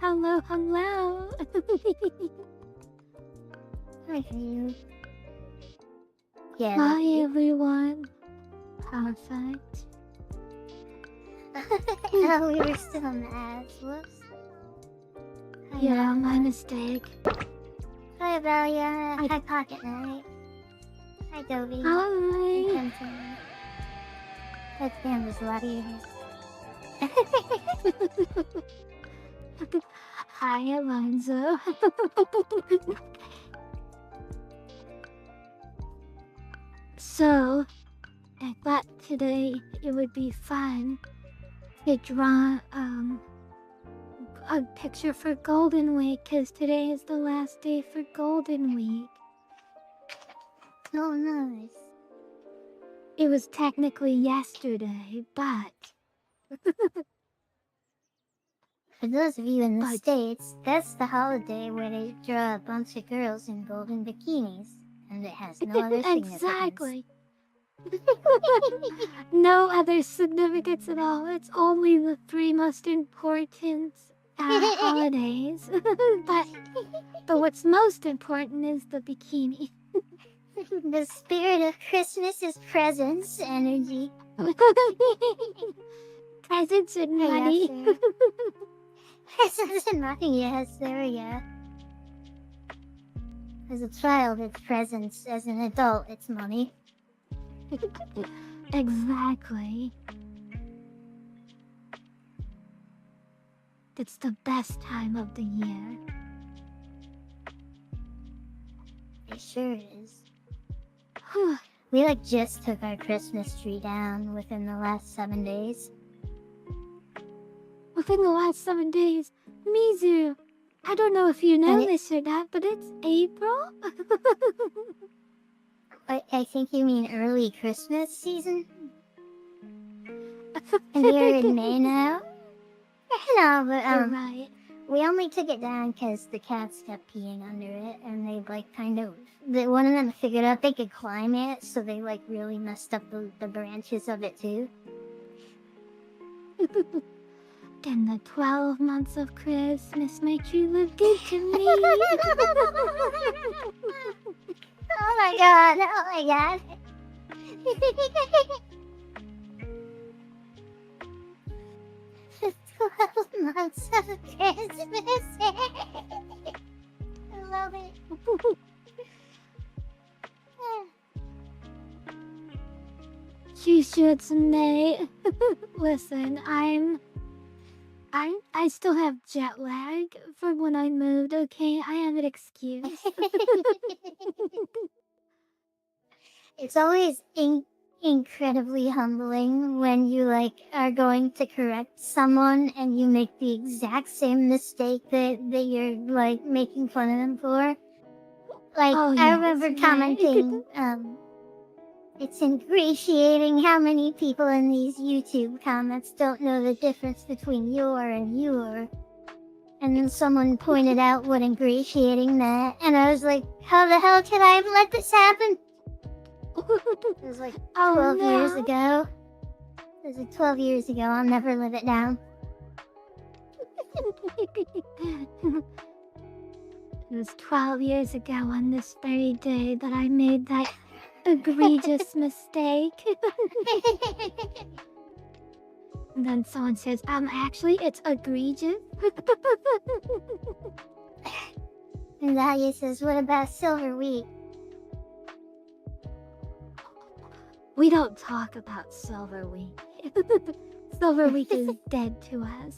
hello, hello. Hi, you. Yeah. Hi, everyone. Perfect. Oh, we were still on the ads. Whoops. Hi, Yeah, Nana. my mistake. Hi, Valia. Hi, Pocket Knight. Hi, Dobie. Hi, Hi. Kenton. Hi, Canvas Lottie. Hi, Alonzo. So, I thought today it would be fun to draw a picture for Golden Week, because today is the last day for Golden Week. Oh, nice. It was technically yesterday, but For those of you in the But- States, that's the holiday where they draw a bunch of girls in golden bikinis, and it has no other significance. exactly. No other significance at all. It's only the three most important holidays. but what's most important is the bikini. The spirit of Christmas is presence energy. Presents and Hey, money. yes, presents and money, yes, there we go. As a child, it's presents. As an adult, it's money. Exactly. It's the best time of the year. It sure is. We just took our Christmas tree down within the last 7 days. Within the last 7 days, Mizu, I don't know if you know this or not, but it's April. I think you mean early Christmas season? And we're in May now? No, but You're right. we only took it down because the cats kept peeing under it, and they one of them figured out they could climb it, so they really messed up the branches of it too. And the 12 months of Christmas make you look good to me. Oh my god, oh my god. The 12 months of Christmas. I love it. Kyushu, it's May. Listen, I still have jet lag from when I moved, okay? I have an excuse. It's always incredibly humbling when you are going to correct someone and you make the exact same mistake that you're making fun of them for. Oh, I yes, remember right. commenting, it's ingratiating how many people in these YouTube comments don't know the difference between your and your. And then someone pointed out what ingratiating meant, and I was like, how the hell can I let this happen? It was 12 years ago. It was 12 years ago. I'll never live it down. It was 12 years ago on this very day that I made that egregious mistake. And then someone says, actually, it's egregious. And Dahlia says, what about Silver Week? We don't talk about Silver Week. Silver Week is dead to us.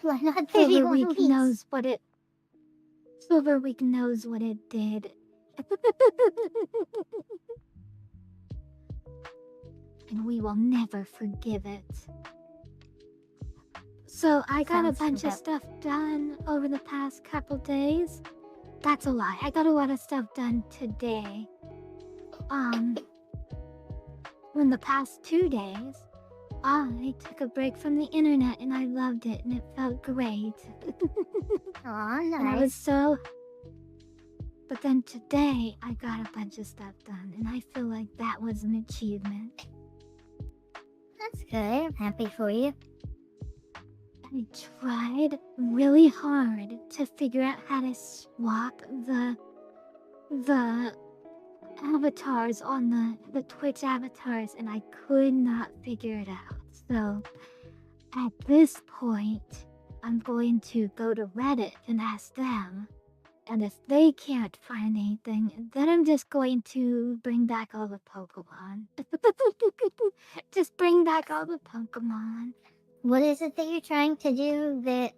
Why not Silver Week knows what it... Silver Week knows what it did. And we will never forgive it. So I got a bunch of stuff done over the past couple days. That's a lie. I got a lot of stuff done today. In the past 2 days, I took a break from the internet and I loved it and it felt great. Aw, nice. And I was But then today, I got a bunch of stuff done and I feel like that was an achievement. That's good. I'm happy for you. I tried really hard to figure out how to swap the avatars on the Twitch avatars, and I could not figure it out. So at this point, I'm going to go to Reddit and ask them. And if they can't find anything, then I'm just going to bring back all the Pokemon. Just bring back all the Pokemon. What is it that you're trying to do that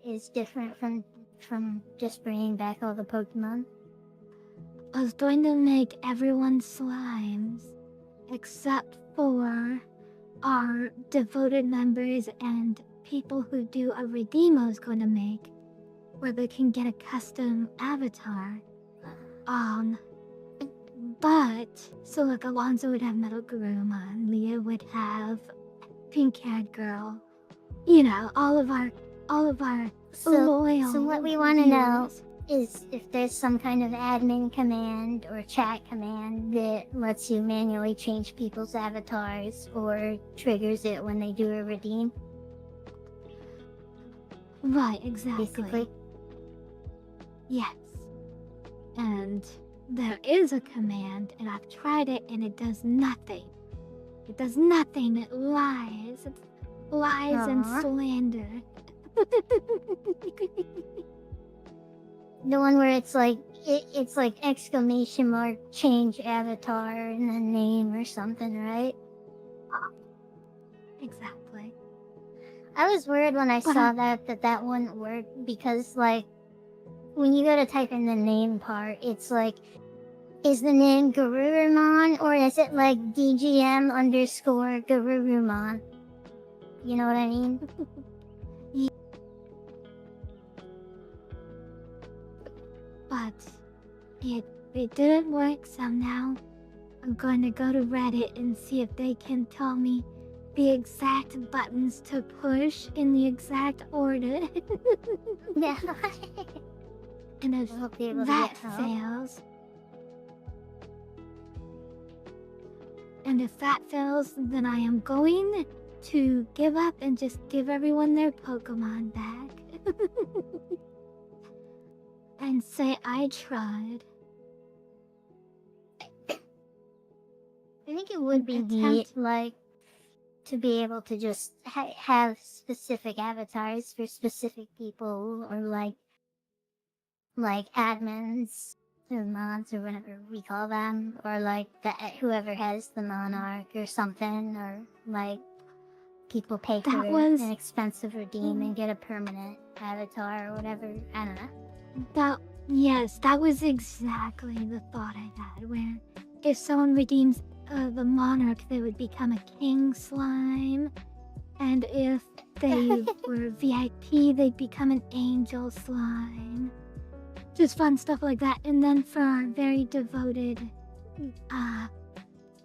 is different from just bringing back all the Pokemon? I was going to make everyone slimes, except for our devoted members and people who do a Redeemo is going to make, where they can get a custom avatar. But so like Alonzo would have Metal Garurumon, Leah would have Pink Haired Girl. You know, all of our loyal. So what we want to know viewers. is if there's some kind of admin command or chat command that lets you manually change people's avatars or triggers it when they do a redeem. Right, exactly. Basically. Yes. And there is a command, and I've tried it, and it does nothing. It does nothing. It lies. It's lies and Aw. slander. The one where it's like it's like exclamation mark change avatar and then name or something, right? Exactly. I was worried when I But saw that wouldn't work because like when you go to type in the name part, it's like is the name Garurumon or is it like DGM underscore Garurumon? You know what I mean? But it didn't work, so now I'm going to go to Reddit and see if they can tell me the exact buttons to push in the exact order. Yeah. And if We'll be able to that get help. fails, then I am going to give up and just give everyone their Pokemon back. And say I tried. I think it would be neat, like, to be able to just have specific avatars for specific people, or like admins or mods or whatever we call them, or like whoever has the monarch or something, or like people pay for an expensive redeem and get a permanent avatar or whatever. I don't know. That was exactly the thought I had, where if someone redeems the monarch, they would become a king slime, and if they were VIP, they'd become an angel slime. Just fun stuff like that. And then for our very devoted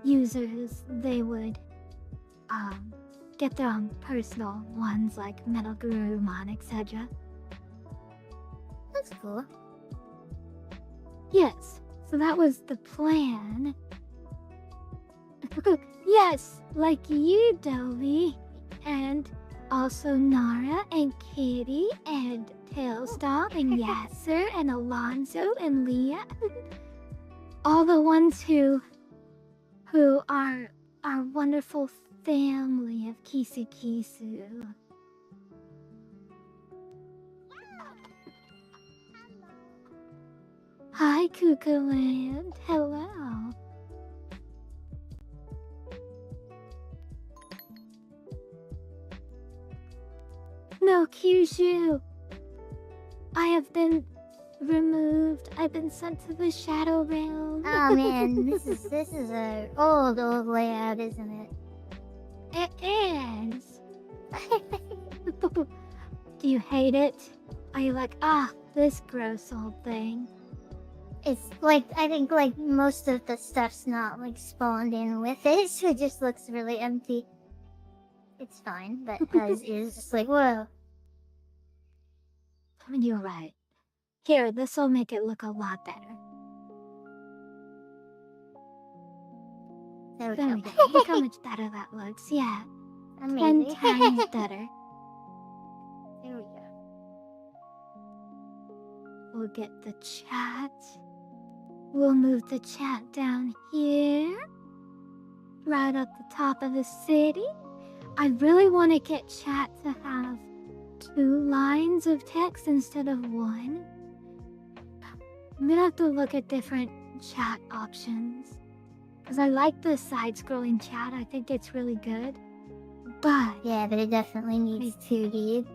users, they would get their own personal ones like Metal Garurumon, etc. That's cool. Yes, so that was the plan. Yes, like you, Dovey, and also Nara and Kitty and Tailstar and Yasser and Alonzo and Leah. All the ones who are our wonderful family of Kisu Kisu. Hi, Kukuland. Hello. No, Kyushu. I have been removed. I've been sent to the Shadow Realm. Oh man, this is a old layout, isn't it? It is. Do you hate it? Are you like, this gross old thing? It's like, I think like most of the stuff's not like spawned in with it, so it just looks really empty. It's fine, but as is, just like, whoa. You're right. Here, this will make it look a lot better. There we There go. we go. Look how much better that looks, yeah. 10 Amazing. times better. There we go. We'll get the chat. We'll move the chat down here. Right up the top of the city. I really want to get chat to have 2 lines of text instead of 1. I'm gonna have to look at different chat options. Because I like the side-scrolling chat. I think it's really good. But Yeah, but it definitely needs 2D.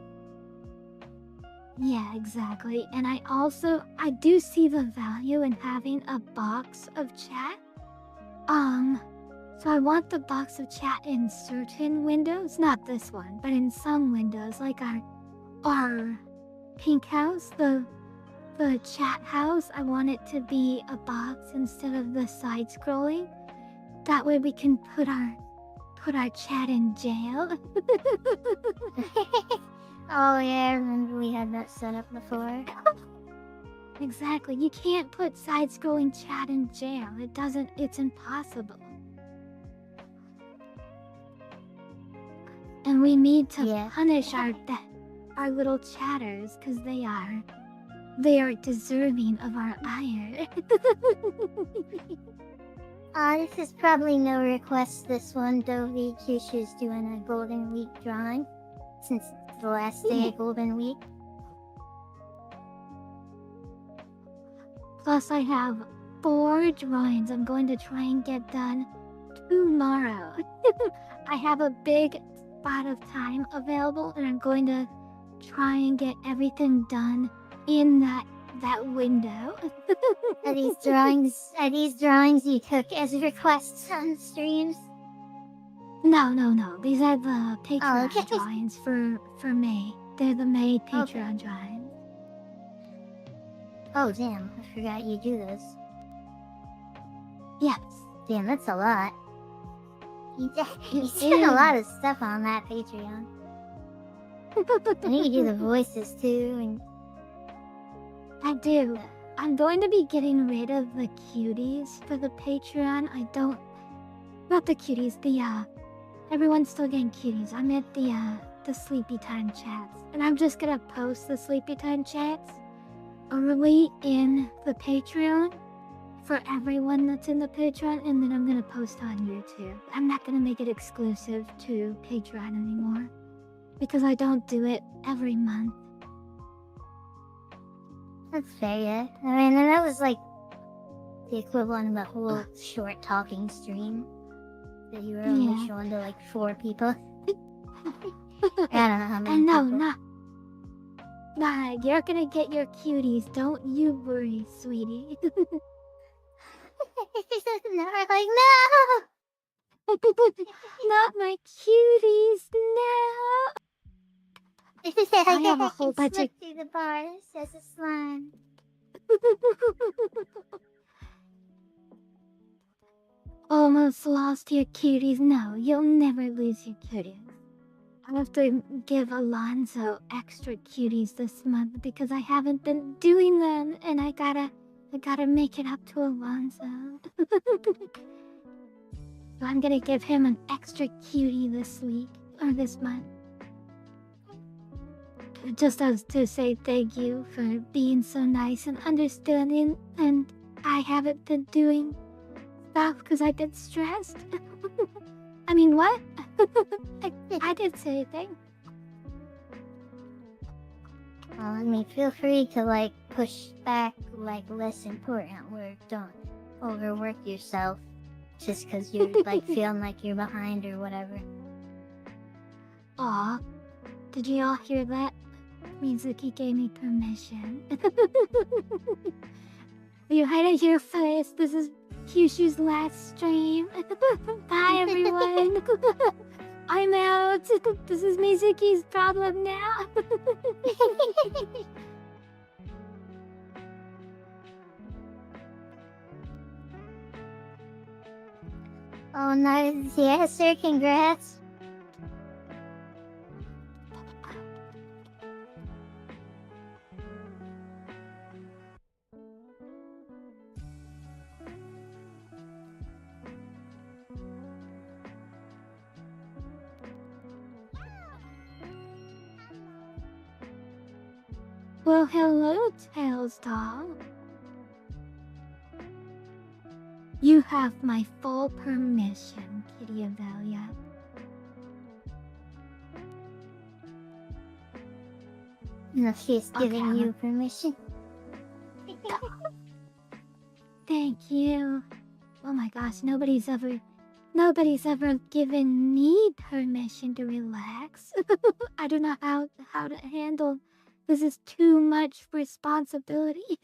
yeah, exactly. And I do see the value in having a box of chat. So I want the box of chat in certain windows, not this one, but in some windows, like our pink house, the chat house. I want it to be a box instead of the side scrolling. That way we can put our chat in jail. Oh yeah, I remember we had that set up before. Exactly. You can't put side-scrolling chat in jail. It's impossible. And we need to punish our little chatters because they are deserving of our ire. This is probably no request, this one. Dovey Kyushu's doing a Golden Week drawing, since it's the last day of Golden Week. Plus, I have 4 drawings I'm going to try and get done tomorrow. I have a big spot of time available, and I'm going to try and get everything done in that window. Are these drawings you took as requests on streams? No. These are the Patreon okay. drawings for May. They're the May Patreon drawings. Oh damn, I forgot you do this. Yes. Damn, that's a lot. You spend a lot of stuff on that Patreon. I think you do the voices too, and I do. I'm going to be getting rid of the cuties for the Patreon. Not the cuties, everyone's still getting cuties. I'm at the sleepy time chats. And I'm just gonna post the sleepy time chats early in the Patreon for everyone that's in the Patreon, and then I'm gonna post on YouTube. I'm not gonna make it exclusive to Patreon anymore because I don't do it every month. that's fair, yeah. I mean, and that was like the equivalent of a whole short talking stream that you were only showing to like 4 people. I don't know how many people. Nah, you're gonna get your cuties. Don't you worry, sweetie. No, like, no! Not my cuties, no! I have a whole bunch of... through the bars as a slime. Almost lost your cuties. No, you'll never lose your cuties. I have to give Alonzo extra cuties this month because I haven't been doing them, and I gotta make it up to Alonzo. So I'm gonna give him an extra cutie this week, or this month. Just as to say thank you for being so nice and understanding, and I haven't been doing stuff because I've been stressed. I mean, what? I didn't say anything. Well, I mean, feel free to like push back like less important work. Don't overwork yourself just because you're like feeling like you're behind or whatever. Aw, did you all hear that? Mizuki gave me permission. You hide your face. This is Kyushu's last stream. Bye, everyone. I'm out. This is Mizuki's problem now. Oh, nice. Yeah, sir, congrats. Well, hello, Tails doll. You have my full permission, Kitty Avelia. No, she's giving Okay. you permission. Thank you. Oh my gosh, nobody's ever given me permission to relax. I don't know how to handle. This is too much responsibility.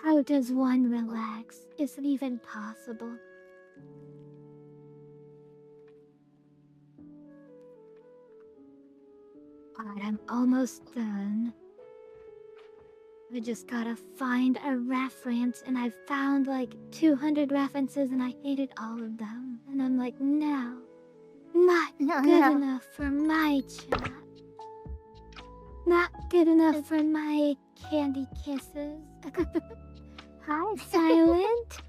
How does one relax? Is it even possible? Alright, I'm almost done. I just gotta find a reference, and I found like 200 references, and I hated all of them. And I'm like, no, not good enough for my chat. Not good enough for my candy kisses. Hi, Silent.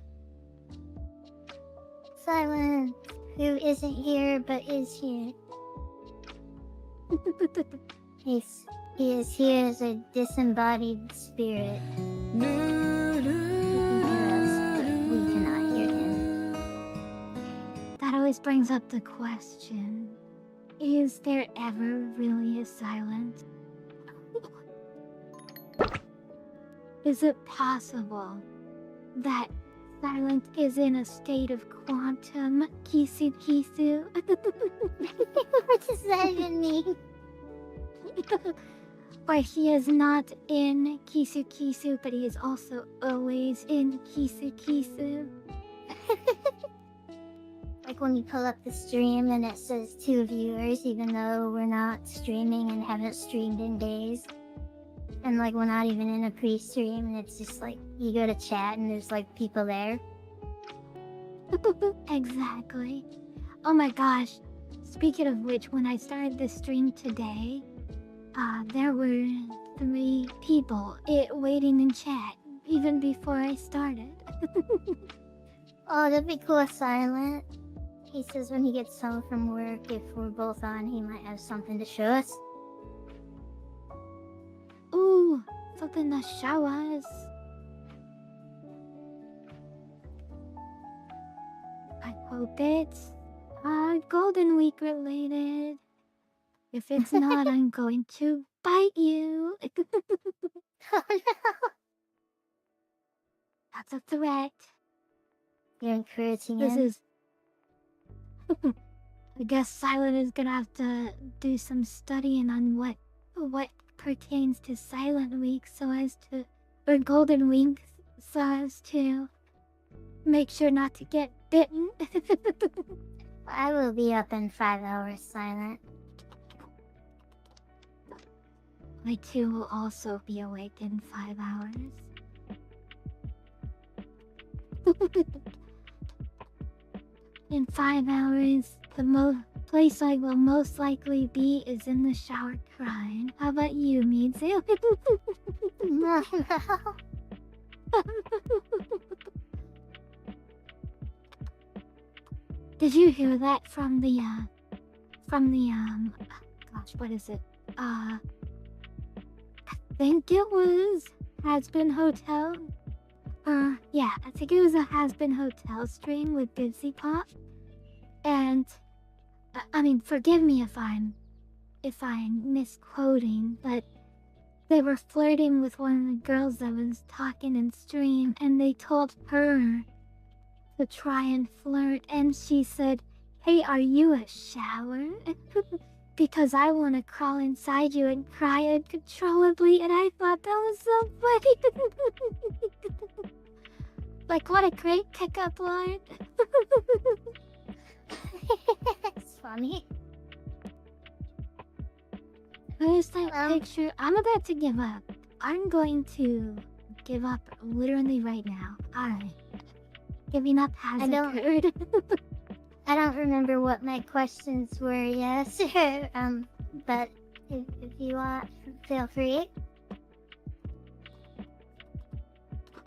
Silent, who isn't here but is here. He is here as a disembodied spirit. He can hear us, but we cannot hear him. That always brings up the question. Is there ever really a Silent? Is it possible that Silent is in a state of quantum Kyushu? What does that even mean? Where he is not in Kyushu, but he is also always in Kyushu. Like when you pull up the stream and it says 2 viewers, even though we're not streaming and haven't streamed in days. And like we're not even in a pre-stream, and it's just like you go to chat and there's like people there. Exactly. Oh my gosh. Speaking of which, when I started the stream today, there were 3 people waiting in chat even before I started. Oh, that'd be cool, Silent. He says when he gets home from work, if we're both on, he might have something to show us. Ooh, something to show us. I hope it's Golden Week related. If it's not, I'm going to bite you. Oh no! That's a threat. You're encouraging This him. is... I guess Silent is gonna have to do some studying on what pertains to Silent Week or Golden Week, so as to make sure not to get bitten. I will be up in 5 hours, Silent. I too will also be awake in 5 hours. In 5 hours, the place I will most likely be is in the shower crying. How about you, Mizu? No. Did you hear that from the gosh, what is it? I think it was Has-Been Hotel. Yeah, I think it was a Has-Been Hotel stream with Dipsy Pop. And, I mean, forgive me if I'm misquoting, but they were flirting with one of the girls that was talking in stream, and they told her to try and flirt, and she said, "Hey, are you a shower?" Because I want to crawl inside you and cry uncontrollably, and I thought that was so funny. Like, what a great pickup line. It's funny. Where's that picture? I'm about to give up. I'm going to give up literally right now. Alright. Giving up has occurred. I don't remember what my questions were, yes. But if you want, feel free.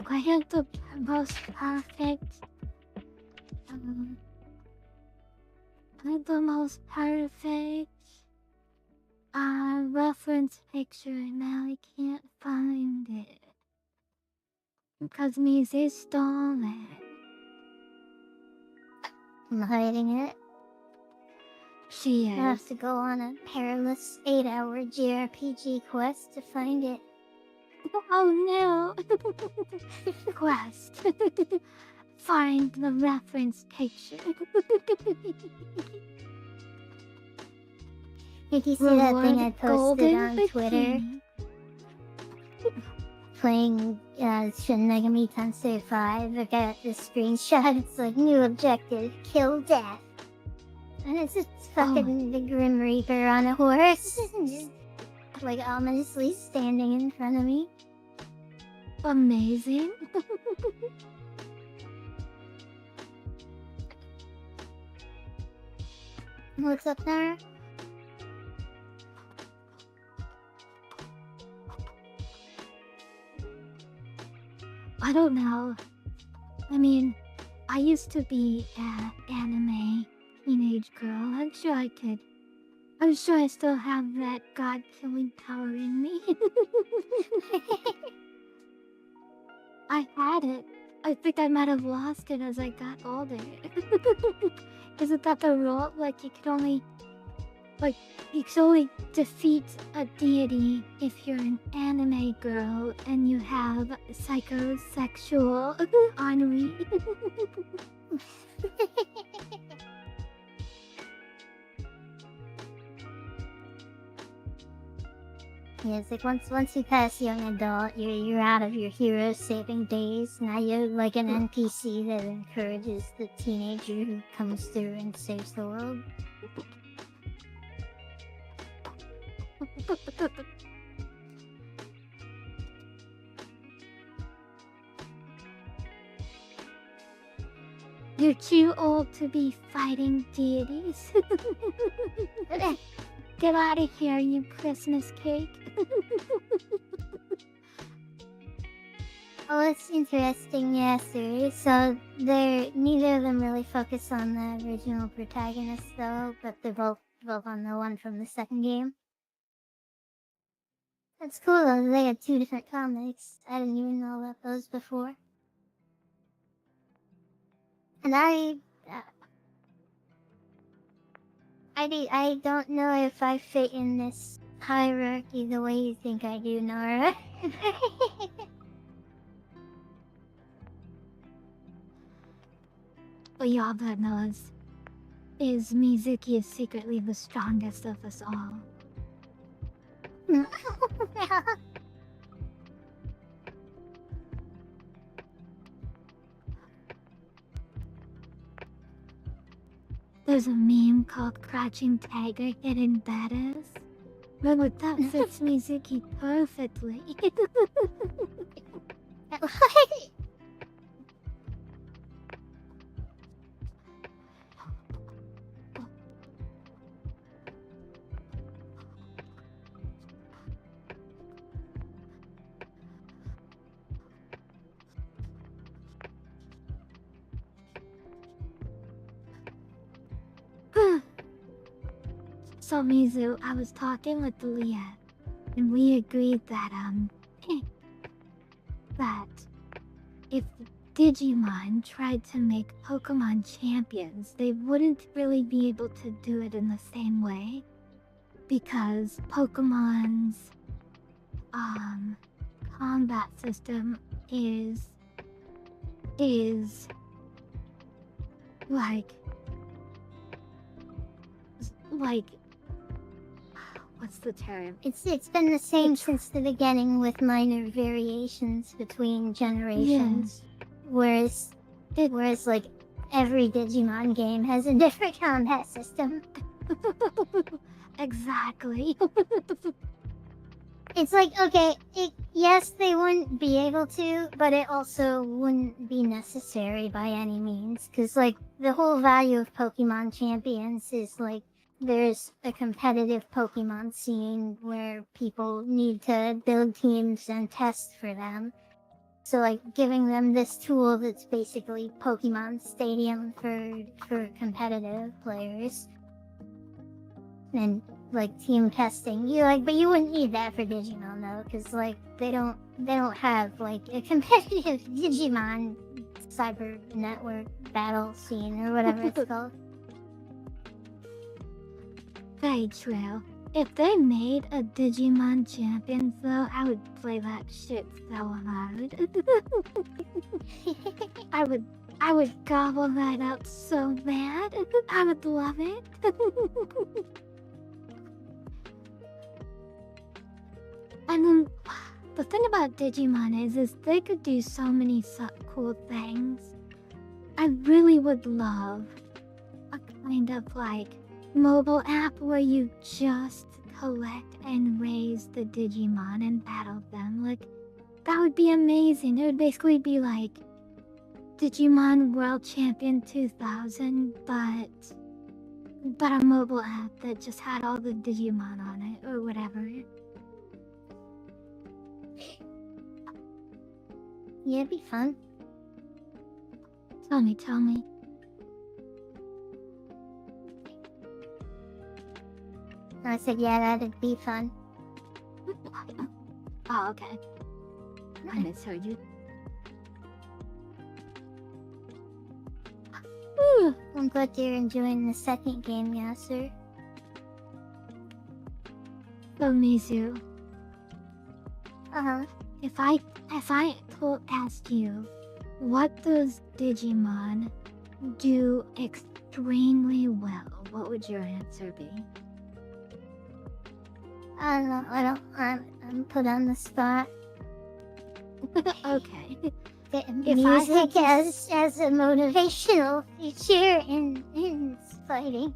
I have the most perfect... I have the most perfect... reference picture, and now I can't find it. Because Mise stole it. I'm hiding it. She I have is. to go on a perilous 8-hour JRPG quest to find it. Oh no! Quest. Find the reference picture. Did you see that thing I Reward posted golden on Twitter? bikini. Playing Shin Megami Tensei 5. I got the screenshot. It's like, new objective, kill death. And it's just fucking the Grim Reaper on a horse. Just, like, ominously standing in front of me. Amazing. What's up there? I don't know. I mean, I used to be an anime teenage girl. I'm sure I still have that god-killing power in me. I had it. I think I might have lost it as I got older. Isn't that the rule? Like, you can only defeat a deity if you're an anime girl and you have psychosexual ennui. Yeah, it's like once you pass young adult, you're out of your hero saving days. Now you're like an NPC that encourages the teenager who comes through and saves the world. You're too old to be fighting deities. Get out of here, you Christmas cake. Oh, it's interesting, yeah, Siri. So neither of them really focus on the original protagonist though, but they're both on the one from the second game. That's cool though, they had 2 different comics. I didn't even know about those before. And I don't know if I fit in this hierarchy the way you think I do, Nora. But y'all that knows is Mizuki is secretly the strongest of us all. There's a meme called Crouching Tiger, Hidden Badass. Remember, that fits Mizuki perfectly. So Mizu, I was talking with Leah, and we agreed that that if Digimon tried to make Pokemon champions, they wouldn't really be able to do it in the same way, because Pokemon's combat system is like what's the term? It's been the same since the beginning with minor variations between generations. Whereas like every Digimon game has a different combat system. Exactly. It's like, okay, yes, they wouldn't be able to, but it also wouldn't be necessary by any means. Because, like, the whole value of Pokemon Champions is, like, there's a competitive Pokemon scene where people need to build teams and test for them. So, like, giving them this tool that's basically Pokemon Stadium for competitive players. And like team testing. You like, but you wouldn't need that for Digimon though, because like they don't have like a competitive Digimon cyber network battle scene or whatever it's called. Very true. If they made a Digimon Champions though, I would play that shit so hard. I would gobble that up so bad. I would love it. And then the thing about Digimon is they could do so many cool things. I really would love a kind of like mobile app where you just collect and raise the Digimon and battle them. Like, that would be amazing. It would basically be like Digimon World Champion 2000, but a mobile app that just had all the Digimon on it or whatever. Yeah, it'd be fun. Tell me. I said, yeah, that'd be fun. Oh, okay. I misheard you. I'm glad you're enjoying the second game, Yasser. So, Mizu, Uh-huh. if I asked you what does Digimon do extremely well, what would your answer be? I don't know. I'm put on the spot. Okay. Music as a motivational feature in fighting.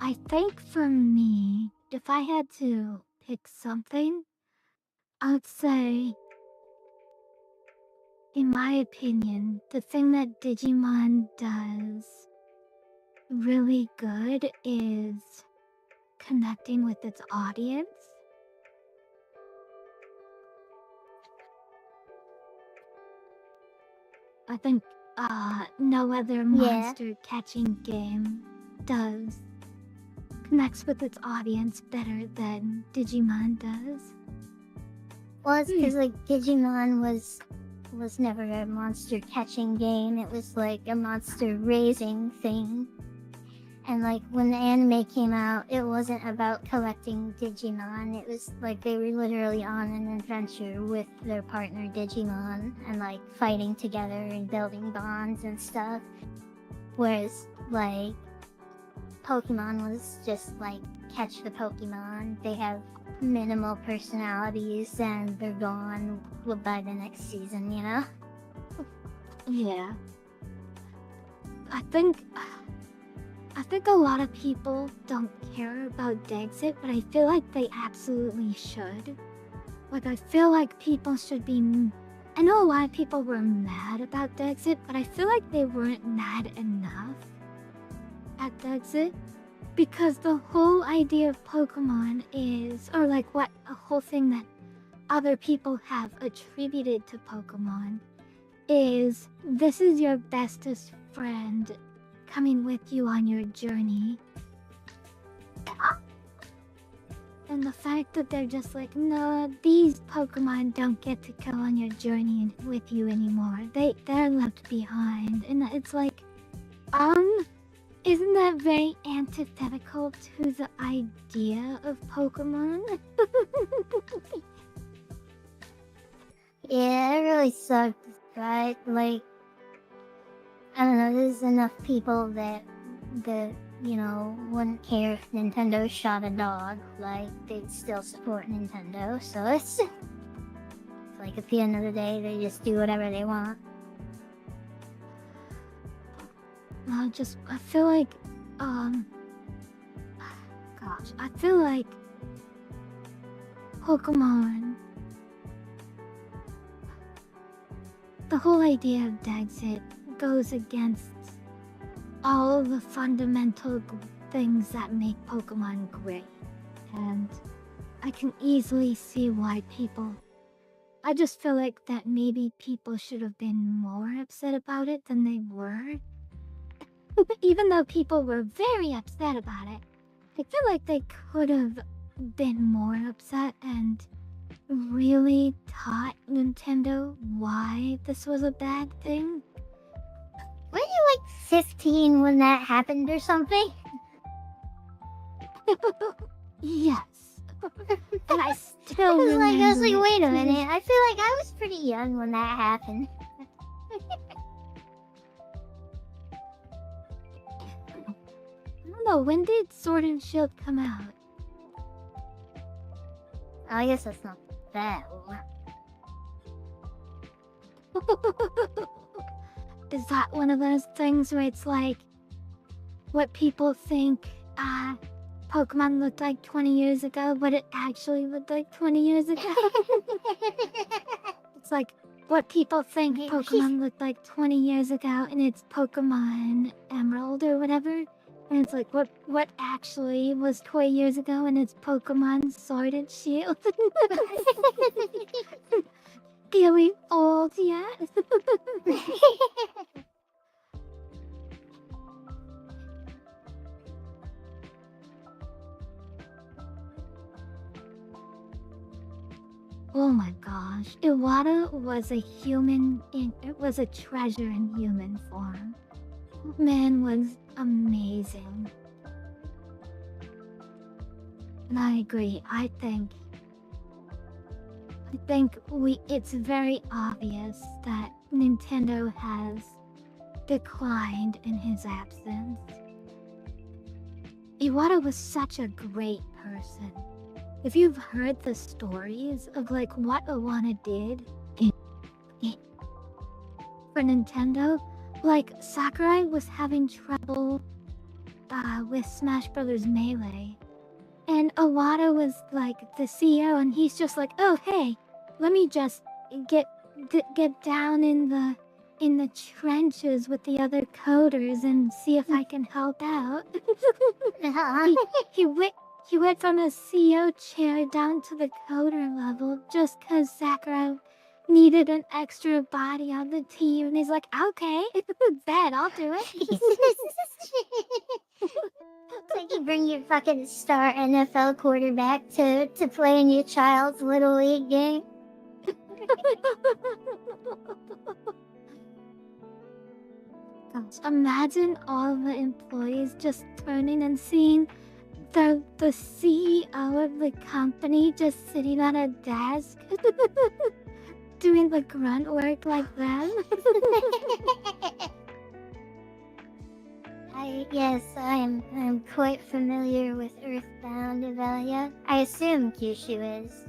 I think for me, if I had to pick something, I would say, in my opinion, the thing that Digimon does really good is connecting with its audience. I think no other monster catching game connects with its audience better than Digimon does. Well, it's because like Digimon was never a monster catching game. It was like a monster raising thing. And like when the anime came out, it wasn't about collecting Digimon. It was like they were literally on an adventure with their partner Digimon and like fighting together and building bonds and stuff. Whereas like Pokemon was just like catch the Pokemon. They have minimal personalities and they're gone by the next season, you know? Yeah. I think a lot of people don't care about Dexit, but I feel like they absolutely should. Like, I feel like people should be... I know a lot of people were mad about Dexit, but I feel like they weren't mad enough at Dexit. Because the whole idea of Pokemon is... Or like what a whole thing that other people have attributed to Pokemon is this is your bestest friend coming with you on your journey. And the fact that they're just like, no, these Pokemon don't get to go on your journey with you anymore. They're left behind. And it's like, isn't that very antithetical to the idea of Pokemon? Yeah, it really sucked, right? Like, I don't know, there's enough people that you know, wouldn't care if Nintendo shot a dog. Like, they'd still support Nintendo, so it's like at the end of the day, they just do whatever they want. I feel like, gosh, I feel like Pokemon, the whole idea of Dexit goes against all the fundamental things that make Pokemon great. And I can easily see why I just feel like that maybe people should have been more upset about it than they were. Even though people were very upset about it, I feel like they could have been more upset and really taught Nintendo why this was a bad thing. Were you like 15 when that happened or something? Yes. And I still remember. I was like, wait a minute. I feel like I was pretty young when that happened. I don't know, when did Sword and Shield come out? I guess that's not that old. Is that one of those things where it's like what people think Pokemon looked like 20 years ago, but it actually looked like 20 years ago? It's like what people think Pokemon looked like 20 years ago, and it's Pokemon Emerald or whatever. And it's like what actually was 20 years ago, and it's Pokemon Sword and Shield. Feeling old yet? Oh my gosh, Iwata was a treasure in human form. Man was amazing. And I agree. I think it's very obvious that Nintendo has declined in his absence. Iwata was such a great person. If you've heard the stories of like what Iwata did for Nintendo, like Sakurai was having trouble with Smash Brothers Melee, and Iwata was like the CEO, and he's just like, oh hey, let me just get down in the trenches with the other coders and see if I can help out. He went from a CEO chair down to the coder level just because Sakurai needed an extra body on the team, and he's like, okay, bet I'll do it. It's like you bring your fucking star NFL quarterback to play in your child's little league game. Gosh, imagine all the employees just turning and seeing the CEO of the company just sitting at a desk doing the grunt work like them. I'm quite familiar with Earthbound, Evelia. I assume Kyushu is.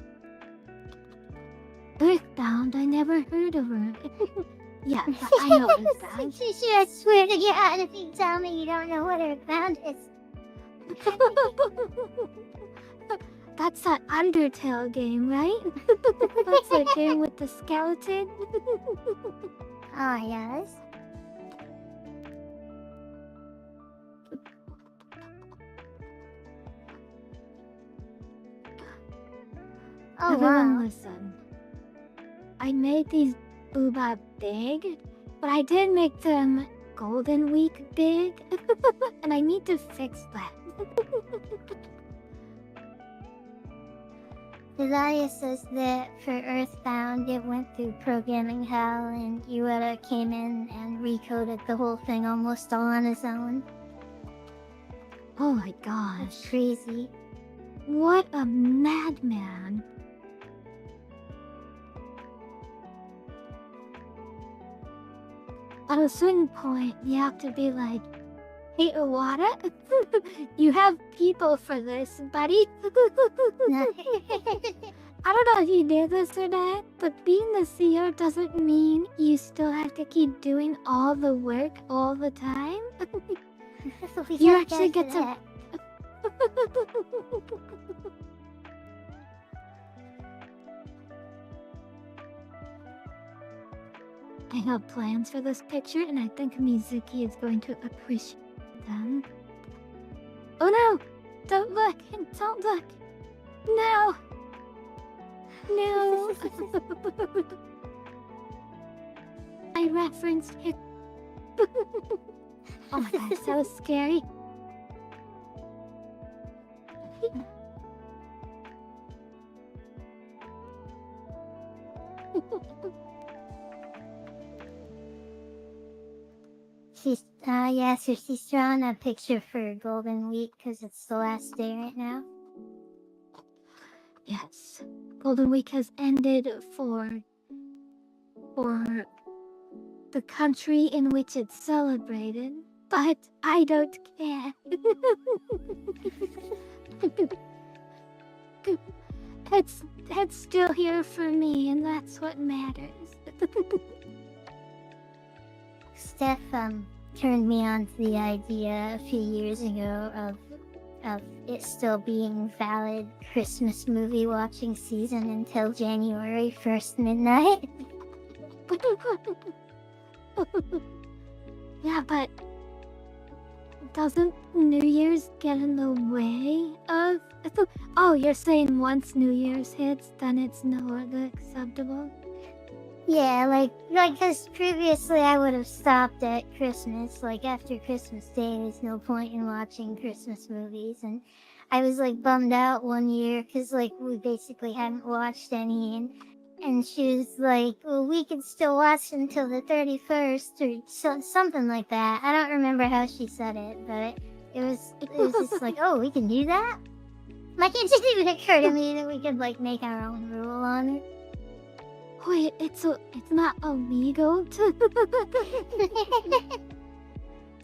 Earthbound? I never heard of her. Yeah, but I know Earthbound. Kyushu, I swear to God, if you tell me you don't know what Earthbound is. That's that Undertale game, right? That's the game with the skeleton. Oh, yes. Oh, Everyone wow. listen. I made these booba big, but I did make them Golden Week big, and I need to fix that. Evelia says that for Earthbound, it went through programming hell, and Ueda came in and recoded the whole thing almost all on his own. Oh my gosh. That's crazy. What a madman. At a certain point, you have to be like, hey, Iwata, you have people for this, buddy. I don't know if you did this or not, but being the CEO doesn't mean you still have to keep doing all the work all the time. You actually get to... I have plans for this picture, and I think Mizuki is going to appreciate them. Oh no! Don't look! Don't look! No! No! I referenced it. Oh my god, so scary. Yeah, so she's drawing a picture for Golden Week because it's the last day right now. Yes, Golden Week has ended for the country in which it's celebrated, but I don't care. it's still here for me, and that's what matters. Steph turned me on to the idea a few years ago of it still being valid Christmas movie watching season until January 1st midnight. Yeah, but doesn't New Year's get in the way of... Oh, you're saying once New Year's hits, then it's no longer acceptable? Yeah, like, because previously I would have stopped at Christmas. Like, after Christmas Day, there's no point in watching Christmas movies. And I was, like, bummed out one year because, like, we basically hadn't watched any. And she was like, well, we can still watch until the 31st or something like that. I don't remember how she said it, but it was just like, oh, we can do that? Like, it didn't even occur to me that we could, like, make our own rule on it. Wait, it's not illegal to...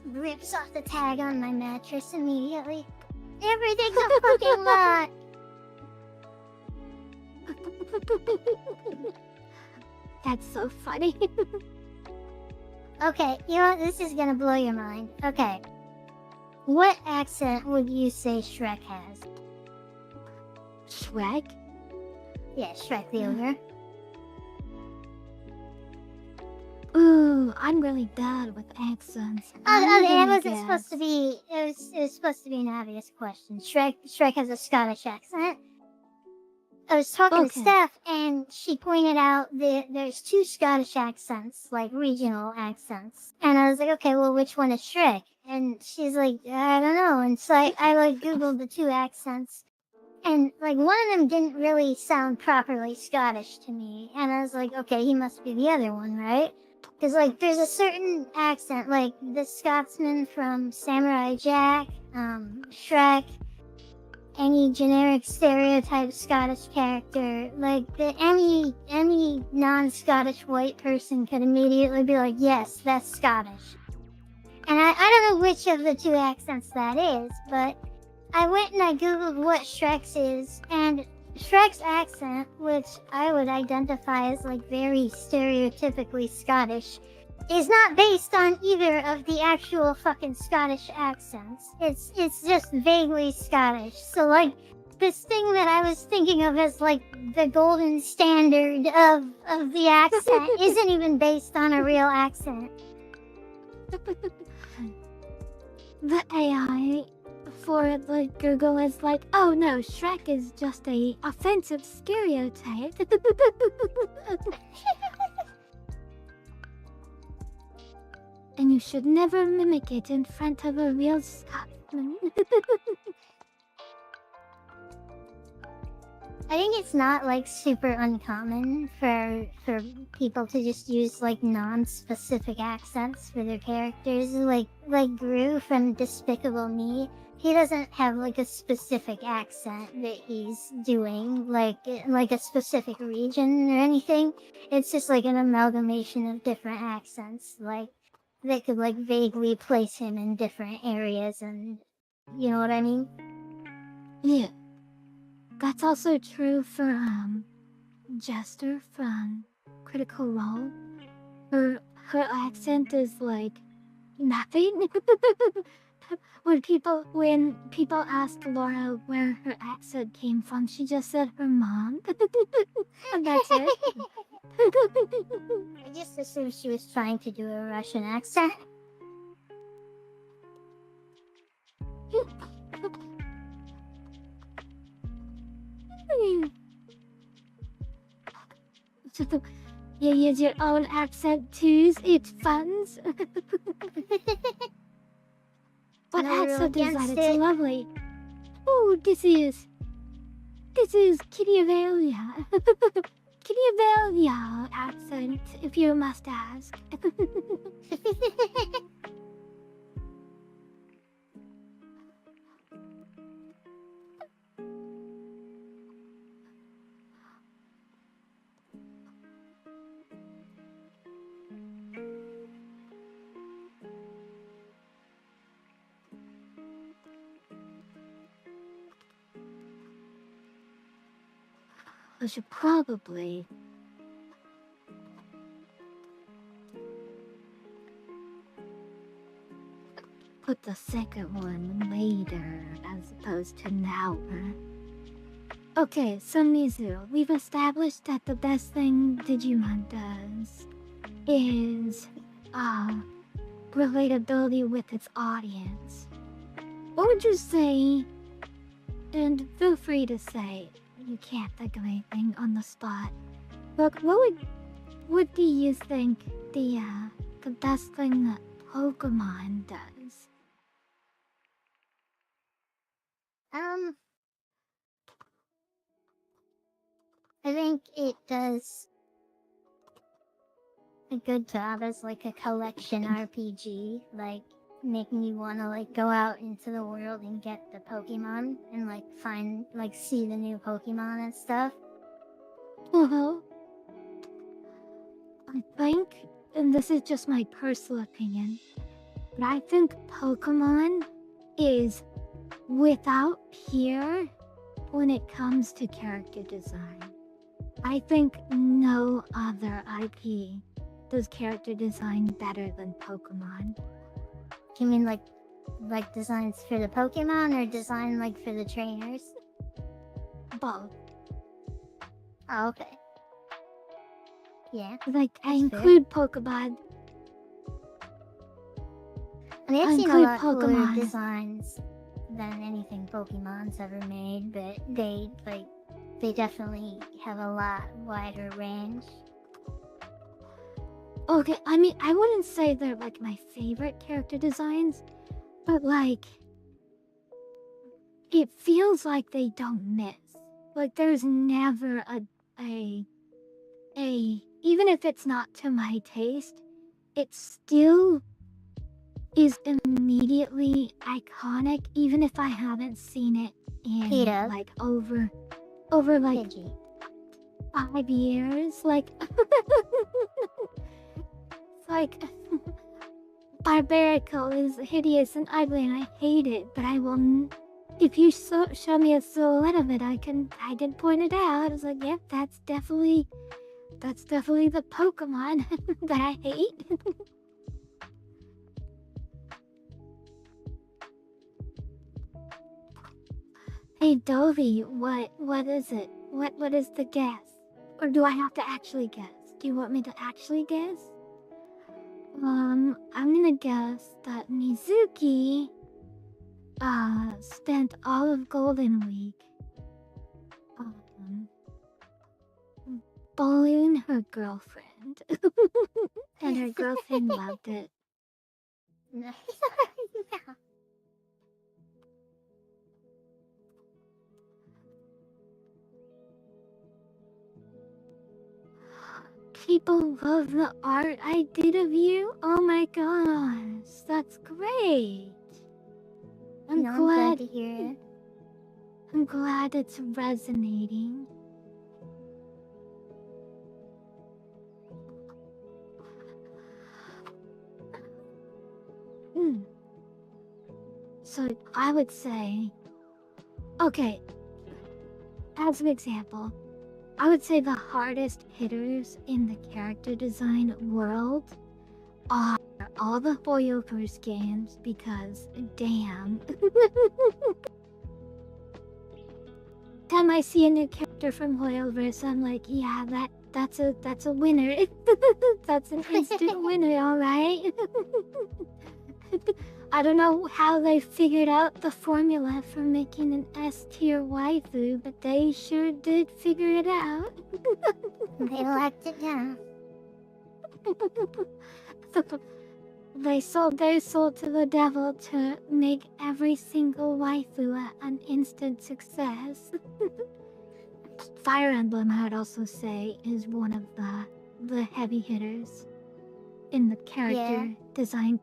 Rips off the tag on my mattress immediately. Everything's a fucking lot. That's so funny. Okay, you know what? This is gonna blow your mind. Okay. What accent would you say Shrek has? Shrek? Yeah, Shrek the ogre. Ooh, I'm really bad with accents. It wasn't supposed to be. It was supposed to be an obvious question. Shrek has a Scottish accent. I was talking to Steph, and she pointed out that there's two Scottish accents, like regional accents. And I was like, okay, well, which one is Shrek? And she's like, I don't know. And so I like Googled the two accents. And, like, one of them didn't really sound properly Scottish to me. And I was like, okay, he must be the other one, right? Because, like, there's a certain accent, like the Scotsman from Samurai Jack, Shrek, any generic stereotype Scottish character, like, any non-Scottish white person could immediately be like, yes, that's Scottish. And I don't know which of the two accents that is, but I went and I googled what Shrek's is, and Shrek's accent, which I would identify as like very stereotypically Scottish, is not based on either of the actual fucking Scottish accents. It's just vaguely Scottish. So like this thing that I was thinking of as like the golden standard of the accent isn't even based on a real accent. The AI for the Google is like, oh no, Shrek is just a offensive stereotype. And you should never mimic it in front of a real Scotsman. I think it's not like super uncommon for people to just use like non-specific accents for their characters. Like Gru from Despicable Me, he doesn't have like a specific accent that he's doing, like a specific region or anything. It's just like an amalgamation of different accents, like that could like vaguely place him in different areas, and you know what I mean? Yeah. That's also true for Jester from Critical Role. Her accent is like nothing. when people asked Laura where her accent came from, she just said her mom. And that's it. I just assumed she was trying to do a Russian accent. You use your own accent too, it funds. But No that's rule so design, against it's it. lovely. Oh, this is Kitty-Avelia. Kitty-Avelia accent, if you must ask. I should probably put the second one later as opposed to now. Okay, so Mizu, we've established that the best thing Digimon does is relatability with its audience. What would you say? And feel free to say you can't think of anything on the spot. Look, what do you think the best thing that Pokemon does? I think it does a good job as like a collection RPG, like making you want to like go out into the world and get the Pokemon and like find like see the new Pokemon and stuff. Well, I think, and this is just my personal opinion, but I think Pokemon is without peer when it comes to character design. I think no other IP does character design better than Pokemon. You mean like designs for the Pokemon or design like for the trainers? Both. Oh, okay. Yeah. Like, I That's include Pokemon. I mean, I've I seen a include lot cooler Pokemon. designs than anything Pokemon's ever made, but they definitely have a lot wider range. Okay, I mean, I wouldn't say they're like my favorite character designs, but like, it feels like they don't miss. Like, there's never even if it's not to my taste, it still is immediately iconic, even if I haven't seen it in Peter. like over like Pidgey. 5 years. Like, it's like Barbarical is hideous and ugly, and I hate it. But I will. If you show me a silhouette of it, I did point it out. I was like, yep, that's definitely the Pokemon that I hate. Hey Dovey, what is it? What is the guess? Or do I have to actually guess? Do you want me to actually guess? I'm gonna guess that Mizuki spent all of Golden Week bullying her girlfriend. And her girlfriend loved it. Yeah. People love the art I did of you. Oh my gosh, that's great. I'm glad to hear it. I'm glad it's resonating. So I would say, okay, as an example, I would say the hardest hitters in the character design world are all the Hoyoverse games, because damn. Time I see a new character from Hoyoverse, I'm like, yeah, that's a winner. That's an instant winner, alright? I don't know how they figured out the formula for making an S-tier waifu, but they sure did figure it out. They locked it down. they sold their soul to the devil to make every single waifu an instant success. Fire Emblem, I'd also say, is one of the heavy hitters in the character design.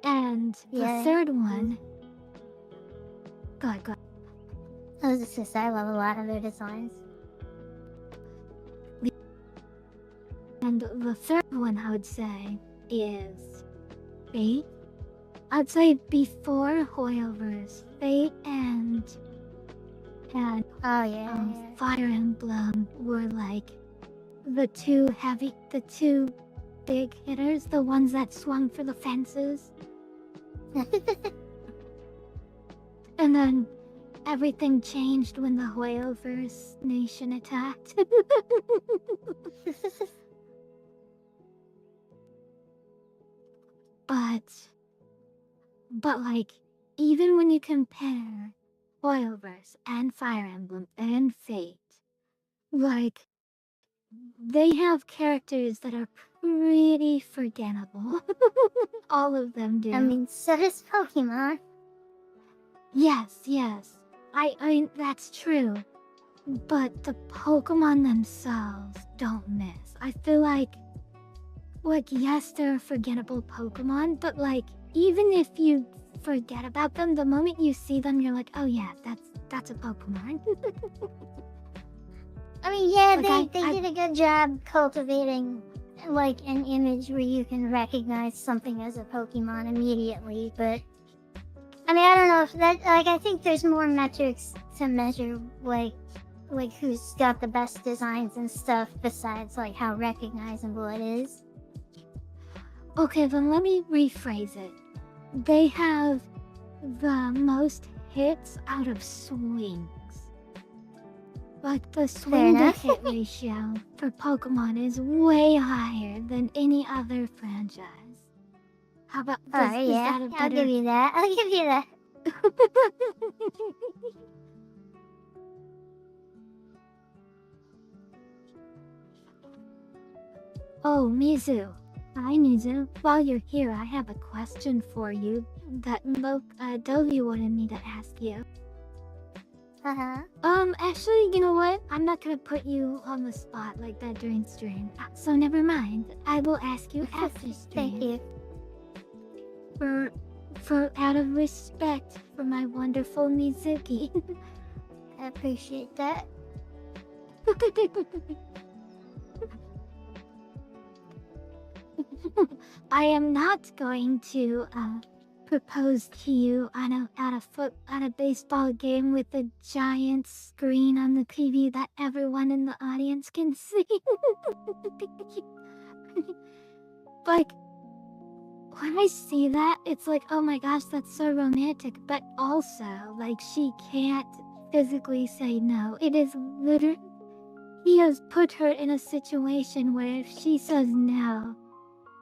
And the third one... Go ahead. I was just gonna say, I love a lot of their designs. And the third one, I would say, is Fate. I'd say before Hoyoverse, Fate and Fire Emblem were like the two big hitters, the ones that swung for the fences. And then everything changed when the Hoyoverse nation attacked. But like, even when you compare Hoyoverse and Fire Emblem and Fate, like, they have characters that are pretty forgettable. All of them do. I mean, so does Pokemon. Yes. I mean, that's true. But the Pokemon themselves don't miss. I feel like, yes, they're forgettable Pokemon, but like, even if you forget about them, the moment you see them, you're like, oh yeah, that's a Pokemon. I mean, yeah, like they did a good job cultivating like an image where you can recognize something as a Pokemon immediately, but I mean, I don't know if that, like, I think there's more metrics to measure, like who's got the best designs and stuff besides like how recognizable it is. Okay, then let me rephrase it. They have the most hits out of swings. Like, the swing to hit ratio for Pokemon is way higher than any other franchise. How about is that a better... I'll give you that. Oh, Mizu. Hi, Mizu. While you're here, I have a question for you that Dovey wanted me to ask you. Actually, you know what? I'm not gonna put you on the spot like that during stream. So never mind. I will ask you after stream. Thank you. For out of respect for my wonderful Mizuki. I appreciate that. I am not going to propose to you at a baseball game with a giant screen on the TV that everyone in the audience can see. Like, when I see that, it's like, oh my gosh, that's so romantic. But also, like, she can't physically say no. It is literally, he has put her in a situation where if she says no,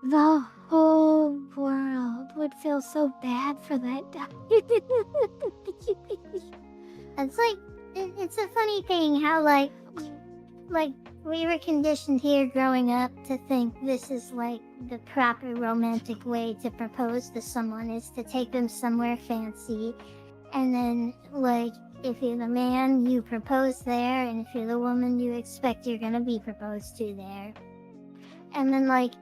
the whole world would feel so bad for that guy. It's like, it's a funny thing how like we were conditioned here growing up to think this is like the proper romantic way to propose to someone is to take them somewhere fancy, and then like if you're the man, you propose there, and if you're the woman, you expect you're gonna be proposed to there. And then like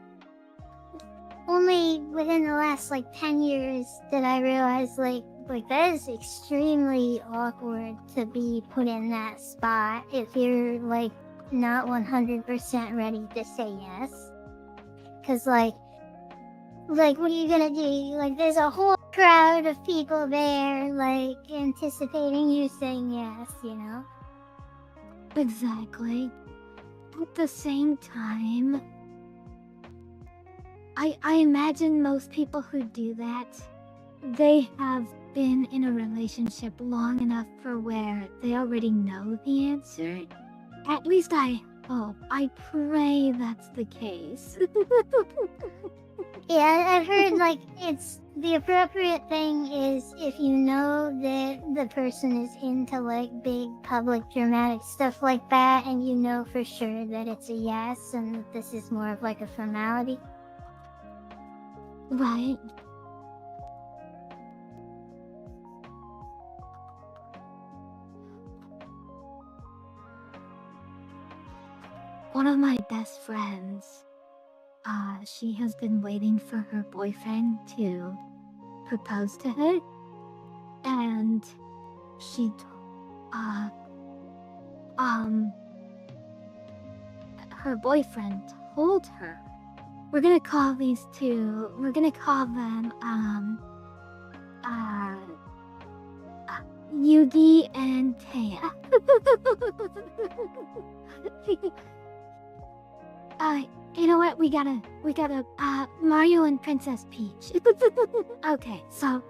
only within the last like 10 years did I realize like that is extremely awkward to be put in that spot if you're like not 100% ready to say yes. Cause like what are you gonna do? Like there's a whole crowd of people there like anticipating you saying yes, you know? Exactly. At the same time, I imagine most people who do that, they have been in a relationship long enough for where they already know the answer. At least I hope. I pray that's the case. Yeah, I've heard like it's the appropriate thing is if you know that the person is into like big public dramatic stuff like that and you know for sure that it's a yes and that this is more of like a formality. Right. One of my best friends, she has been waiting for her boyfriend to propose to her, and she, uh, her boyfriend told her, we're gonna call these two, we're gonna call them, Yugi and Taya. You know what? We gotta, Mario and Princess Peach. Okay, so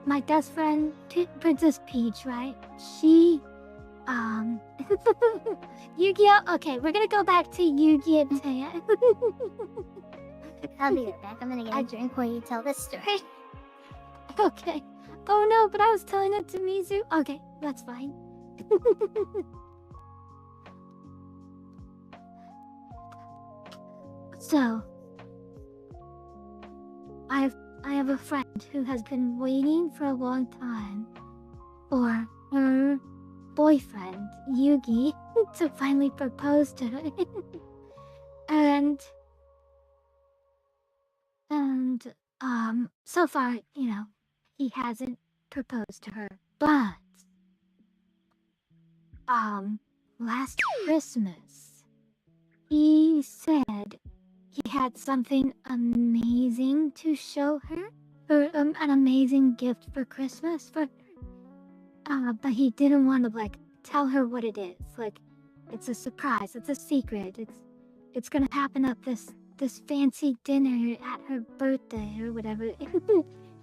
my best friend, Princess Peach, right? She, Yu-Gi-Oh! Okay, we're gonna go back to Yugi and Taya. I'll be right back. I'm gonna get a drink while you tell this story. Okay. Oh no, but I was telling it to Mizu. Okay, that's fine. So, I have a friend who has been waiting for a long time for her boyfriend, Yugi, to finally propose to her. and so far, you know, he hasn't proposed to her. But last Christmas, he said he had something amazing to show her, or an amazing gift for Christmas for her. But he didn't want to like tell her what it is. Like, it's a surprise. It's a secret. It's gonna happen at this fancy dinner at her birthday or whatever.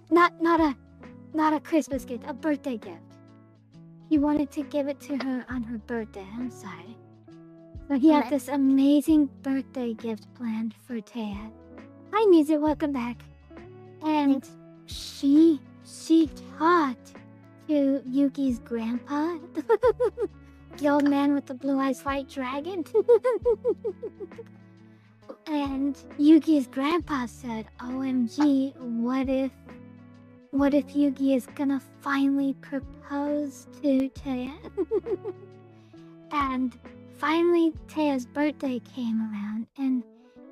not a Christmas gift, a birthday gift. He wanted to give it to her on her birthday. I'm sorry. So he had this amazing birthday gift planned for Taya. Hi, Mizu, welcome back. And she talked to Yuki's grandpa, the old man with the blue eyes white dragon. And Yuki's grandpa said, OMG, what if Yugi is gonna finally propose to Taya? And finally, Taya's birthday came around, and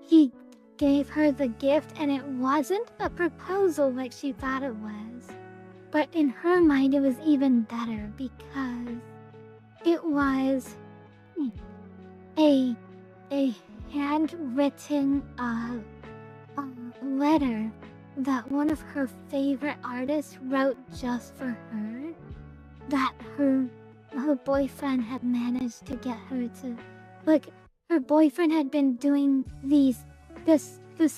he gave her the gift, and it wasn't a proposal like she thought it was. But in her mind, it was even better because it was a handwritten letter that one of her favorite artists wrote just for her, that her boyfriend had managed to get her to, like, her boyfriend had been doing this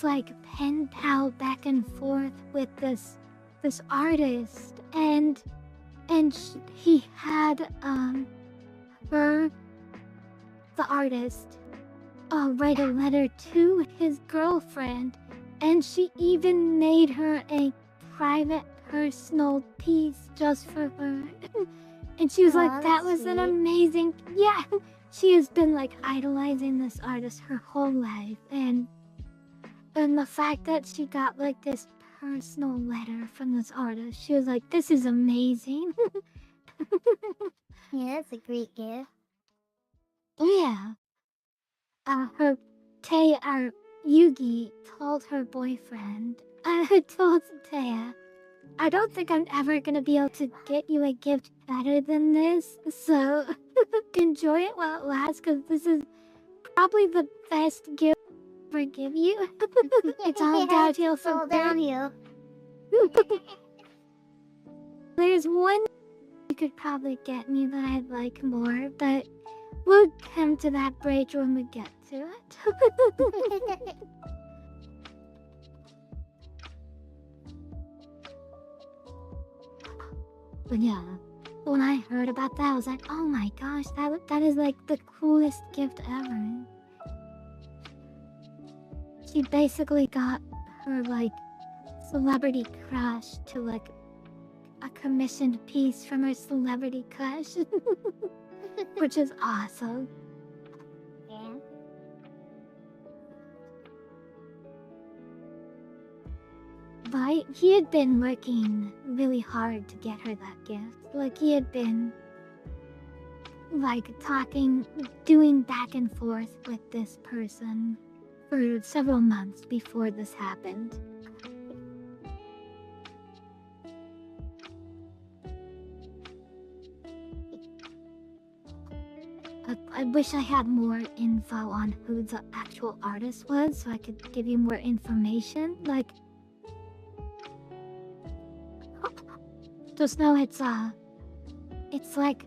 like pen pal back and forth with this artist, and he had her, the artist, write a letter to his girlfriend, and she even made her a private personal piece just for her. And she was like, that was an amazing, yeah. She has been like idolizing this artist her whole life, and the fact that she got like this personal letter from this artist, she was like, this is amazing. Yeah, that's a great gift. Yeah. Her Yugi told her boyfriend, told Taya, I don't think I'm ever gonna be able to get you a gift better than this, so enjoy it while it lasts, because this is probably the best gift I'll ever give you. It's all downhill from all downhill. There's one you could probably get me that I'd like more, but we'll come to that bridge when we get to it. But yeah, when I heard about that, I was like, oh my gosh, that is like the coolest gift ever. She basically got her like celebrity crush to like a commissioned piece from her celebrity crush, which is awesome. Yeah. he had been working really hard to get her that gift. Like, he had been, like, doing back and forth with this person for several months before this happened. I wish I had more info on who the actual artist was so I could give you more information. Like, just know it's like,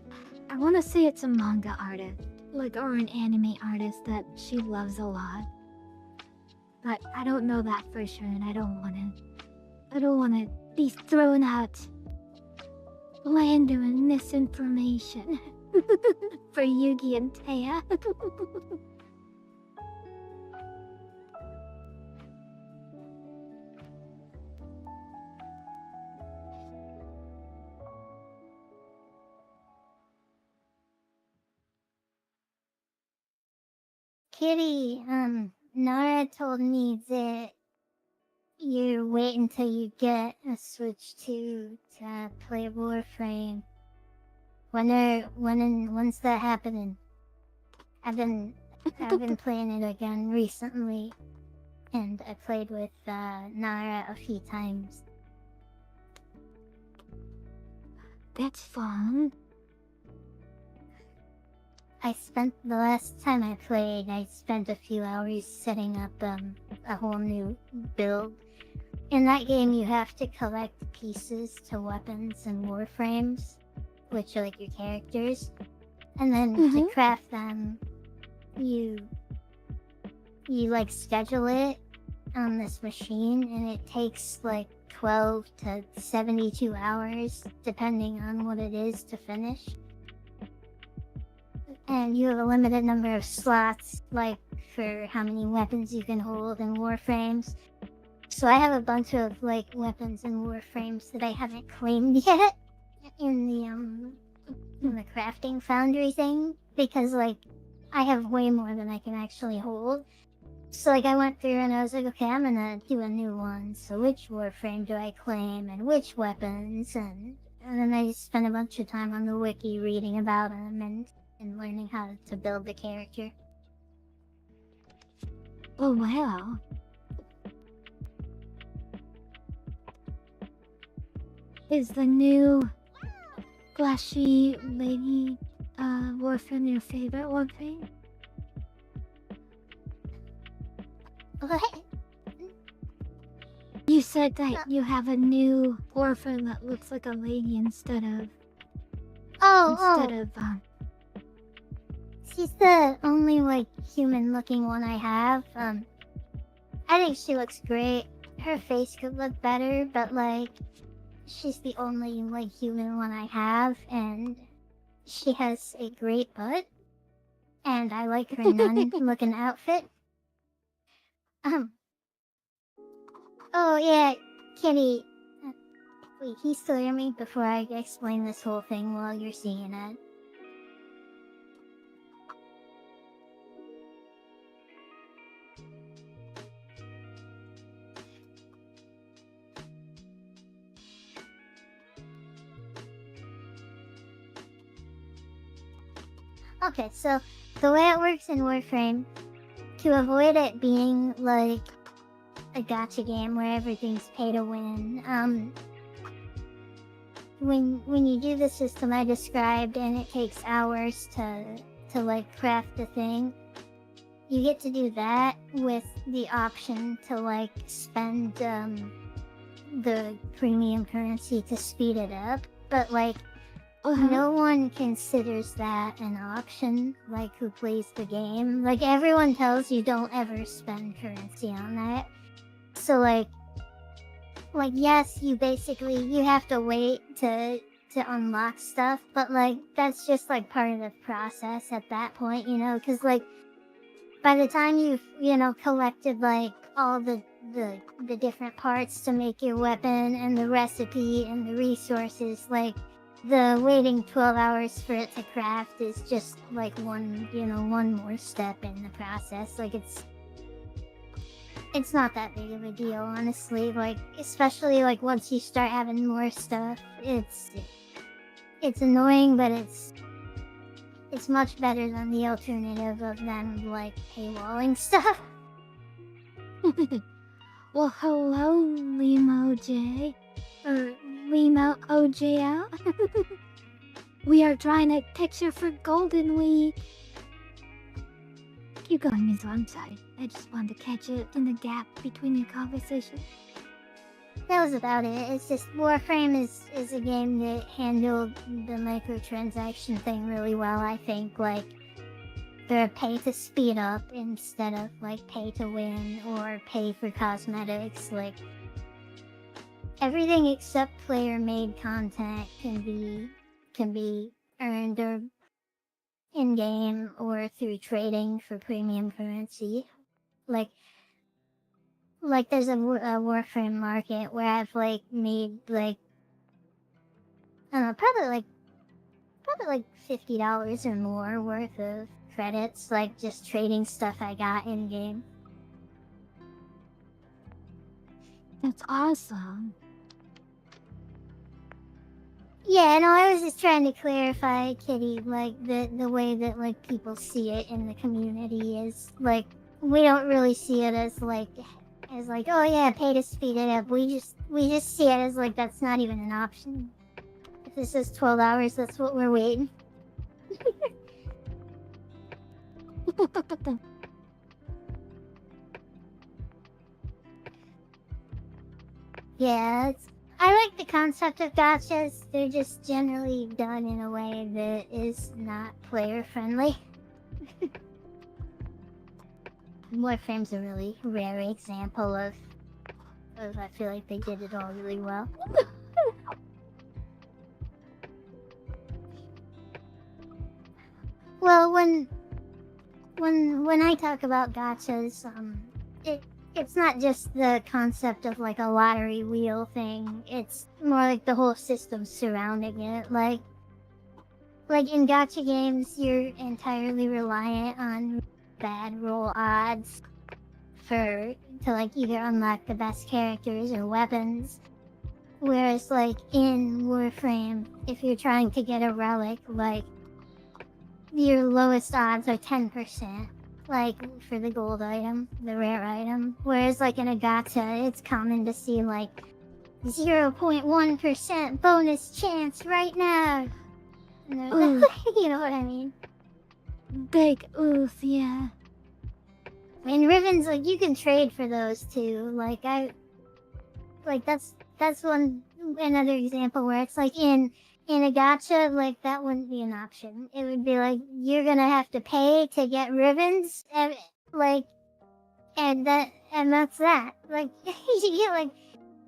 I want to say it's a manga artist, like, or an anime artist that she loves a lot. But I don't know that for sure, and I don't want to be thrown out slander and misinformation for Yugi and Taya. Kitty, Nara told me that you wait until you get a Switch 2 to play Warframe. When's that happening? I've been playing it again recently, and I played with Nara a few times. That's fun. The last time I played, I spent a few hours setting up a whole new build. In that game, you have to collect pieces to weapons and warframes, which are like your characters. And then to craft them, you like schedule it on this machine, and it takes like 12 to 72 hours, depending on what it is, to finish. And you have a limited number of slots, like, for how many weapons you can hold in warframes. So I have a bunch of, like, weapons and warframes that I haven't claimed yet in the crafting foundry thing, because, like, I have way more than I can actually hold. So, like, I went through and I was like, okay, I'm gonna do a new one. So which warframe do I claim, and which weapons? And then I spent a bunch of time on the wiki reading about them and learning how to build the character. Oh, wow. Is the new flashy lady warframe your favorite warframe? What? You said that you have a new warframe that looks like a lady instead of She's the only, like, human-looking one I have. I think she looks great. Her face could look better, but, like, she's the only, like, human one I have, and she has a great butt, and I like her nun-looking outfit. Oh, yeah, Kitty. Wait, can you still hear me before I explain this whole thing while you're seeing it? Okay, so the way it works in Warframe, to avoid it being like a gacha game where everything's pay to win, when you do the system I described and it takes hours to like craft a thing, you get to do that with the option to like spend the premium currency to speed it up, but like no one considers that an option, like, who plays the game. Like, everyone tells you don't ever spend currency on that. So, like, yes, you have to wait to unlock stuff, but, like, that's just, like, part of the process at that point, you know? Because, like, by the time you've, collected, like, all the different parts to make your weapon and the recipe and the resources, like, the waiting 12 hours for it to craft is just like one more step in the process. Like, it's not that big of a deal, honestly. Like, especially like once you start having more stuff, it's annoying, but it's much better than the alternative of them like paywalling stuff. Well, hello, Limo J. Or Limo OJL. We are trying a picture for Golden Week. Keep going, Mizu. I'm sorry. I just wanted to catch it in the gap between your conversation. That was about it. It's just Warframe is a game that handled the microtransaction thing really well, I think. Like, they're pay to speed up instead of like pay to win or pay for cosmetics. Like, everything except player made content can be earned or in game or through trading for premium currency. Like there's a Warframe market where I've like made like, I don't know, probably like $50 or more worth of credits, like just trading stuff I got in game. That's awesome. Yeah, no, I was just trying to clarify, Kitty, like the way that like people see it in the community is like, we don't really see it as like oh yeah, pay to speed it up. We just see it as like that's not even an option. If this is 12 hours, that's what we're waiting. Yeah, I like the concept of gotchas. They're just generally done in a way that is not player friendly. Warframe's a really rare example of I feel like they did it all really well. Well, when I talk about gotchas, it's not just the concept of like a lottery wheel thing. It's more like the whole system surrounding it. Like in gacha games, you're entirely reliant on bad roll odds to like either unlock the best characters or weapons. Whereas like in Warframe, if you're trying to get a relic, like your lowest odds are 10%, like for the gold item, the rare item. Whereas like in a gacha, it's common to see like 0.1% bonus chance right now. And you know what I mean? Big oof, yeah. And Riven's like, you can trade for those too. Like that's another example where it's like in a gacha, like that wouldn't be an option. It would be like you're gonna have to pay to get ribbons, and that's that. Like you get like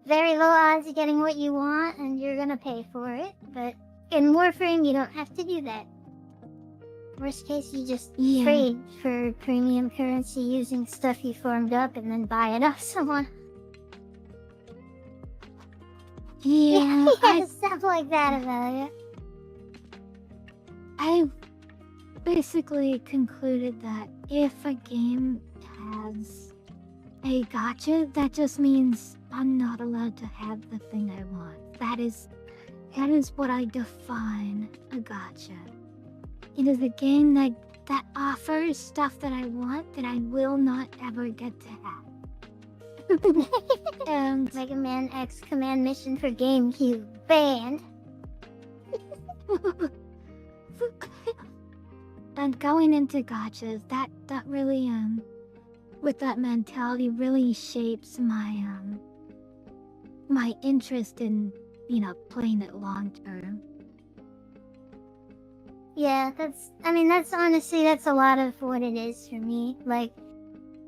very low odds of getting what you want, and you're gonna pay for it. But in Warframe, you don't have to do that. Worst case, you just trade for premium currency using stuff you farmed up, and then buy it off someone. Yeah, stuff like that about it. I basically concluded that if a game has a gacha, that just means I'm not allowed to have the thing I want. That is what I define a gacha. It is a game that offers stuff that I want that I will not ever get to have. And Mega Man X Command Mission for GameCube banned. And going into gachas, that really with that mentality really shapes my my interest in playing it long term. Yeah, that's honestly that's a lot of what it is for me. Like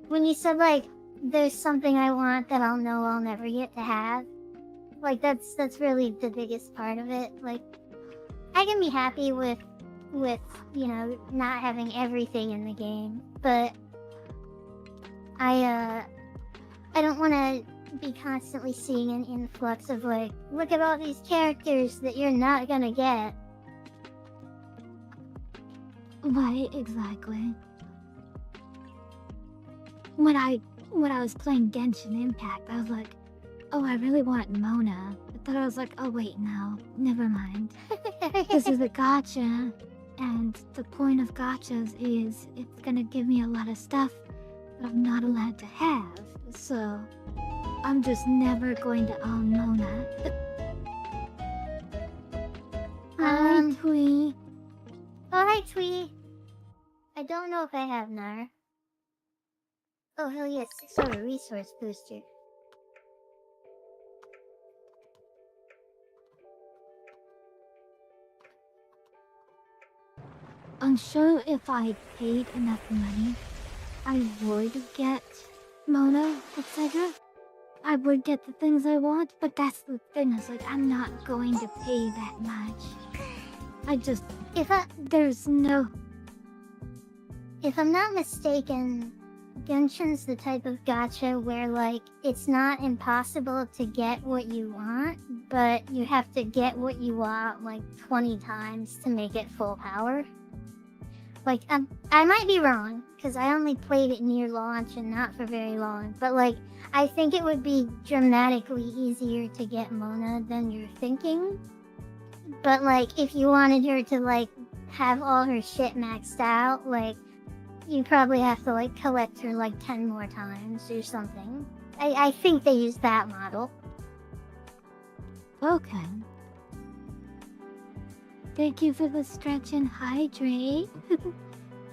when you said like there's something I want that I'll know I'll never get to have. Like that's really the biggest part of it. Like I can be happy with not having everything in the game, but I don't want to be constantly seeing an influx of like, look at all these characters that you're not gonna get. Right, exactly. What I when I was playing Genshin Impact, I was like, oh, I really want Mona. But then I was like, oh wait, no, never mind. This is a gacha, and the point of gachas is it's gonna give me a lot of stuff that I'm not allowed to have. So I'm just never going to own Mona. Hi, Twee. Oh, hi, Twee. I don't know if I have Nar. Oh, hell yes, sorry, resource booster. I'm sure if I paid enough money, I would get Mona, etc. I would get the things I want, but that's the thing, is like, I'm not going to pay that much. There's no... If I'm not mistaken, Genshin's the type of gacha where, like, it's not impossible to get what you want, but you have to get what you want, like, 20 times to make it full power. Like, I might be wrong, because I only played it near launch and not for very long, but, like, I think it would be dramatically easier to get Mona than you're thinking. But, like, if you wanted her to, like, have all her shit maxed out, like, you probably have to, like, collect her, like, 10 more times or something. I think they use that model. Okay. Thank you for the stretch and hydrate.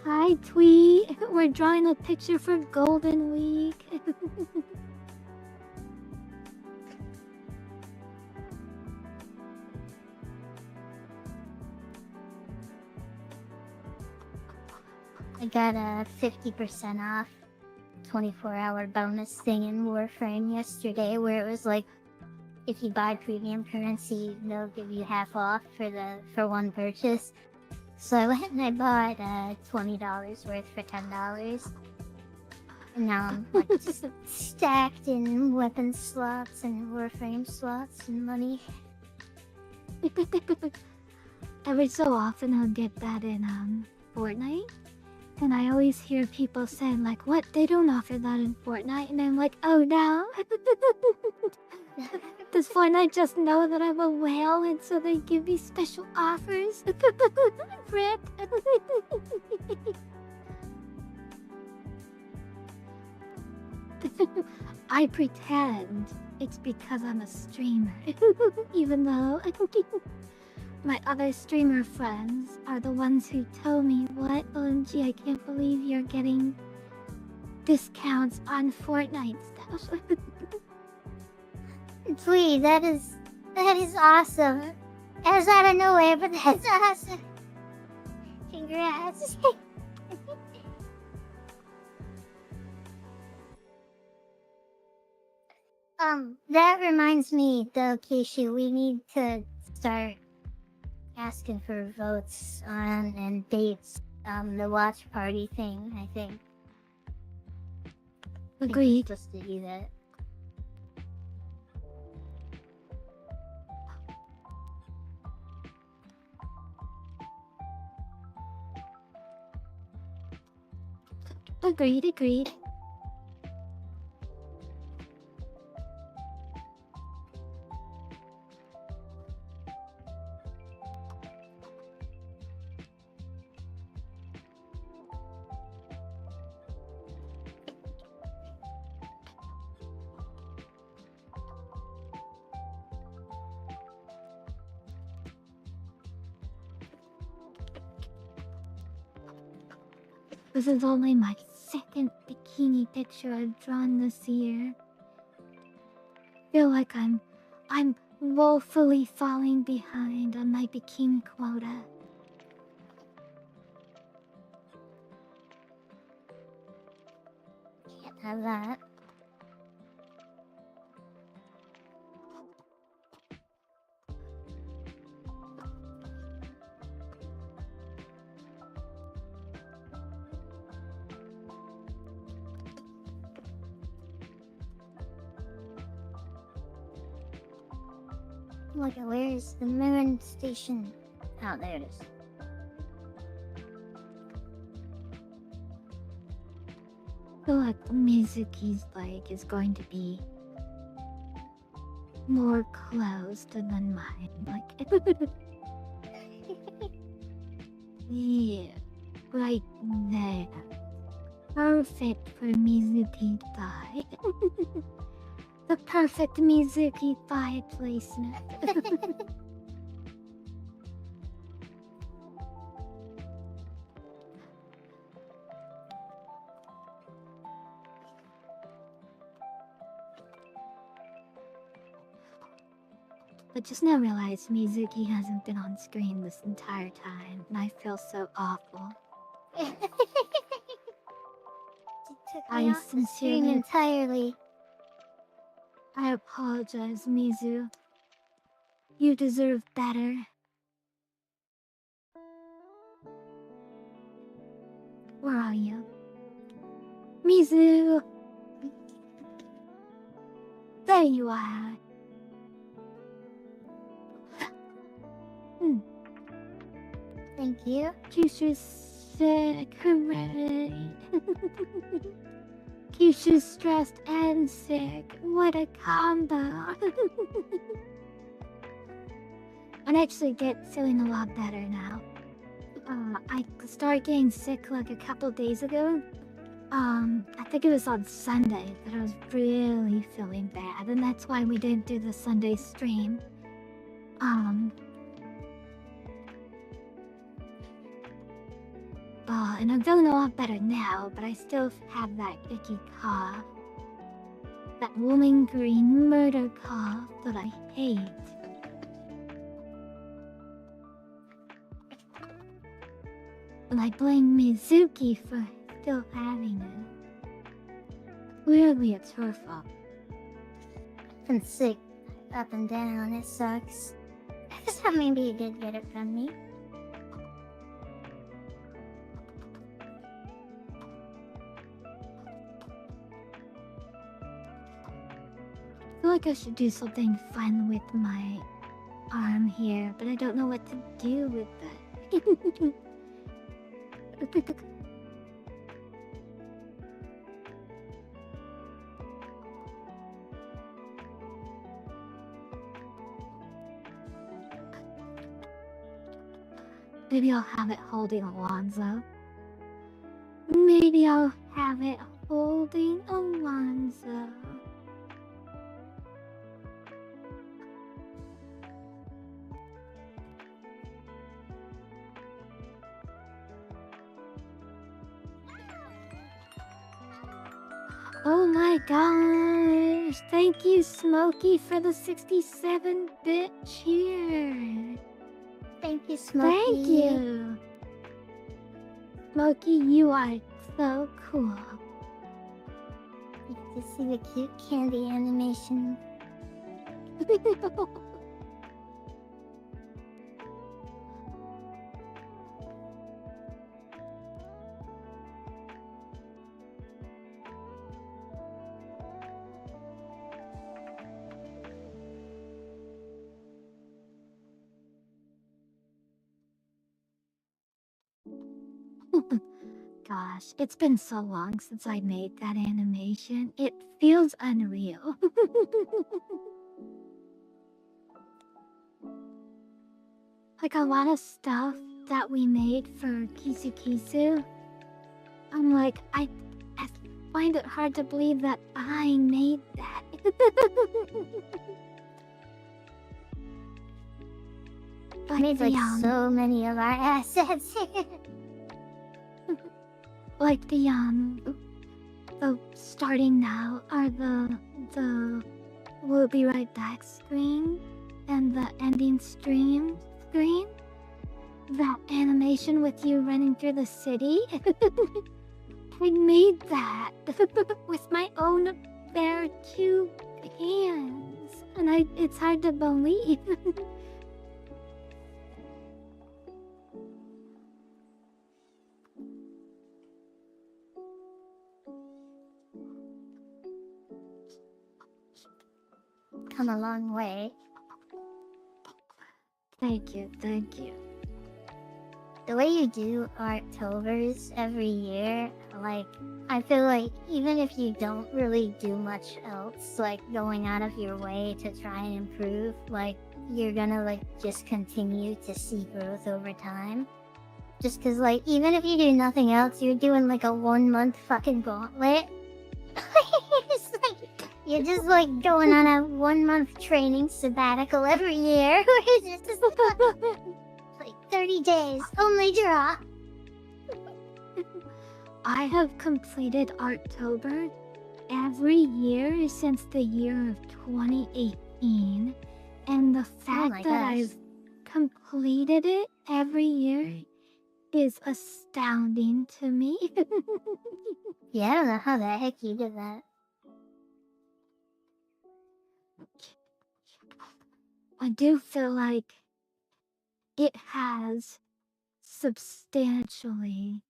Hi, Twee. We're drawing a picture for Golden Week. I got a 50% off 24-hour bonus thing in Warframe yesterday where it was like, if you buy premium currency, they'll give you half off for one purchase. So I went and I bought $20 worth for $10. And now I'm like just stacked in weapon slots and Warframe slots and money. Every so often I'll get that in Fortnite. And I always hear people saying, like, what? They don't offer that in Fortnite? And I'm like, oh no? Does Fortnite just know that I'm a whale and so they give me special offers? Rip. I pretend it's because I'm a streamer. Even though my other streamer friends are the ones who tell me, what? OMG, I can't believe you're getting discounts on Fortnite stuff. Twee, that is awesome. That was out of nowhere, but that's awesome. Congrats. That reminds me though, Kyushu, we need to start asking for votes on and dates the watch party thing, I think. Agreed. We're supposed to do that. Agreed. This is only my second bikini picture I've drawn this year. Feel like I'm woefully falling behind on my bikini quota. Can't have that. Look, where is the moon station? Oh, there it is. feel like Mizuki's leg is going to be more closed than mine. Like, yeah, right there. Perfect for Mizuki thigh. The perfect Mizuki thigh placement. But just now realized Mizuki hasn't been on screen this entire time, and I feel so awful. She took me I off the stream sincerely- entirely. I apologize, Mizu. You deserve better. Where are you? Mizu! There you are. Thank you. Kyushu's sick, hooray. Kyushu's stressed and sick. What a combo. I'm actually feeling a lot better now. I started getting sick like a couple days ago. I think it was on Sunday that I was really feeling bad, and that's why we didn't do the Sunday stream. And I'm feeling a lot better now, but I still have that icky cough. That lingering murder cough that I hate. And I blame Mizuki for still having it. Clearly it's her fault. I've been sick up and down. It sucks. I thought maybe you did get it from me. I feel like I should do something fun with my arm here, but I don't know what to do with that. Maybe I'll have it holding Alonzo. Maybe I'll have it holding Alonzo. Oh my gosh! Thank you, Smokey, for the 67-bit cheer. Thank you, Smokey. Thank you. Smokey, you are so cool. You get to see the cute candy animation. Gosh, it's been so long since I made that animation. It feels unreal. Like a lot of stuff that we made for Kisu. I'm like, I find it hard to believe that I made that. I made like so many of our assets. Like the starting now are the we'll be right back screen and the ending stream screen. That animation with you running through the city. I made that with my own bare 2 hands. And it's hard to believe. Come a long way. Thank you, thank you. the way you do Arttovers every year, like, I feel like even if you don't really do much else, like going out of your way to try and improve, like, you're gonna, like, just continue to see growth over time. Just because, like, even if you do nothing else, you're doing, like, a 1 month fucking gauntlet. It's like, you're just, like, going on a 1 month training sabbatical every year. Where it's just, like, 30 days, only draw. I have completed Arttober every year since the year of 2018, and the fact that I've completed it every year is astounding to me. Yeah, I don't know how the heck you did that. I do feel like it has substantially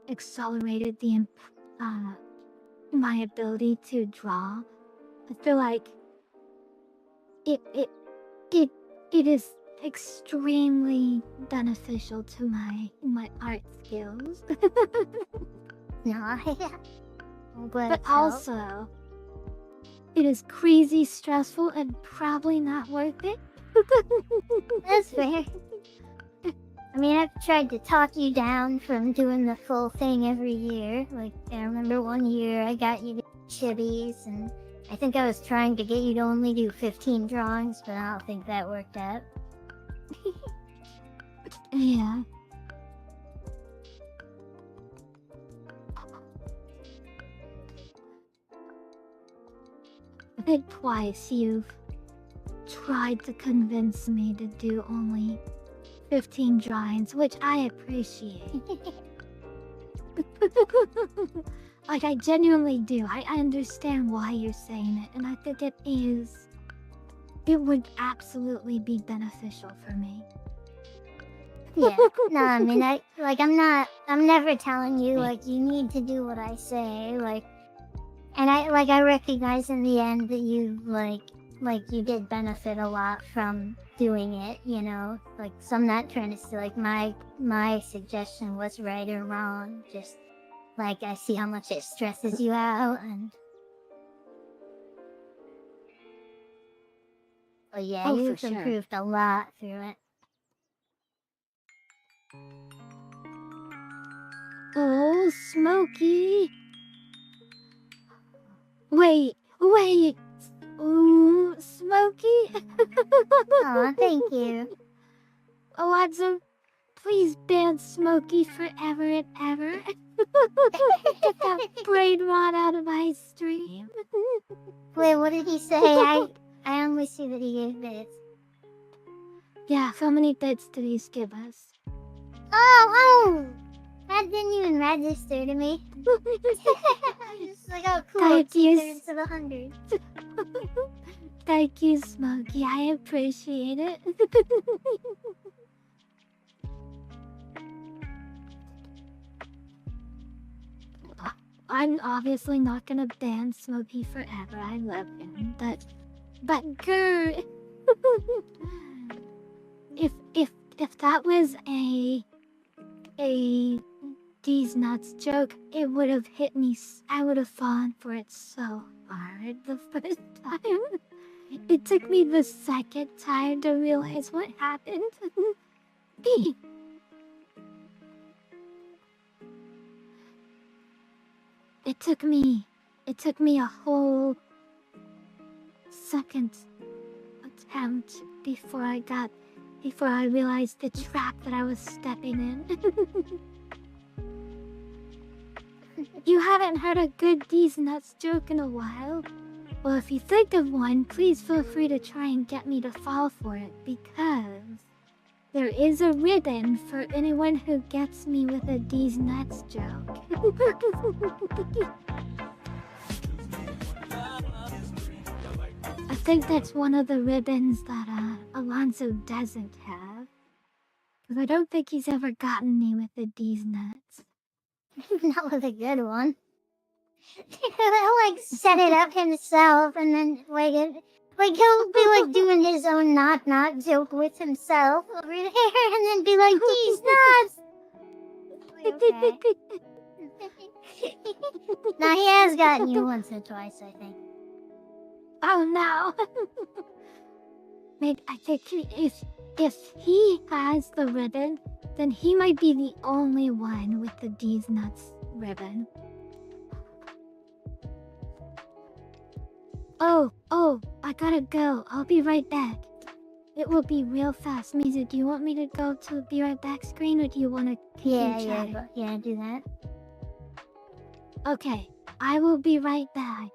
accelerated my ability to draw. I feel like it is extremely beneficial to my art skills. No, but also, it is crazy stressful and probably not worth it. That's fair. I mean, I've tried to talk you down from doing the full thing every year. Like, I remember one year I got you to chibis, and I think I was trying to get you to only do 15 drawings, but I don't think that worked out. Yeah. I think twice you've tried to convince me to do only 15 drawings, which I appreciate. Like, I genuinely do. I understand why you're saying it, and I think it would absolutely be beneficial for me. Yeah, no, I mean, I'm never telling you, like, you need to do what I say, like, and I recognize in the end that you, like, you did benefit a lot from doing it, you know? Like, so I'm not trying to say, like, my suggestion was right or wrong, just, like, I see how much it stresses you out, and... But yeah, you've improved a lot through it. Oh, Smokey! Wait! Ooh, Smokey! Aw, thank you. Alexa, please ban Smokey forever and ever. Get that brain rot out of my stream. Wait, what did he say? I only see that he gave bits. Yeah, how many bits did he give us? Oh! That didn't even register to me. Just like, oh, cool, Thank you. 2/3 of 100. Thank you, Smokey. I appreciate it. I'm obviously not gonna ban Smokey forever. I love him, but grr. if that was a D's nuts joke, it would have hit me. I would have fallen for it so hard the first time. It took me the second time to realize what happened. It took me a whole second attempt before I realized the trap that I was stepping in. You haven't heard a good D's nuts joke in a while? Well, if you think of one, please feel free to try and get me to fall for it, because there is a ribbon for anyone who gets me with a D's nuts joke. I think that's one of the ribbons that Alonso doesn't have. Because I don't think he's ever gotten me with a D's nuts. Not with a good one. He'll, like, set it up himself and then, like, Like he'll be like doing his own knock joke with himself over there, and then be like, "Geez, nuts." Like, okay. Now he has gotten you once or twice, I think. Oh no! Maybe I think if he has the ribbon, then he might be the only one with the D's nuts ribbon. Oh, I gotta go. I'll be right back. It will be real fast. Mizu, do you want me to go to be right back screen, or do you want to continue chatting? Yeah, do that. Okay, I will be right back.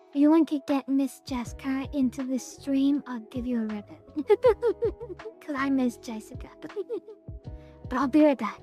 If you want to get Miss Jessica into the stream, I'll give you a ribbon. Because I miss Jessica. But I'll be right back.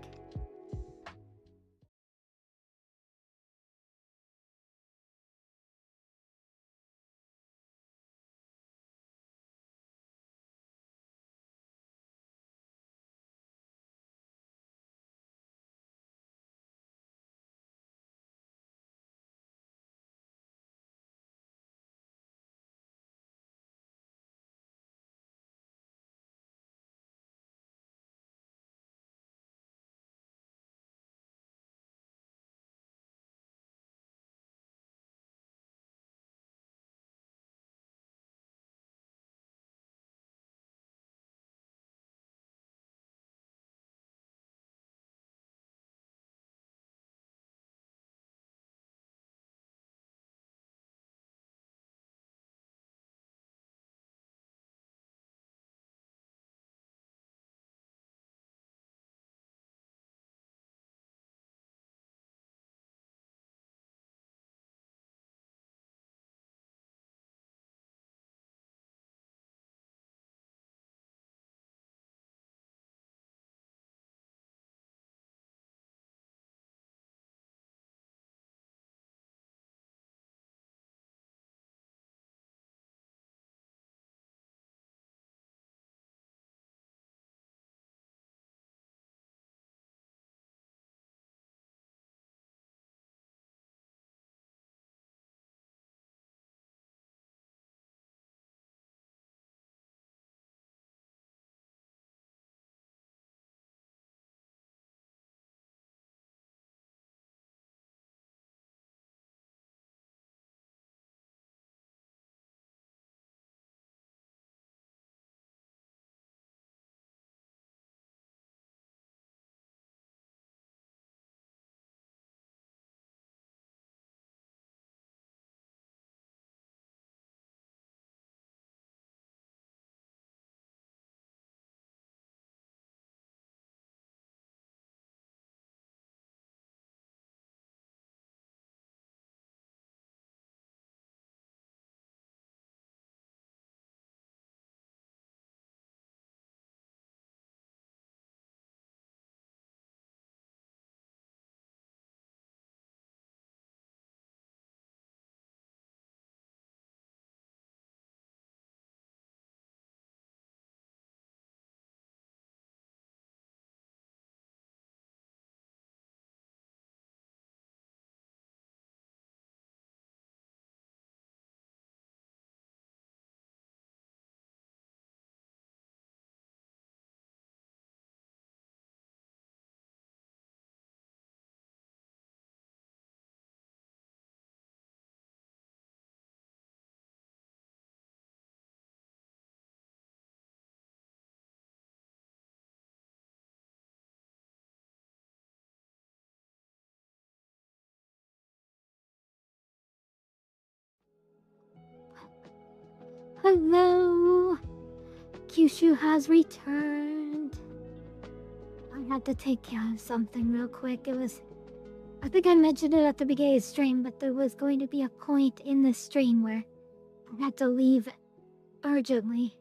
Hello! Kyushu has returned. I had to take care of something real quick. I think I mentioned it at the beginning of the stream, but there was going to be a point in the stream where I had to leave urgently.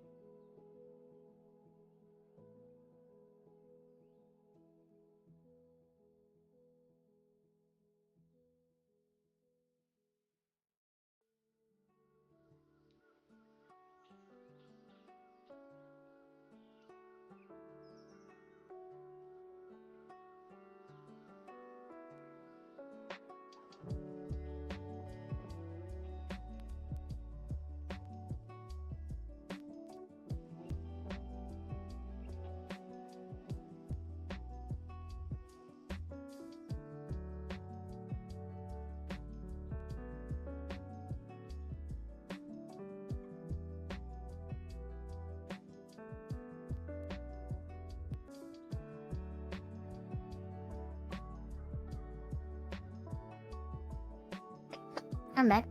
I'm back.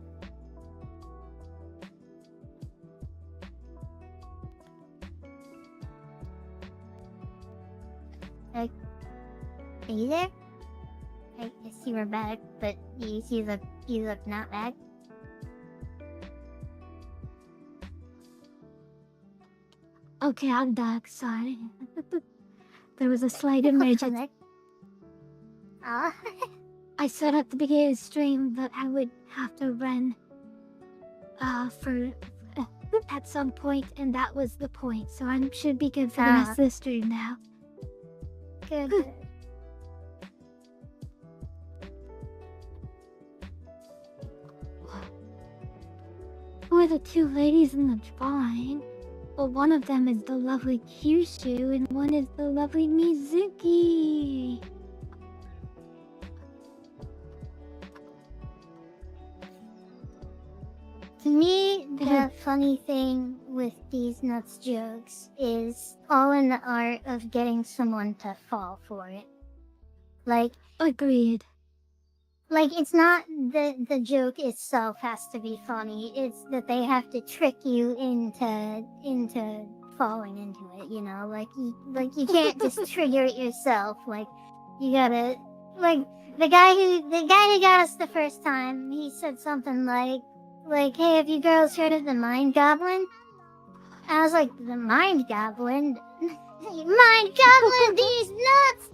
Are you there? I guess you were back, but you look not back. Okay, I'm back. Sorry. There was a slight emergency. Oh. I said at the beginning of the stream that I would have to run for at some point, and that was the point. So I should be good for the rest of the stream now. Good. Who are the two ladies in the drawing? Well, one of them is the lovely Kyushu, and one is the lovely Mizuki. To me, the funny thing with these nuts jokes is all in the art of getting someone to fall for it. Like, agreed. Like, it's not the joke itself has to be funny. It's that they have to trick you into falling into it. You know, like you can't just trigger it yourself. Like, you gotta the guy who got us the first time. He said something like, "Hey, have you girls heard of the Mind Goblin?" I was like, "The Mind Goblin? Mind Goblin? These nuts!"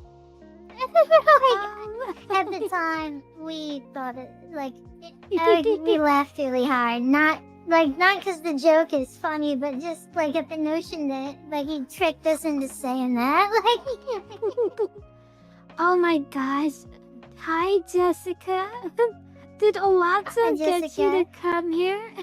At the time, we thought it we laughed really hard. Not because the joke is funny, but just at the notion that he tricked us into saying that. Oh my gosh! Hi, Jessica. Did Alonso get you to come here?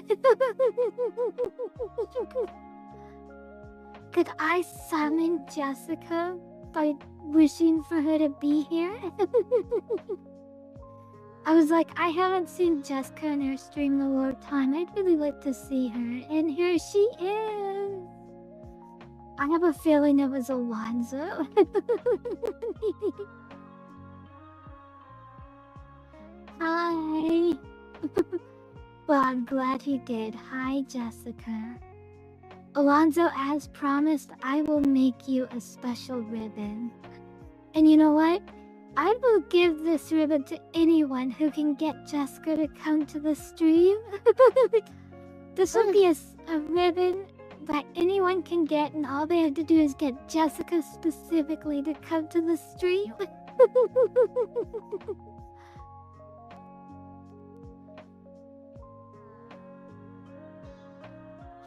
Could I summon Jessica by wishing for her to be here? I was like, I haven't seen Jessica in her stream in a long time. I'd really like to see her. And here she is. I have a feeling it was Alonso. Hi. Well, I'm glad he did. Hi, Jessica. Alonso, as promised, I will make you a special ribbon. And you know what? I will give this ribbon to anyone who can get Jessica to come to the stream. This will be a ribbon that anyone can get, and all they have to do is get Jessica specifically to come to the stream.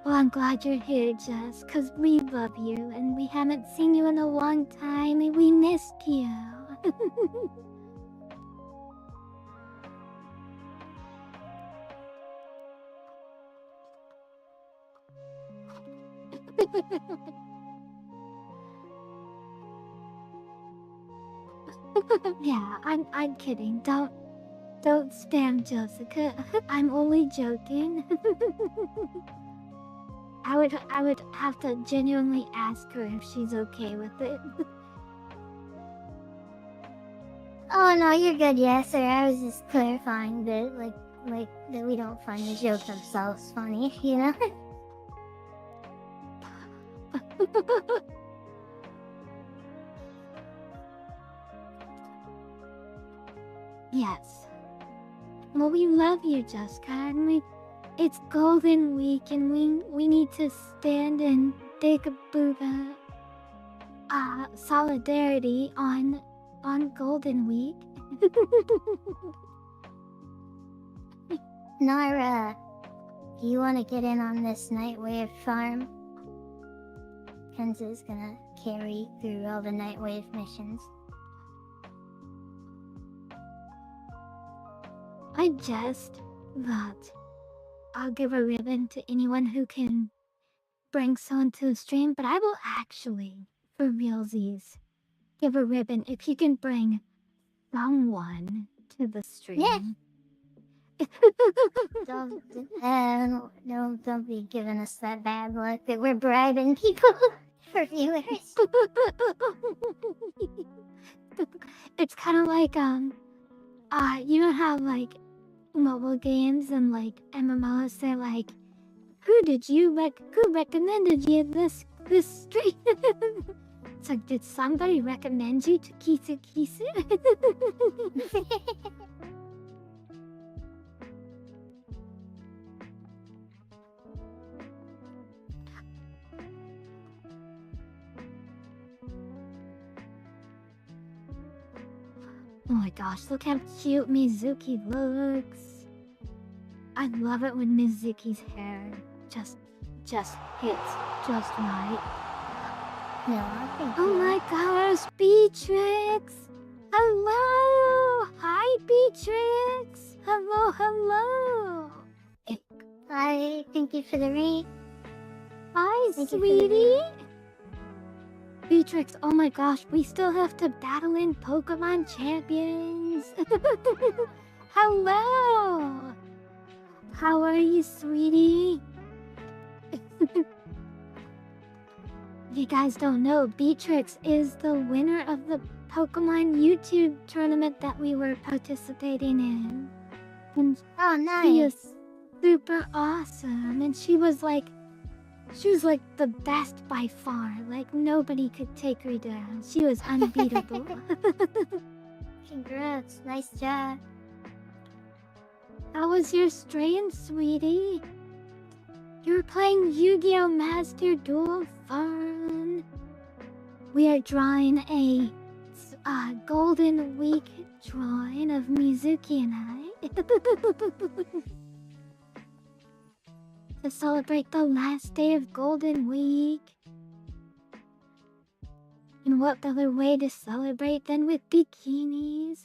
Well, I'm glad you're here, Jess, because we love you, and we haven't seen you in a long time, and we missed you. Yeah, I'm kidding. Don't spam Jessica. I'm only joking. I would have to genuinely ask her if she's okay with it. Oh no, you're good, yes, sir. I was just clarifying that that we don't find the joke themselves funny, you know? Yes. Well, we love you, Jessica, and it's Golden Week, and we need to stand and take a booba solidarity on Golden Week. Nara, do you want to get in on this Nightwave farm? Kenza's gonna carry through all the Nightwave missions. I jest, but I'll give a ribbon to anyone who can bring someone to the stream, but I will actually, for realsies, give a ribbon if you can bring someone to the stream. Yeah. Don't be giving us that bad look that we're bribing people for viewers. It's kind of like you know how mobile games and like MMOs, they're like, who recommended you this stream? It's like, did somebody recommend you to Kisu Kisu? Oh my gosh, look how cute Mizuki looks. I love it when Mizuki's hair just hits just right. No, Oh my gosh, Beatrix! Hello! Hi, Beatrix! Hello! Hi, thank you for the raid. Hi, Thank you for the sweetie! Beatrix, oh my gosh, we still have to battle in Pokemon Champions! Hello! How are you, sweetie? If you guys don't know, Beatrix is the winner of the Pokemon YouTube tournament that we were participating in. And Oh, she nice. is super awesome. And she was like the best by far. Like, nobody could take her down. She was unbeatable. Congrats, nice job. How was your stream, sweetie? You were playing Yu-Gi-Oh! Master Duel. Fun. We are drawing a Golden Week drawing of Mizuki and I. To celebrate the last day of Golden Week. And what other way to celebrate than with bikinis?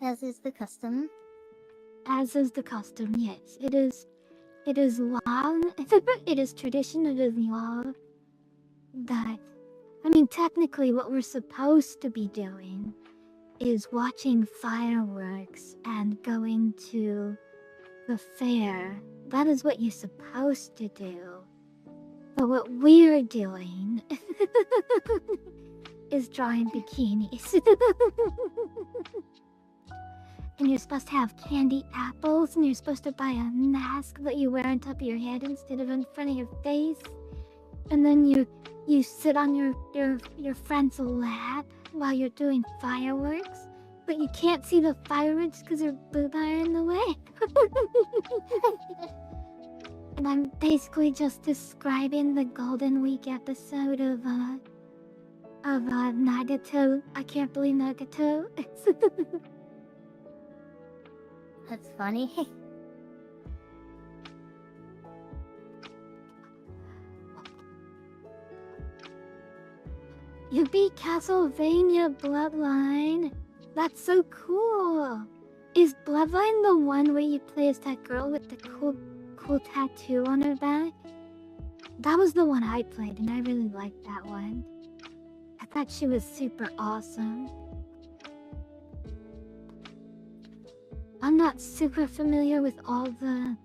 As is the custom. As is the custom, yes. It is law. It is tradition, it is law. That, I mean, technically what we're supposed to be doing is watching fireworks and going to the fair. That is what you're supposed to do. But what we're doing is drawing bikinis. And you're supposed to have candy apples, and you're supposed to buy a mask that you wear on top of your head instead of in front of your face. And then you sit on your friend's lap while you're doing fireworks, but you can't see the fireworks because your boob are in the way. And I'm basically just describing the Golden Week episode of Nagato. I can't believe Nagato. That's funny. You beat Castlevania Bloodline. That's so cool. Is Bloodline the one where you play as that girl with the cool tattoo on her back? That was the one I played, and I really liked that one. I thought she was super awesome. I'm not super familiar with all the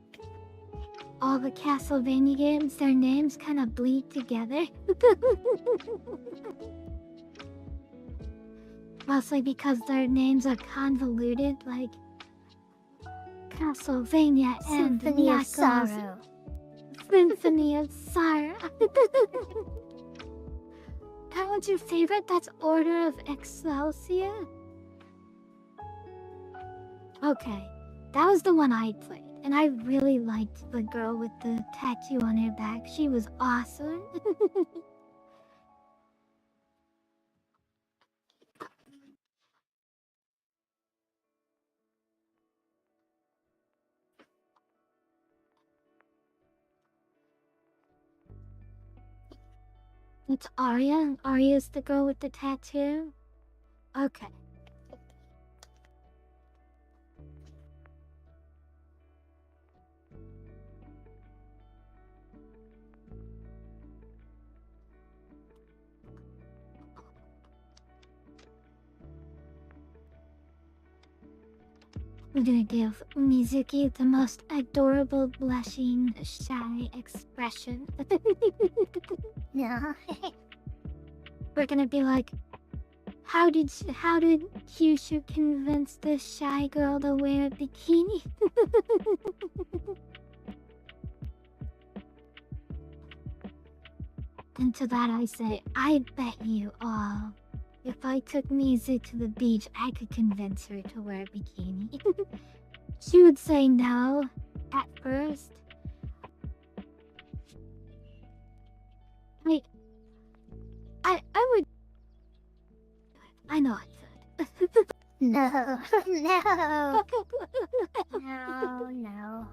Castlevania games. Their names kind of bleed together. Mostly because their names are convoluted, like Castlevania and Symphony of Knuckles. Sorrow. Symphony of Sorrow. That one's your favorite? That's Order of Excelsior? Okay, that was the one I played. And I really liked the girl with the tattoo on her back. She was awesome. It's Arya. Arya's the girl with the tattoo. Okay. We're gonna give Mizuki the most adorable, blushing, shy expression. No. We're gonna be like, How did Kyushu convince this shy girl to wear a bikini? And to that I say, I bet you all, if I took Mizu to the beach, I could convince her to wear a bikini. She would say no at first. I would. I know I could. No, no.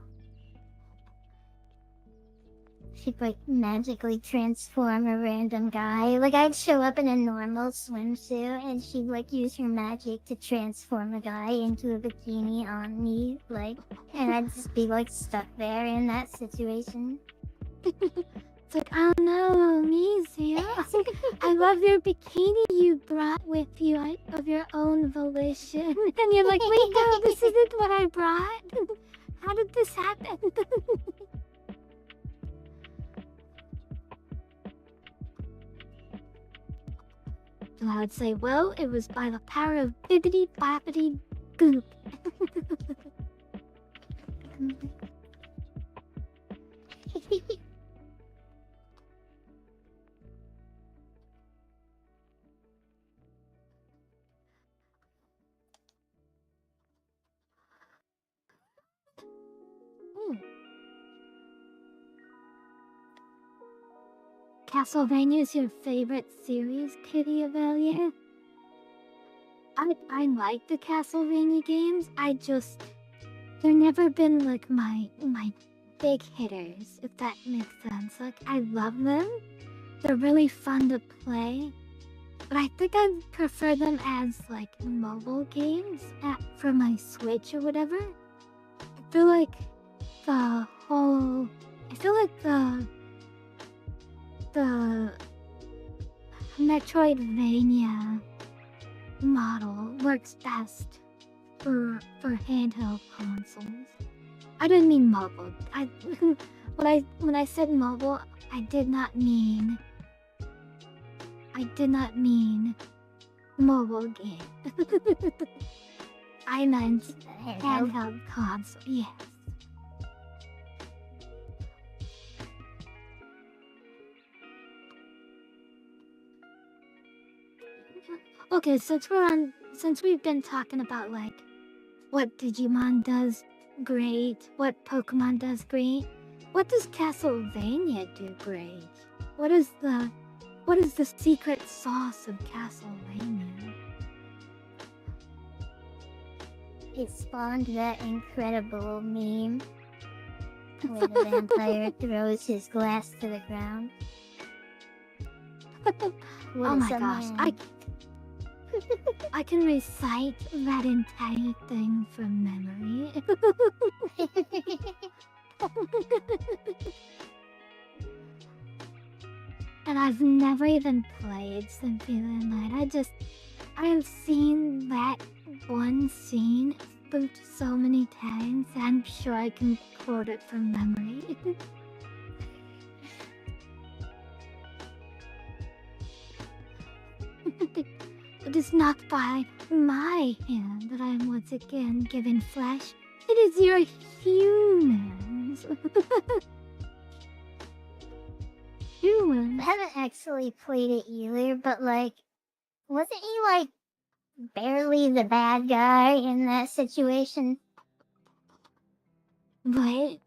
She'd like magically transform a random guy. Like I'd show up in a normal swimsuit and she'd like use her magic to transform a guy into a bikini on me. Like, and I'd just be like stuck there in that situation. It's like, oh no, Mizu, I love your bikini you brought with you of your own volition. And you're like, wait, no, this isn't what I brought. How did this happen? So I would say, well, it was by the power of bibbidi boppity goop. Castlevania is your favorite series, Kitty Avelia? I like the Castlevania games. They've never been like my big hitters, if that makes sense. Like, I love them. They're really fun to play. But I think I prefer them as like mobile games for my Switch or whatever. I feel like the Metroidvania model works best for handheld consoles. I didn't mean mobile. When I said mobile, I did not mean mobile game. I meant handheld console. Yes. Okay, since we've been talking about like what Digimon does great, what Pokemon does great, what does Castlevania do great? What is the secret sauce of Castlevania? It spawned that incredible meme where the vampire throws his glass to the ground. Oh my gosh, I can recite that entire thing from memory. And I've never even played Symphony of the Night. I've seen that one scene spoofed so many times, I'm sure I can quote it from memory. It is not by my hand that I am once again given flesh. It is your humans. Humans. I haven't actually played it either, but like, wasn't he like barely the bad guy in that situation? What?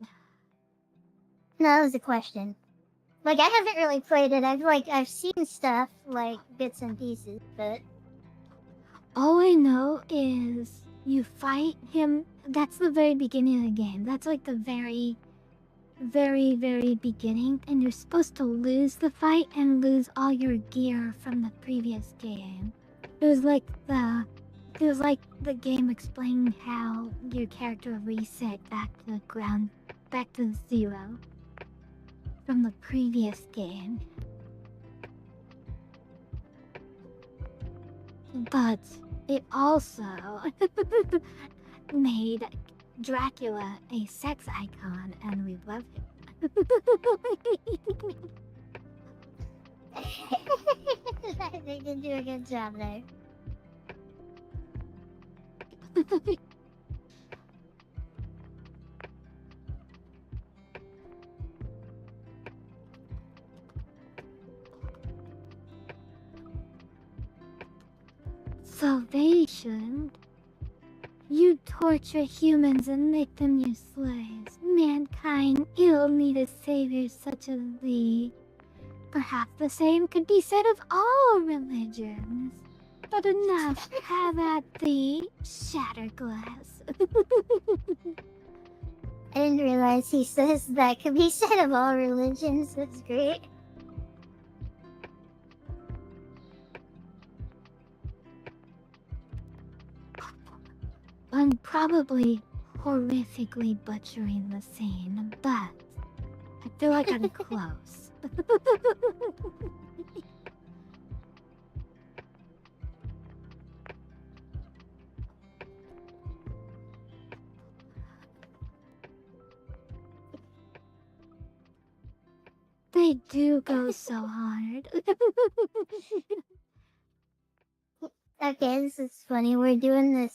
No, that was a question. Like, I haven't really played it. I've seen stuff, like bits and pieces, but all I know is you fight him. That's the very beginning of the game. That's like the very, very, very beginning. And you're supposed to lose the fight and lose all your gear from the previous game. It was like the game explaining how your character reset back to ground, back to zero from the previous game. But it also made Dracula a sex icon, and we love him. they did do a good job there. Salvation? You torture humans and make them your slaves. Mankind ill need a savior such as thee. Perhaps the same could be said of all religions. But enough, have at thee, Shatterglass. I didn't realize he says that could be said of all religions. That's great. I'm probably horrifically butchering the scene, but I feel like I'm close. They do go so hard. Okay, this is funny. We're doing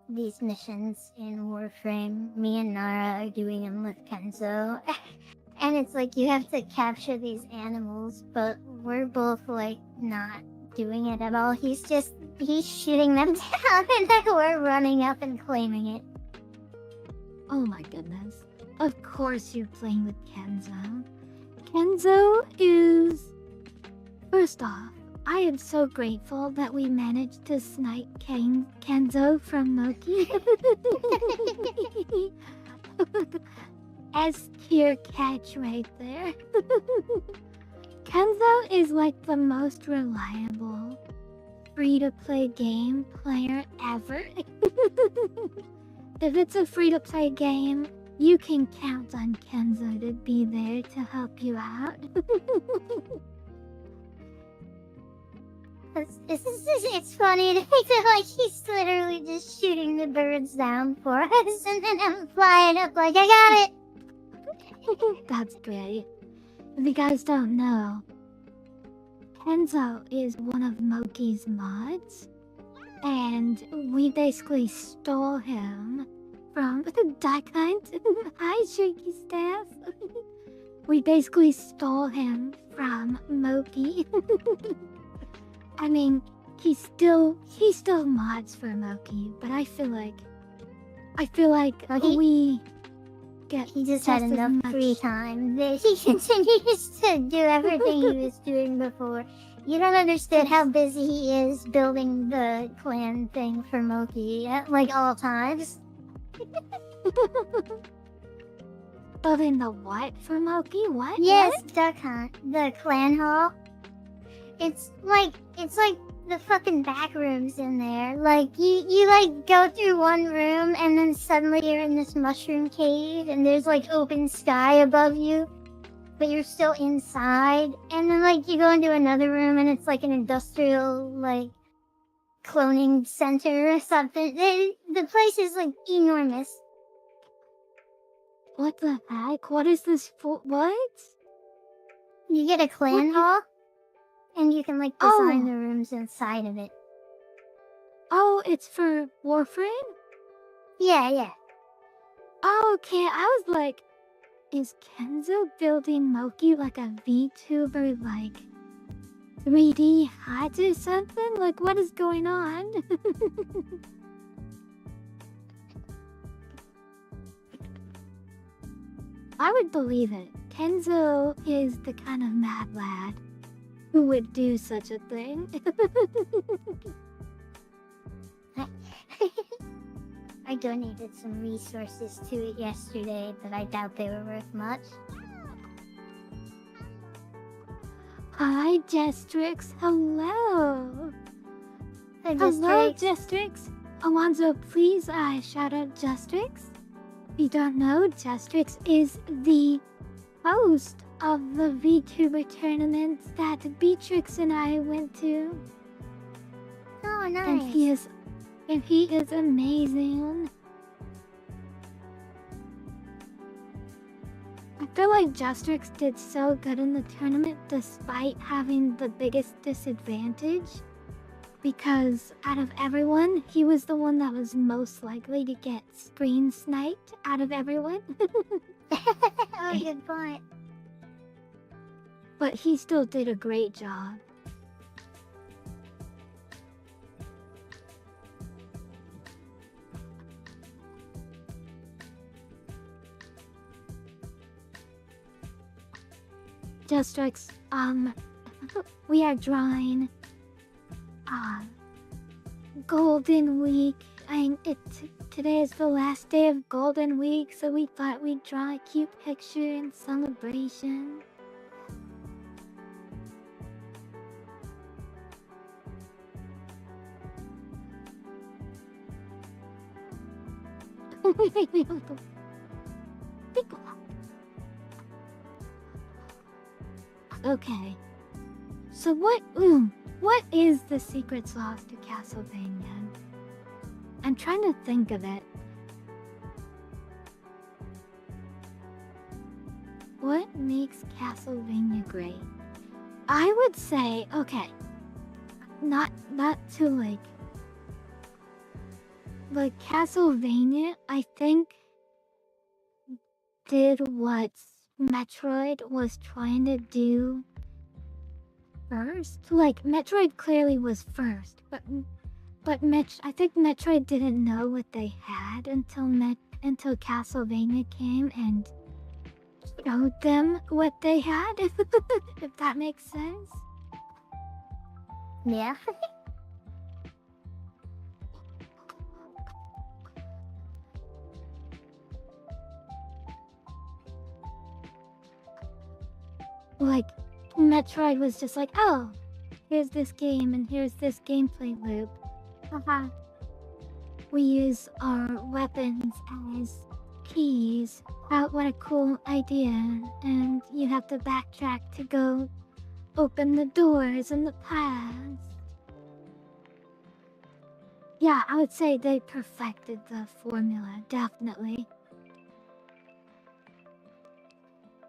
these missions in Warframe. Me and Nara are doing them with Kenzo. And it's like you have to capture these animals, but we're both like not doing it at all. He's shooting them down and then we're running up and claiming it. Oh my goodness. Of course you're playing with Kenzo. Kenzo is... First off, I am so grateful that we managed to snipe Kenzo from Moki. S tier catch right there. Kenzo is like the most reliable free-to-play game player ever. If it's a free-to-play game, you can count on Kenzo to be there to help you out. It's funny to think that like he's literally just shooting the birds down for us, and then I'm flying up like I got it. That's great. If you guys don't know, Kenzo is one of Moki's mods, and we basically stole him from Daikant. Hi, Shaky Staff. We basically stole him from Moki. I mean, he still mods for Moki, but I feel like we get he just had enough free time that he continues to do everything he was doing before. You don't understand how busy he is building the clan thing for Moki at like all times. Building the what for Moki? What? Yes, What? Duck Hunt, the clan hall. It's like the fucking back rooms in there. Like you like go through one room and then suddenly you're in this mushroom cave and there's like open sky above you, but you're still inside. And then like you go into another room and it's like an industrial like cloning center or something. The place is like enormous. What the heck? What is this for? What? You get a clan hall. And you can, like, design the rooms inside of it. Oh, it's for Warframe? Yeah. Oh, okay. I was like, is Kenzo building Moki like a VTuber, like, 3D hut or something? Like, what is going on? I would believe it. Kenzo is the kind of mad lad who would do such a thing. I donated some resources to it yesterday, but I doubt they were worth much. Hi, Jestrix. Hello. Hi, Hello, Jestrix. Alonzo, please shout out Jestrix. If you don't know, Jestrix is the host of the VTuber tournaments that Beatrix and I went to. Oh, nice. And he is amazing. I feel like Jestrix did so good in the tournament despite having the biggest disadvantage. because out of everyone, he was the one that was most likely to get screen sniped out of everyone. Oh, good point. But he still did a great job. Districts, we are drawing Golden Week. Today is the last day of Golden Week, so we thought we'd draw a cute picture in celebration. Okay. So what is the secret sauce to Castlevania? I'm trying to think of it. What makes Castlevania great? I would say, okay, not to like Castlevania, I think did what Metroid was trying to do first. Like, Metroid clearly was first, but I think Metroid didn't know what they had until Castlevania came and showed them what they had, if that makes sense. Yeah. Like, Metroid was just like, oh, here's this game and here's this gameplay loop. Haha. We use our weapons as keys. What a cool idea. And you have to backtrack to go open the doors in the past. Yeah, I would say they perfected the formula, definitely.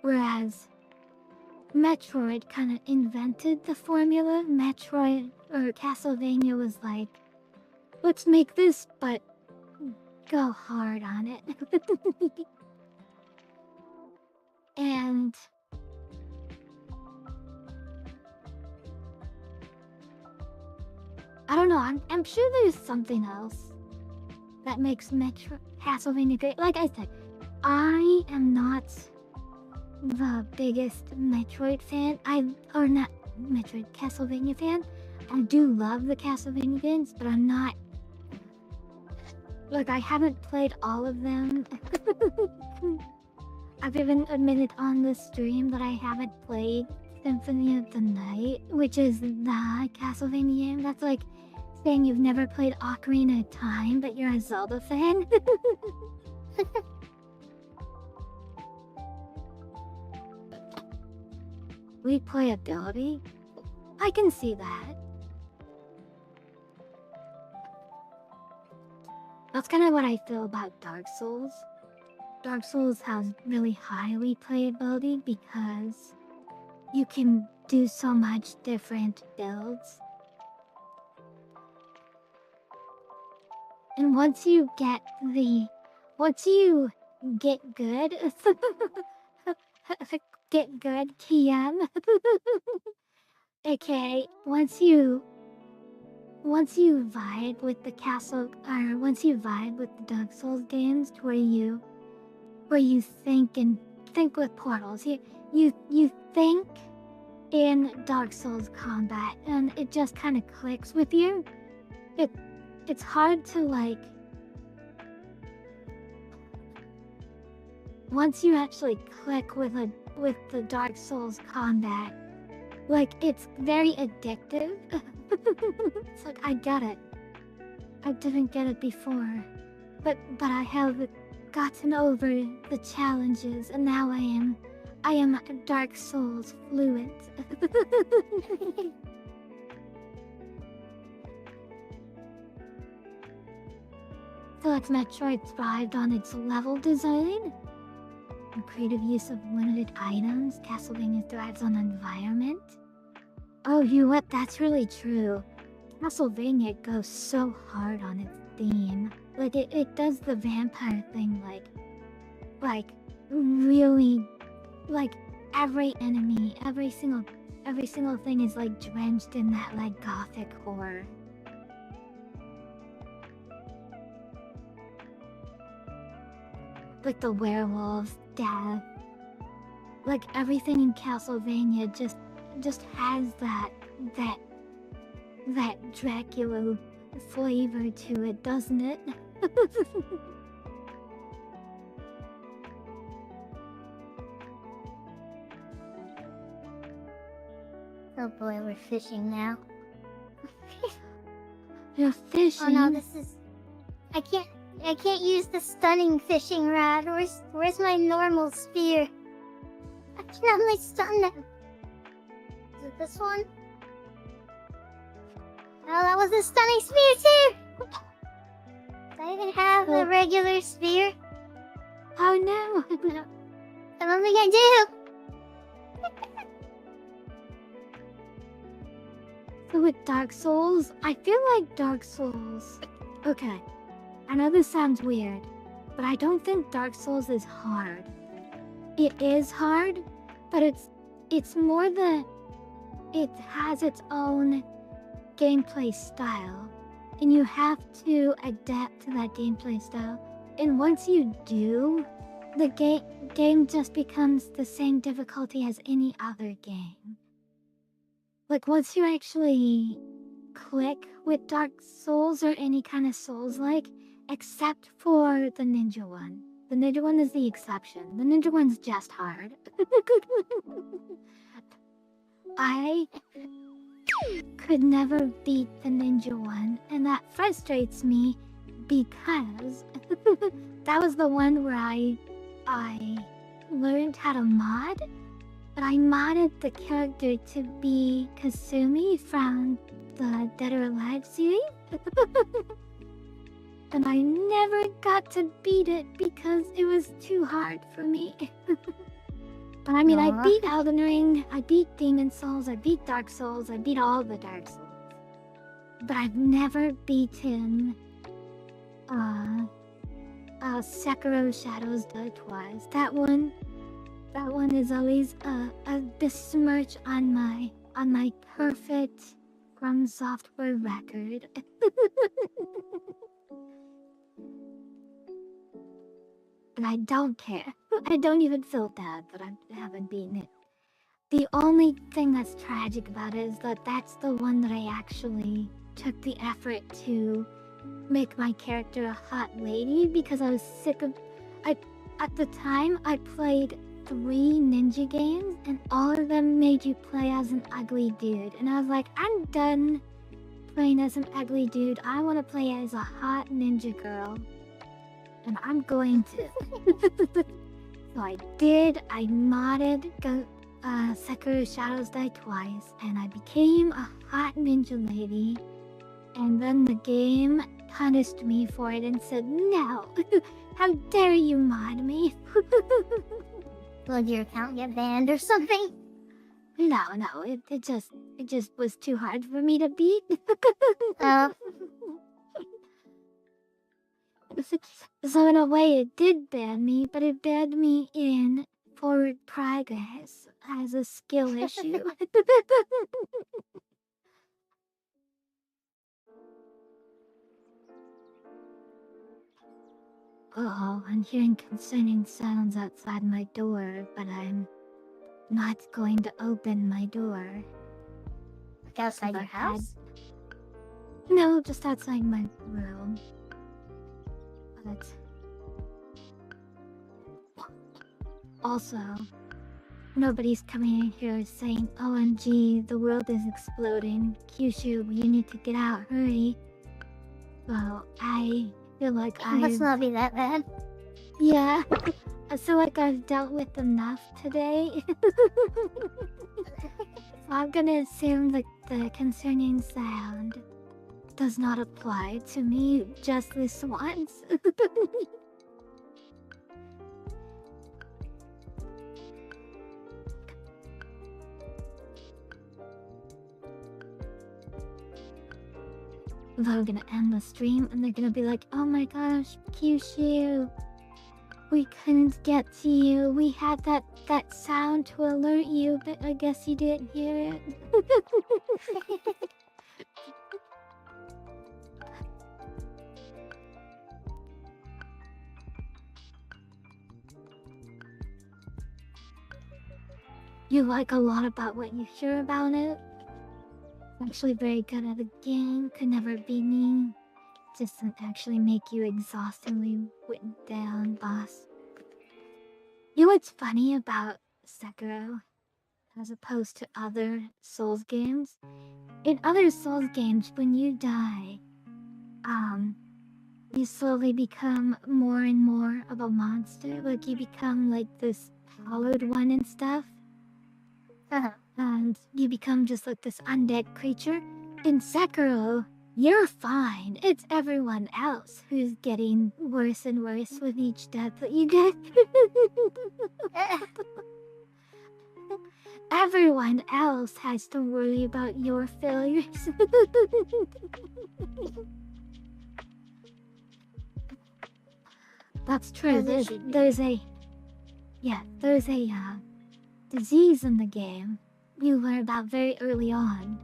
Whereas Metroid kind of invented the formula. Metroid or Castlevania was like, let's make this, but go hard on it. And I don't know, I'm sure there's something else that makes Castlevania great. Like I said, I am not the biggest Metroid fan. Or not Metroid, Castlevania fan. I do love the Castlevania games, but I'm not. Like, I haven't played all of them. I've even admitted on the stream that I haven't played Symphony of the Night, which is the Castlevania game. That's like saying you've never played Ocarina of Time, but you're a Zelda fan. Replayability? I can see that. That's kind of what I feel about Dark Souls. Dark Souls has really high replayability because you can do so much different builds. And once you get good, TM. Okay, once you vibe with the once you vibe with the Dark Souls games, to where you think with portals. You think in Dark Souls combat, and it just kind of clicks with you. It's hard to like. Once you actually click with the Dark Souls combat, like, it's very addictive. It's like, I get it. I didn't get it before, but I have gotten over the challenges, and now I am Dark Souls fluent. So like Metroid thrived on its level design and creative use of limited items. Castlevania thrives on environment. Oh, you know what? That's really true. Castlevania goes so hard on its theme. Like it does the vampire thing like really like every enemy, every single thing is like drenched in that like gothic horror. Like the werewolves, death, like everything in Castlevania just has that Dracula flavor to it, doesn't it? Oh boy, we're fishing now. You're fishing. Oh no, this is... I can't use the stunning fishing rod. Where's my normal spear? I can only stun them. Is it this one? Oh, that was a stunning spear too! Do I even have a regular spear? Oh no! I don't think I do! So with Dark Souls, I feel like Dark Souls... Okay, I know this sounds weird, but I don't think Dark Souls is hard. It is hard, but it's more that it has its own gameplay style, and you have to adapt to that gameplay style. And once you do, the game just becomes the same difficulty as any other game. Like, once you actually click with Dark Souls or any kind of Souls-like, except for the ninja one. The ninja one is the exception. The ninja one's just hard. I could never beat the ninja one, and that frustrates me because that was the one where I learned how to mod. But I modded the character to be Kasumi from the Dead or Alive series. And I never got to beat it because it was too hard for me. But I mean, I beat Elden Ring, I beat Demon Souls, I beat Dark Souls, I beat all the Dark Souls. But I've never beaten Sekiro Shadows Die Twice. That one is always a besmirch on my perfect From Software record. And I don't care. I don't even feel bad that I haven't beaten it. The only thing that's tragic about it is that that's the one that I actually took the effort to make my character a hot lady because I was sick of... At the time, I played 3 ninja games, and all of them made you play as an ugly dude. And I was like, I'm done playing as an ugly dude. I want to play as a hot ninja girl. And I'm going to. So I did. I modded Sekiro Shadows Die Twice, and I became a hot ninja lady. And then the game punished me for it and said, no, how dare you mod me? Will your account get banned or something? No, it just was too hard for me to beat. So in a way it did ban me, but it banned me in forward progress as a skill issue. Oh, I'm hearing concerning sounds outside my door, but I'm not going to open my door. Like outside your house? No, just outside my room. But also, nobody's coming in here saying, OMG, the world is exploding. Kyushu, you need to get out, hurry. Well, I feel like It must not be that bad. Yeah, I feel like I've dealt with enough today. So I'm gonna assume that the concerning sound does not apply to me just this once. They're gonna end the stream and they're gonna be like, oh my gosh, Kyushu, we couldn't get to you. We had that sound to alert you, but I guess you didn't hear it. You like a lot about what you hear about it. Actually very good at the game, could never be me. Doesn't actually make you exhaustingly written down, boss. You know what's funny about Sekiro, as opposed to other Souls games? In other Souls games, when you die, you slowly become more and more of a monster. Like, you become like this hollowed one and stuff. And you become just like this undead creature. In Sekiro, you're fine. It's everyone else who's getting worse and worse with each death that you get. Everyone else has to worry about your failures. That's true. There's a disease in the game you learn about very early on.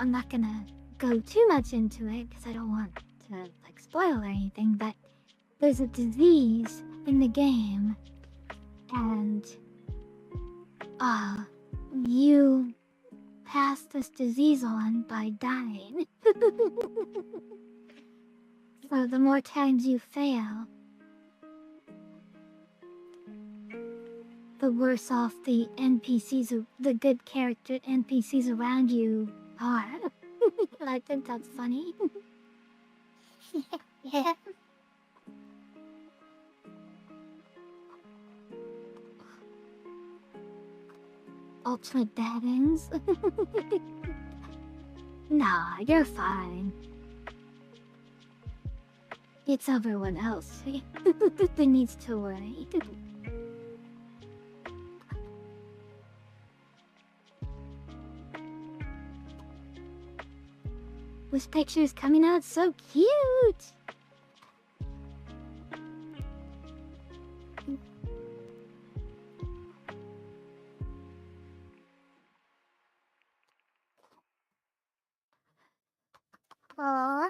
I'm not gonna go too much into it because I don't want to like spoil or anything, but there's a disease in the game, and you pass this disease on by dying. So the more times you fail, the worse off the NPCs, the good character NPCs around you are. And I think that's funny. Yeah. Ultimate bad ends? Nah, you're fine. It's everyone else who needs to worry. This picture's coming out so cute! Aww.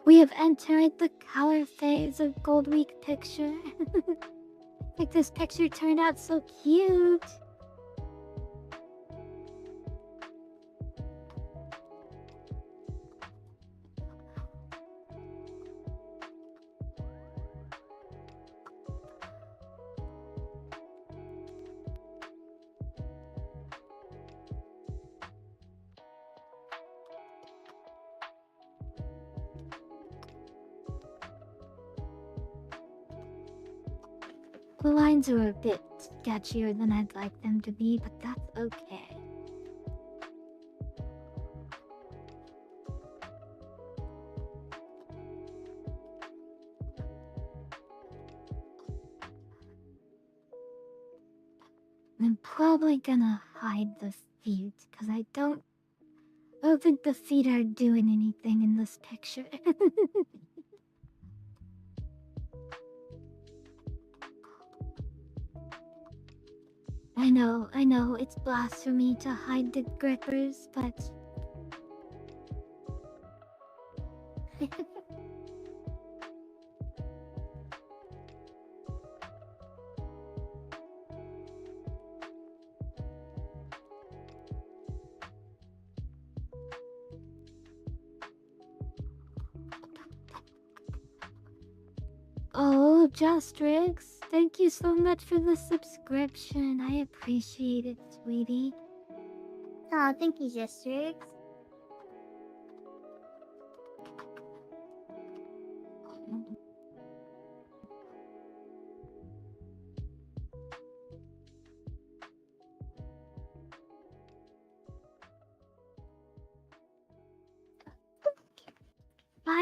We have entered the color phase of Gold Week picture. Like, this picture turned out so cute. The lines are a bit sketchier than I'd like them to be, but that's okay. I'm probably gonna hide the feet, because I don't think the feet are doing anything in this picture. I know, it's blasphemy to hide the grippers, but... Oh, Justrix, thank you so much for the subscription. I appreciate it, sweetie. Oh, thank you, Jestrix.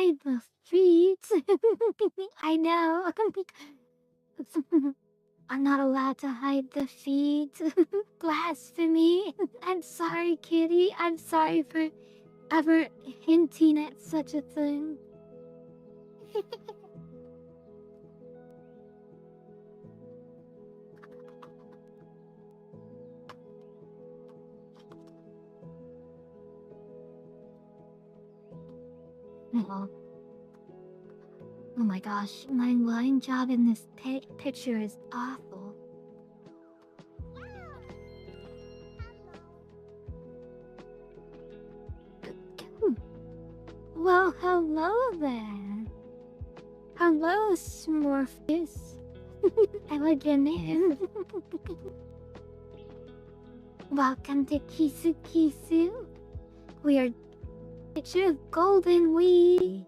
hide the feeds. I know. I'm not allowed to hide the feeds. Blasphemy. I'm sorry, Kitty. I'm sorry for ever hinting at such a thing. Oh. Oh my gosh, my line job in this picture is awful. Well, hello there. Hello, Smorphus. I like your name. Welcome to Kyushu. We are picture of Golden Week.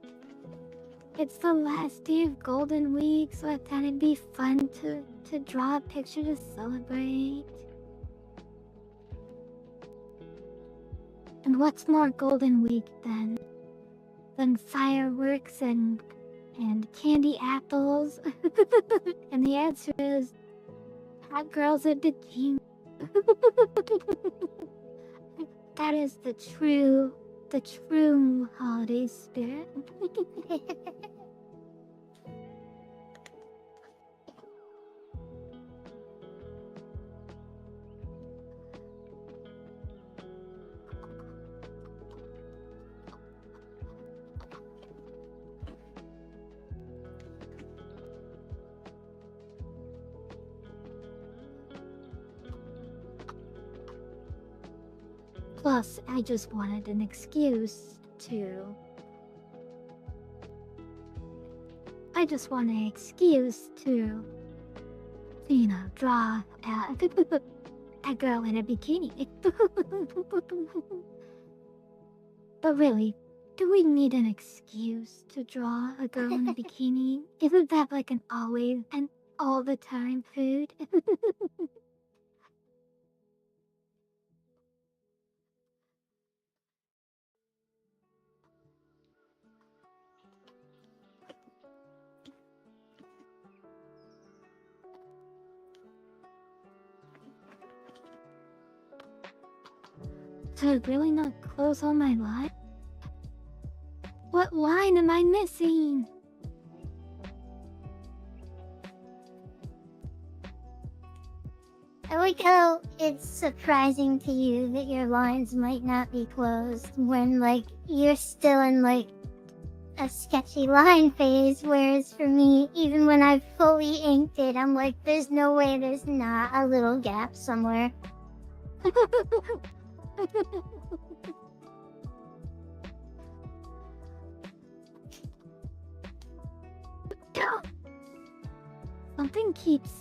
It's the last day of Golden Week, so I thought it'd be fun to draw a picture to celebrate. And what's more Golden Week than fireworks and candy apples? And the answer is hot girls at the gym. That is the true holiday spirit. Plus, I just wanted an excuse to... you know, draw a girl in a bikini. But really, do we need an excuse to draw a girl in a bikini? Isn't that like an always and all the time food? Should I really not close all my lines? What line am I missing? I like how it's surprising to you that your lines might not be closed when, like, you're still in, like, a sketchy line phase, whereas for me, even when I've fully inked it, I'm like, there's no way there's not a little gap somewhere. Something keeps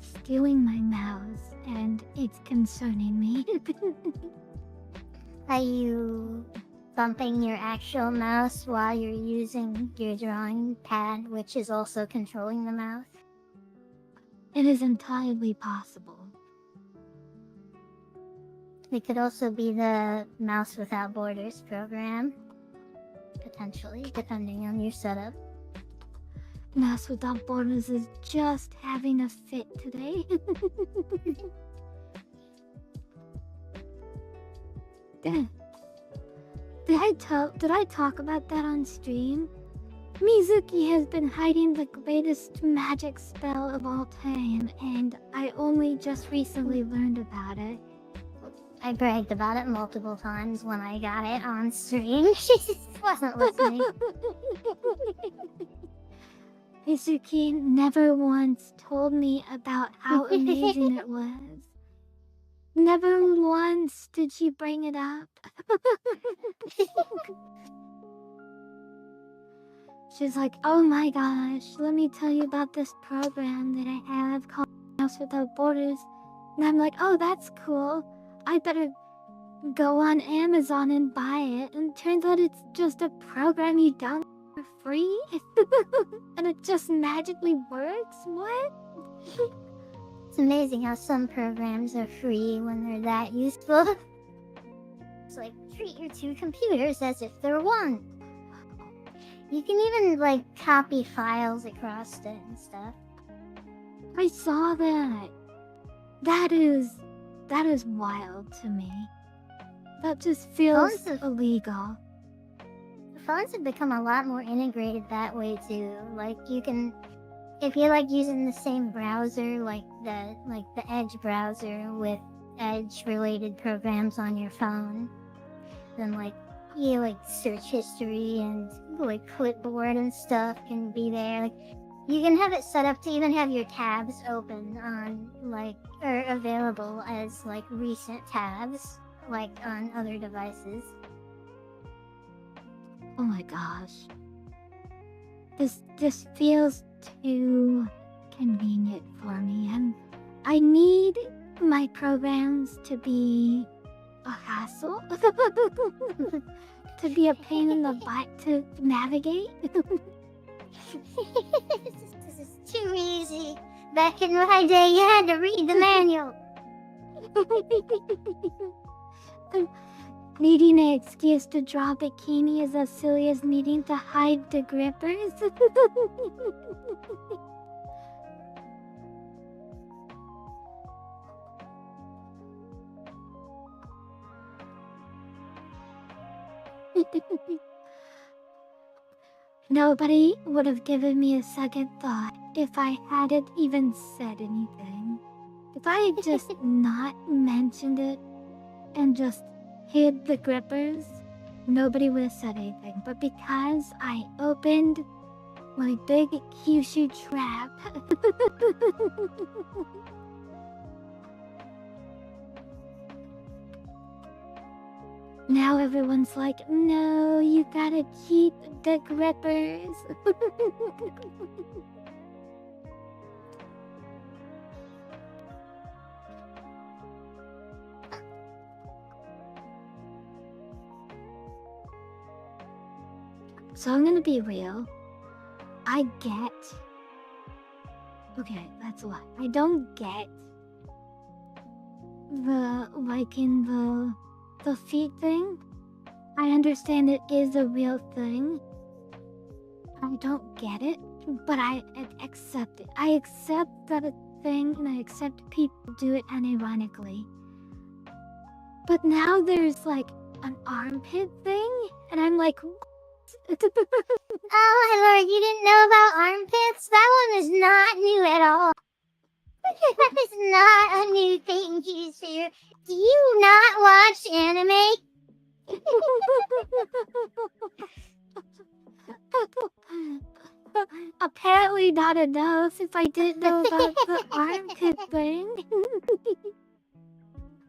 stealing my mouse, and it's concerning me. Are you bumping your actual mouse while you're using your drawing pad, which is also controlling the mouse? It is entirely possible. It could also be the Mouse Without Borders program, potentially, depending on your setup. Mouse Without Borders is just having a fit today. Did I talk about that on stream? Mizuki has been hiding the greatest magic spell of all time, and I only just recently learned about it. I bragged about it multiple times when I got it on stream. She just wasn't listening. Mizuki never once told me about how amazing it was. Never once did she bring it up. She's like, oh my gosh, let me tell you about this program that I have called Mouse Without Borders. And I'm like, oh, that's cool. I better go on Amazon and buy it. And turns out it's just a program you download for free. And it just magically works? What? It's amazing how some programs are free when they're that useful. It's like, treat your two computers as if they're one. You can even like copy files across it and stuff. I saw that. That is wild to me. That just feels illegal. Phones have become a lot more integrated that way too. Like you can, if you're like using the same browser, like the Edge browser with Edge related programs on your phone, then like search history and like clipboard and stuff can be there. Like you can have it set up to even have your tabs open on or available as like recent tabs like on other devices. Oh my gosh. This feels too convenient for me, and I need my programs to be a hassle. To be a pain in the butt to navigate. This is too easy. Back in my day, you had to read the manual. Needing an excuse to draw a bikini is as silly as needing to hide the grippers. Nobody would have given me a second thought if I hadn't even said anything. If I had just not mentioned it and just hid the grippers, nobody would have said anything. But because I opened my big Kyushu trap, now everyone's like, no, you gotta keep the grippers. So I'm gonna be real. I get... Okay, that's why. I don't get the feet thing. I understand it is a real thing. I don't get it, but I accept it. I accept that a thing, and I accept people do it unironically. But now there's like an armpit thing, and I'm like, what? Oh my lord, you didn't know about armpits? That one is not new at all. That is not a new thing, Kyushu. Do you not watch anime? Apparently not enough if I didn't know about the armpit thing.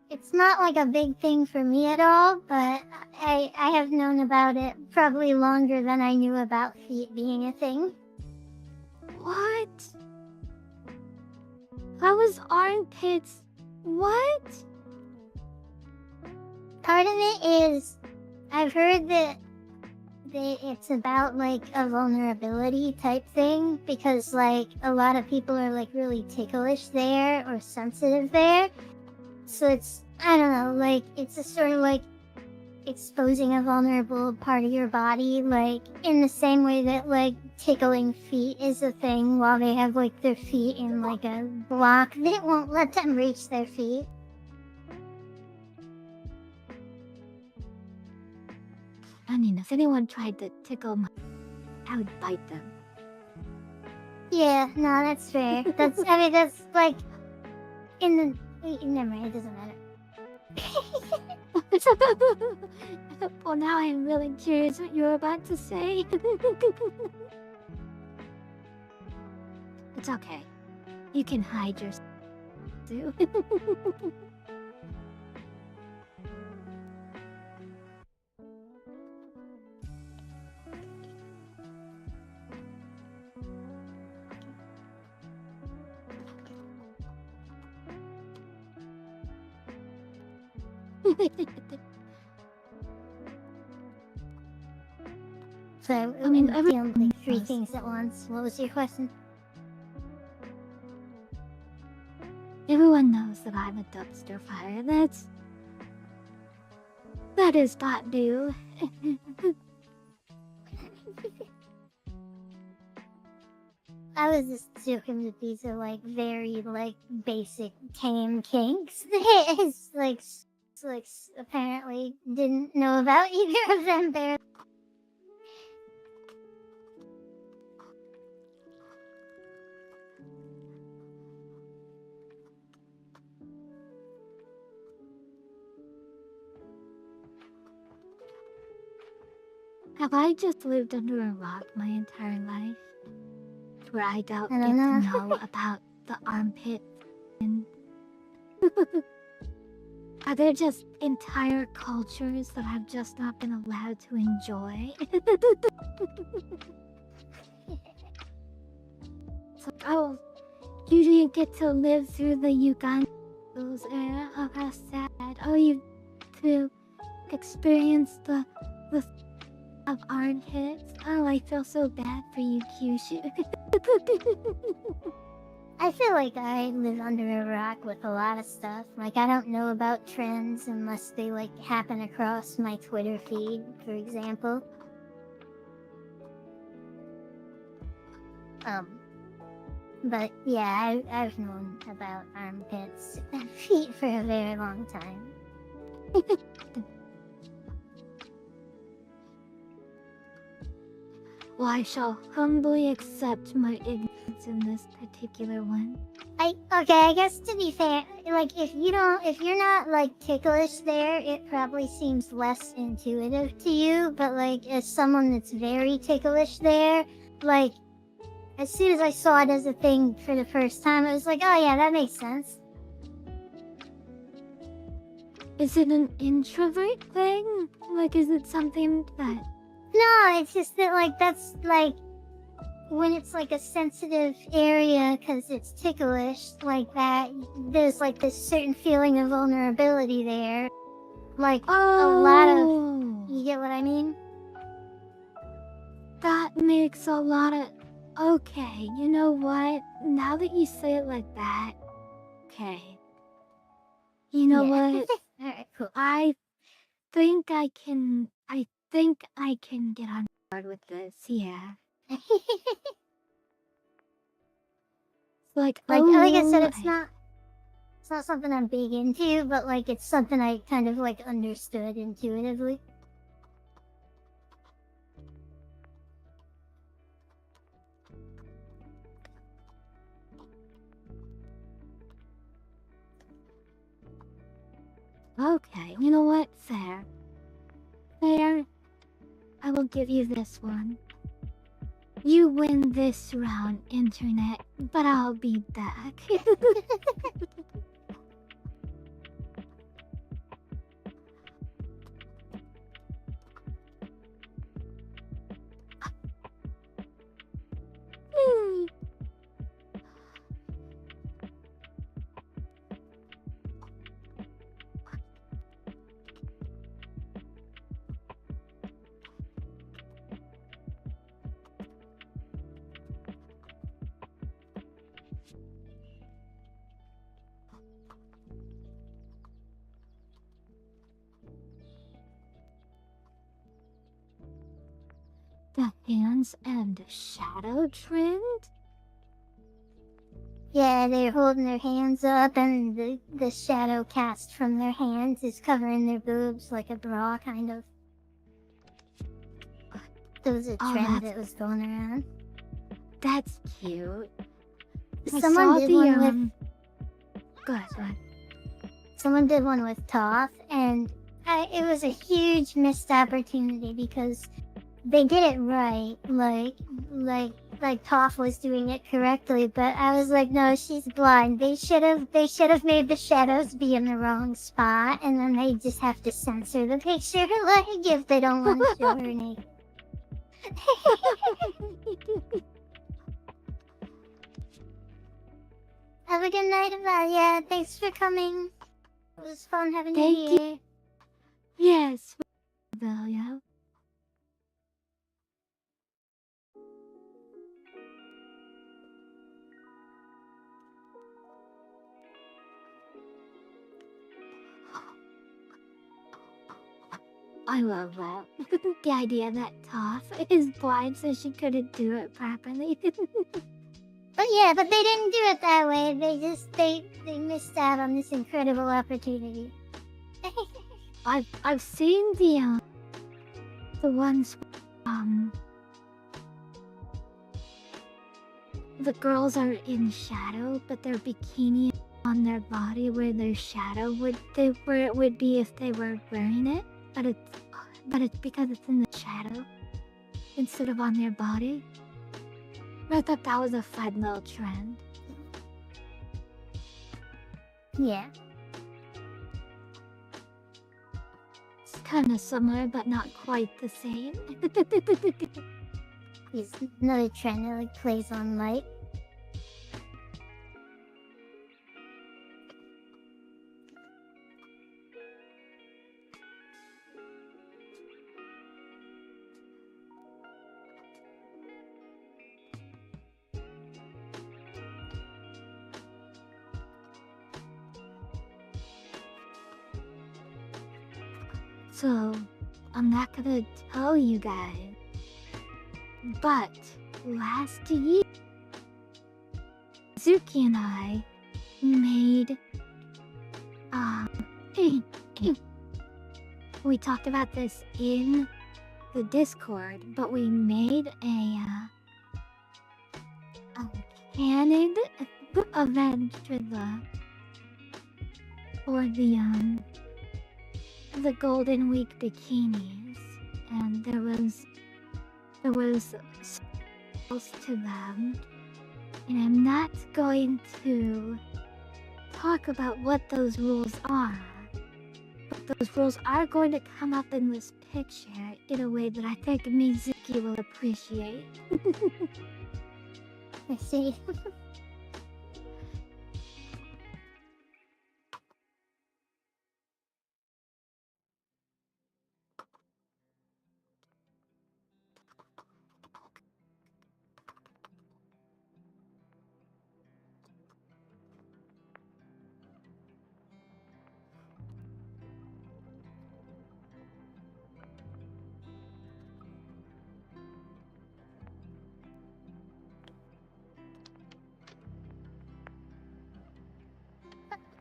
It's not like a big thing for me at all, but I have known about it probably longer than I knew about feet being a thing. What? How was armpits? What? Part of it is I've heard that it's about like a vulnerability type thing because like a lot of people are like really ticklish there or sensitive there. So it's, I don't know, like it's a sort of like exposing a vulnerable part of your body, like in the same way that like tickling feet is a thing while they have like their feet in like a block that won't let them reach their feet. I mean, if anyone tried to tickle my... I would bite them. Yeah, no, that's fair. That's, I mean, that's like in the... Wait, never mind, it doesn't matter. Well, now I'm really curious what you're about to say. It's okay. You can hide yourself too. So, I mean, feeling like three things at once. What was your question? Everyone knows that I'm a dumpster fire. That is not new. I was just joking that these are like very like basic tame kinks. It's apparently didn't know about either of them there. Have I just lived under a rock my entire life? Where I don't I get don't to know. know about the armpit and are there just entire cultures that I've just not been allowed to enjoy? It's like, oh, you didn't get to live through the Uganda's era. Oh, how sad. Oh, you to experience the of armpits. Oh, I feel so bad for you, Kyushu. I feel like I live under a rock with a lot of stuff. Like, I don't know about trends unless they, like, happen across my Twitter feed, for example. But yeah, I've known about armpits and feet for a very long time. Well, I shall humbly accept my ignorance in this particular one. Okay, I guess to be fair, like if you're not like ticklish there, it probably seems less intuitive to you. But like as someone that's very ticklish there, like as soon as I saw it as a thing for the first time, I was like, oh yeah, that makes sense. Is it an introvert thing? Like, is it something that... No, it's just that like that's like when it's like a sensitive area because it's ticklish like that, there's like this certain feeling of vulnerability there. Like a lot of, you get what I mean? That makes a lot of... Okay, you know what? Now that you say it like that... Okay. You know what? Alright, cool. I think I can get on board with this, yeah. Like I said, it's not something I'm big into, but like it's something I kind of like understood intuitively. Okay, you know what? Fair. Fair. I will give you this one. You win this round, internet, but I'll be back. The hands and shadow trend? Yeah, they're holding their hands up, and the shadow cast from their hands is covering their boobs like a bra, kind of. There was a trend that was going around. That's cute. Someone did one with... Go ahead. Someone did one with Toph, and it was a huge missed opportunity because they did it right, like Toph was doing it correctly, but I was like, no, she's blind. They should have made the shadows be in the wrong spot, and then they just have to censor the picture, like if they don't want to show her naked. Have a good night, Avalia. Thanks for coming. It was fun having you here. Yes, Avalia. I love that. The idea that Toph is blind so she couldn't do it properly. But they didn't do it that way. They missed out on this incredible opportunity. I've seen the ones the girls are in shadow, but their bikini on their body where their shadow where it would be if they were wearing it, but it's because it's in the shadow instead of on their body. I thought that was a fun little trend. Yeah. It's kind of similar, but not quite the same. It's another trend that like plays on light. So, I'm not gonna tell you guys, but last year, Zuki and I made, we talked about this in the Discord, but we made a canon event for the Golden Week bikinis, and there was rules to them, and I'm not going to talk about what those rules are, but those rules are going to come up in this picture in a way that I think Mizuki will appreciate. I see.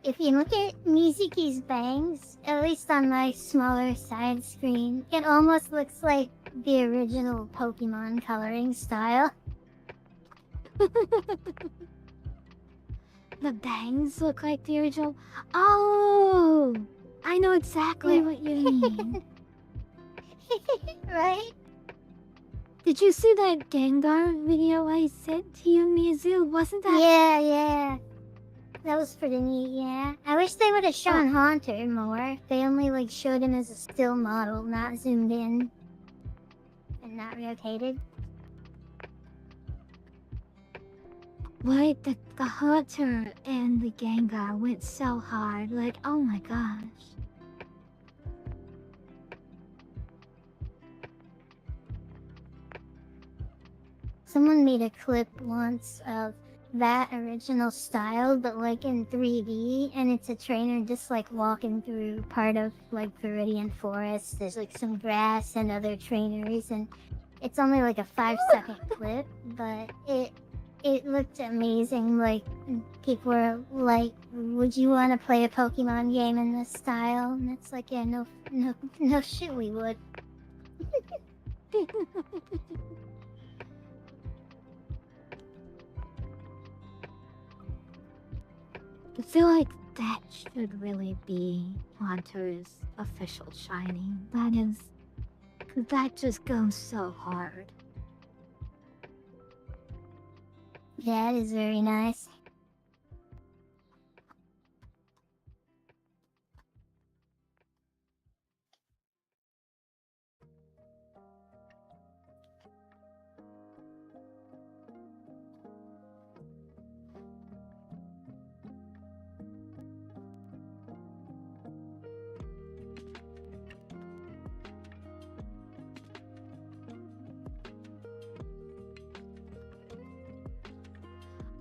If you look at Mizuki's bangs, at least on my smaller side screen, it almost looks like the original Pokemon coloring style. The bangs look like the original. Oh, I know exactly what you mean. Right? Did you see that Gengar video I sent to you, Mizu? Wasn't that? Yeah. That was pretty neat, yeah. I wish they would have shown Haunter more. They only like showed him as a still model, not zoomed in. And not rotated. Wait, the Haunter and the Gengar went so hard. Like, oh my gosh. Someone made a clip once of that original style, but like in 3D, and it's a trainer just like walking through part of like Viridian Forest. There's like some grass and other trainers, and it's only like a 5-second clip, but it looked amazing. Like people were like, "Would you want to play a Pokemon game in this style?" And it's like, yeah, no shit, we would. I feel like that should really be Haunter's official shining. That is, cause that just goes so hard. Yeah, it is very nice.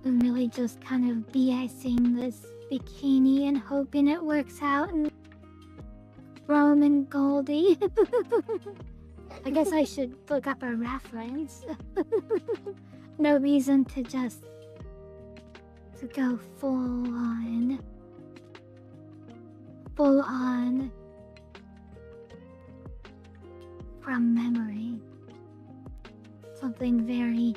I'm really just kind of BSing this bikini and hoping it works out and Rome and Goldie. I guess I should look up a reference. No reason to just to go full on from memory. Something very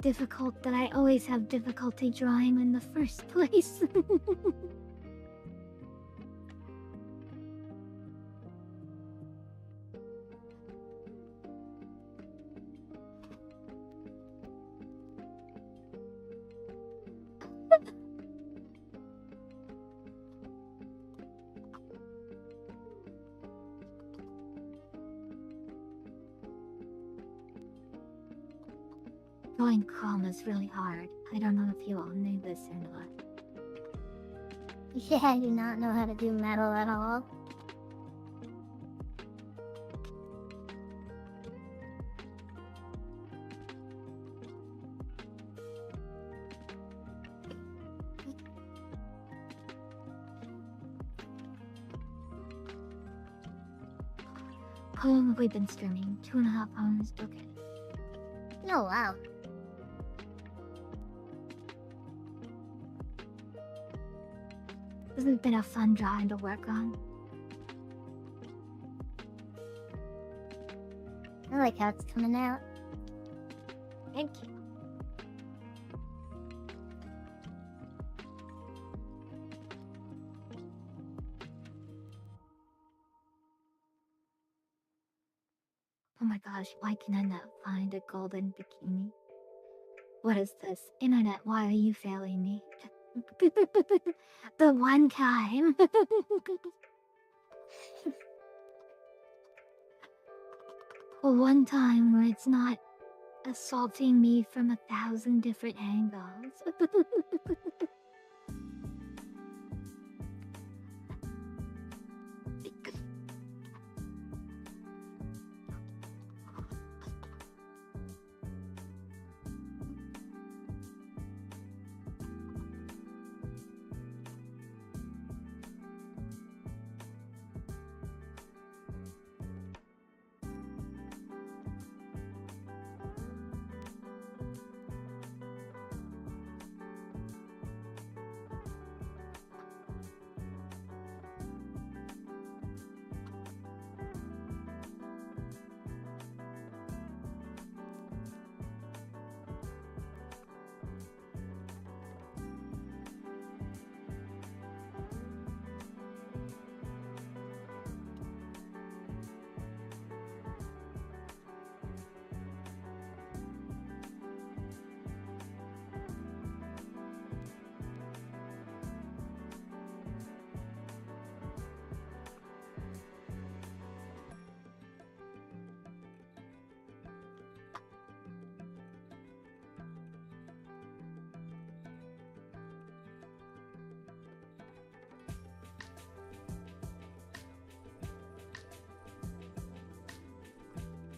difficult that I always have difficulty drawing in the first place. Drawing Chrome is really hard. I don't know if you all knew this or not. Yeah, I do not know how to do metal at all. How long have we been streaming? 2.5 hours? Okay. Oh, wow. This has been a fun drawing to work on. I like how it's coming out. Thank you. Oh my gosh, why can I not find a golden bikini? What is this? Internet, why are you failing me? The one time. Well, one time where it's not assaulting me from 1,000 different angles.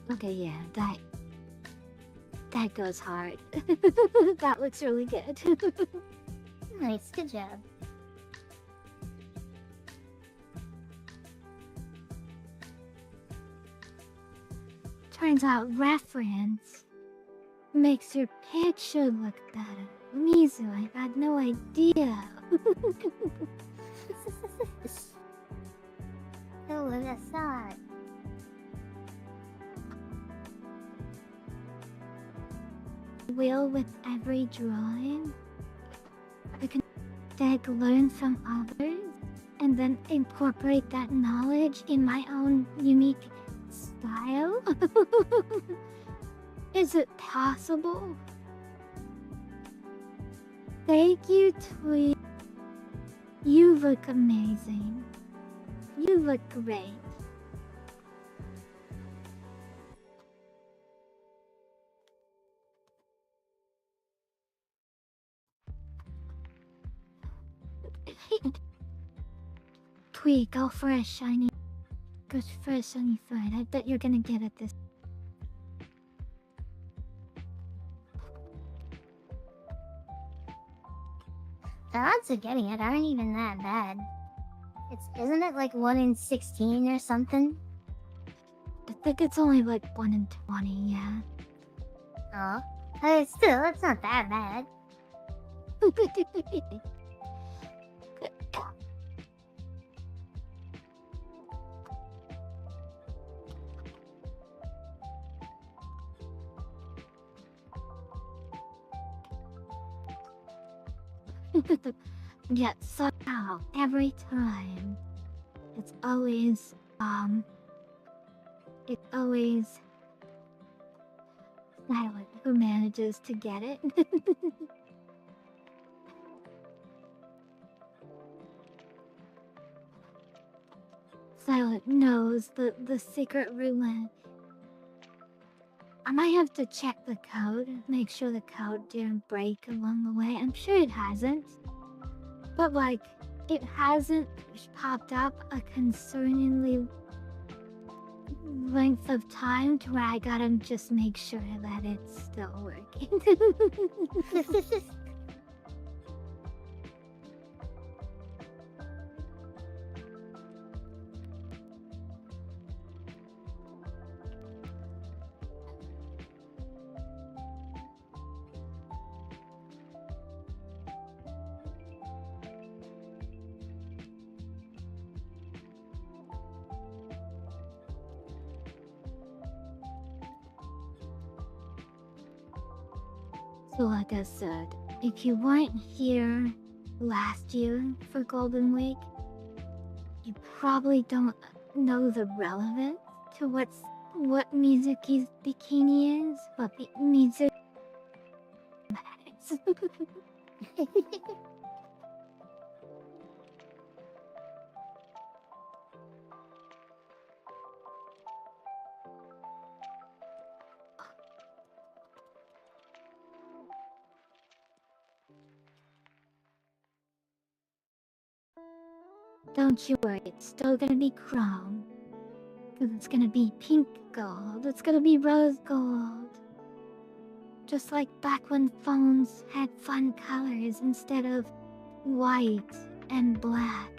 Okay, yeah, that goes hard. That looks really good. Nice, good job. Turns out reference makes your picture look better. Mizu, I had no idea. Who would have thought? Will with every drawing. I can learn from others and then incorporate that knowledge in my own unique style. Is it possible? Thank you, Tweet. You look amazing. You look great. Tweet, go for a shiny. Go for a shiny thread. I bet you're gonna get it this. The odds of getting it aren't even that bad. Isn't it like 1 in 16 or something? I think it's only like 1 in 20, yeah. Oh. Still, it's not that bad. Yet somehow, every time, it's always, Silent who manages to get it. Silent knows the secret roulette. I might have to check the code, make sure the code didn't break along the way. I'm sure it hasn't. But like, it hasn't popped up a concerningly length of time to where I gotta just make sure that it's still working. So like I said, if you weren't here last year for Golden Week, you probably don't know the relevance to what Mizuki's bikini is, what Mizuki is. Don't you worry, it's still gonna be chrome. Because it's gonna be pink gold, it's gonna be rose gold. Just like back when phones had fun colors instead of white and black.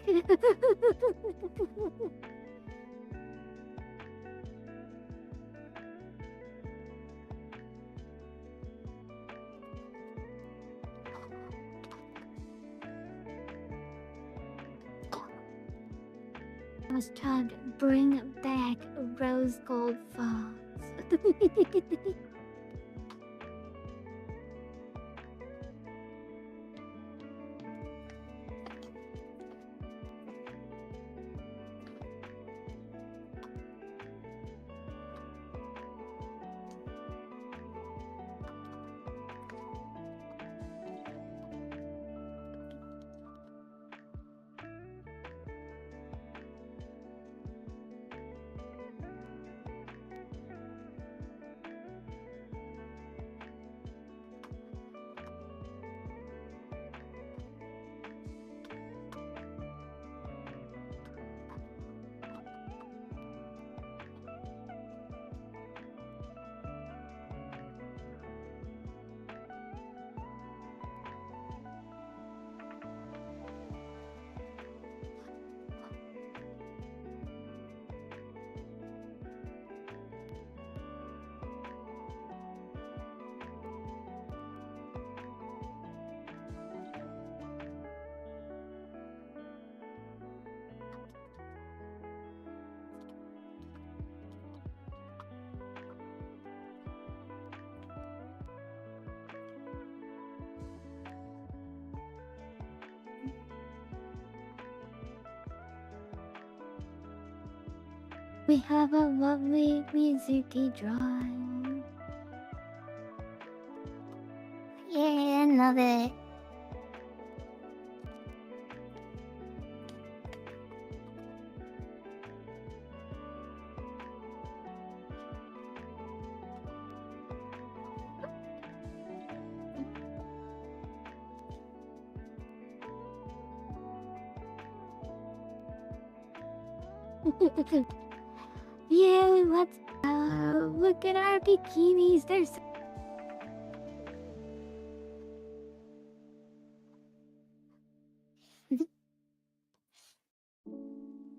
I was trying to bring back rose gold phones. We have a lovely Mizuki drawing. Yeah, I love it. Yeah, let's go. Look at our bikinis. They're so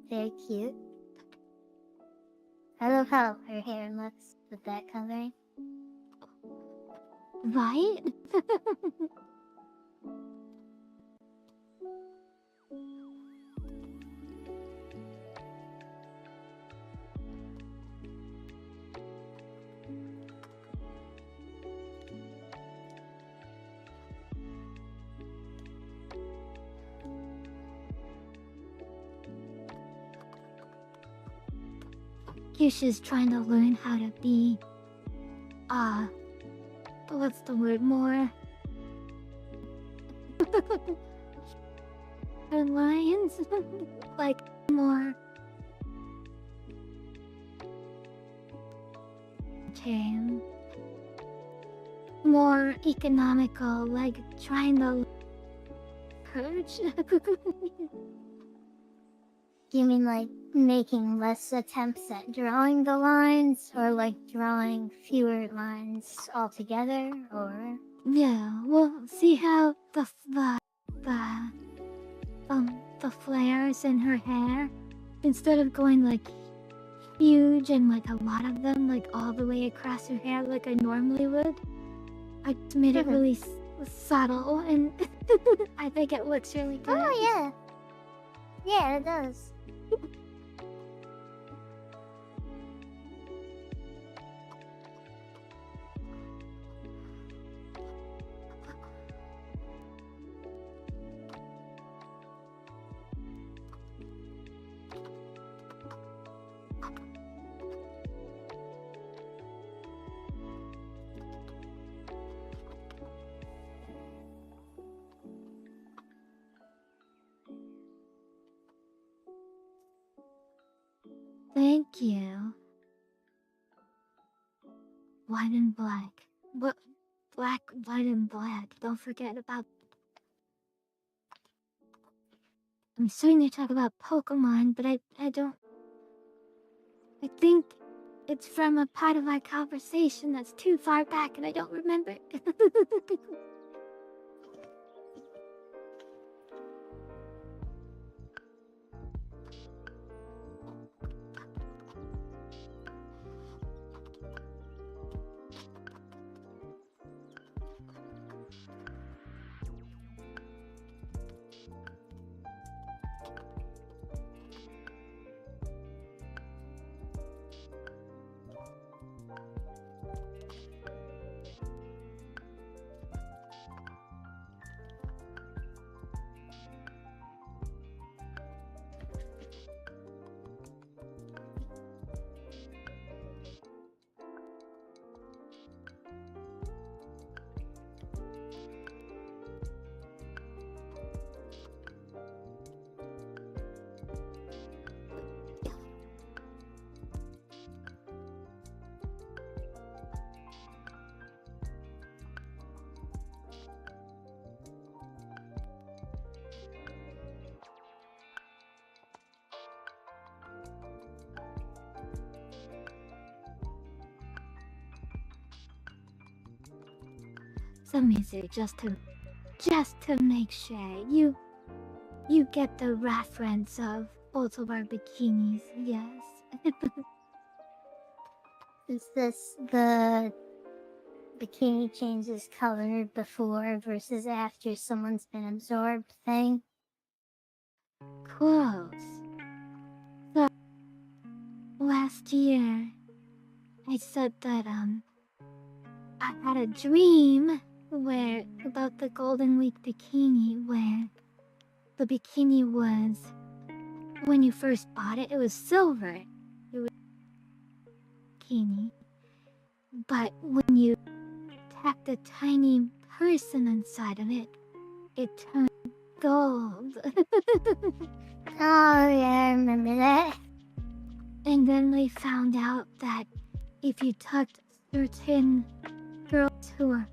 Very cute. I love how her hair looks with that coloring. right. Kyushu's trying to learn how to be, what's the word, more... lions? Like, more... Okay. More economical, like trying to purge. You mean like making less attempts at drawing the lines, or like drawing fewer lines altogether, or? Yeah, well, see how the flares in her hair, instead of going like huge and like a lot of them like all the way across her hair like I normally would, I just made it really subtle, and I think it looks really good. Oh yeah. Yeah, it does. Thank you. White and black. What? Black, white, and black. Don't forget about... I'm starting to talk about Pokemon, but I don't... I think it's from a part of our conversation that's too far back and I don't remember. Some music just to make sure you get the reference of both of our bikinis, yes. Is this the bikini changes color before versus after someone's been absorbed thing? Close. So, last year, I said that, I had a dream about the Golden Week bikini, where the bikini was, when you first bought it, it was silver. It was a bikini. But when you tacked a tiny person inside of it, it turned gold. Oh yeah, I remember that. And then they found out that if you tucked certain girls who were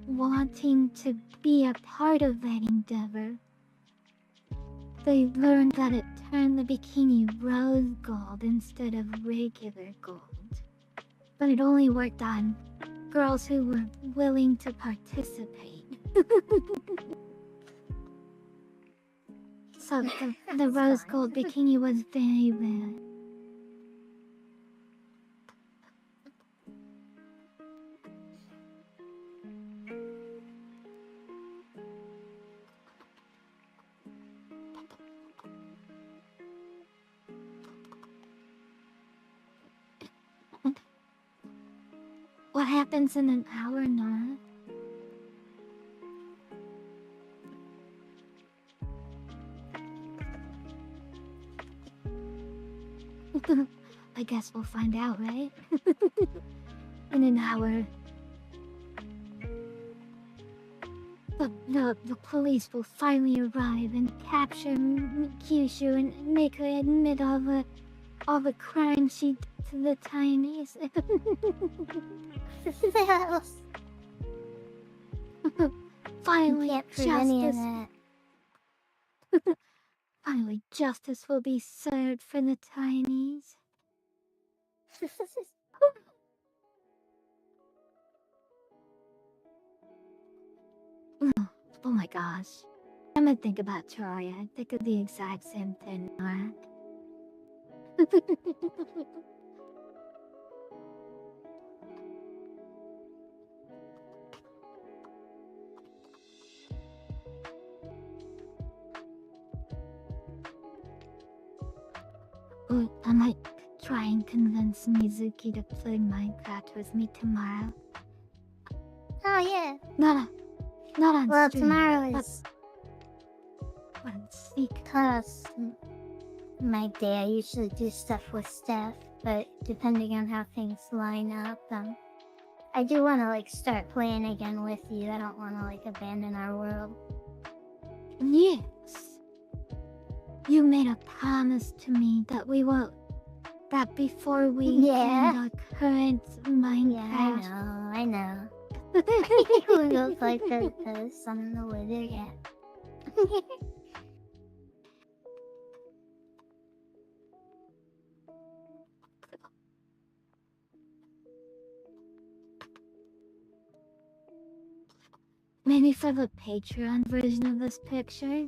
wanting to be a part of that endeavor, they learned that it turned the bikini rose gold instead of regular gold. But it only worked on girls who were willing to participate. So the rose gold bikini was very rare. What happens in an hour now? I guess we'll find out, right? In an hour. The police will finally arrive and capture Kyushu and make her admit all the crimes she did to the Tinies. Finally, You can't prove any of justice. that. Finally, justice will be served for the Tinies. Oh my gosh. I'm gonna think about Troy. I think of the exact same thing, Nora. Oh, I might try and convince Mizuki to play Minecraft with me tomorrow. Oh yeah. Not on Well, stream, tomorrow but is on secret. cause my day. I usually do stuff with Steph, but depending on how things line up, I do want to like start playing again with you. I don't want to like abandon our world. Yes. You made a promise to me that that before we Yeah. end our current Minecraft. Yeah, I know. Who knows like the sun and the wither yet? Maybe for the Patreon version of this picture,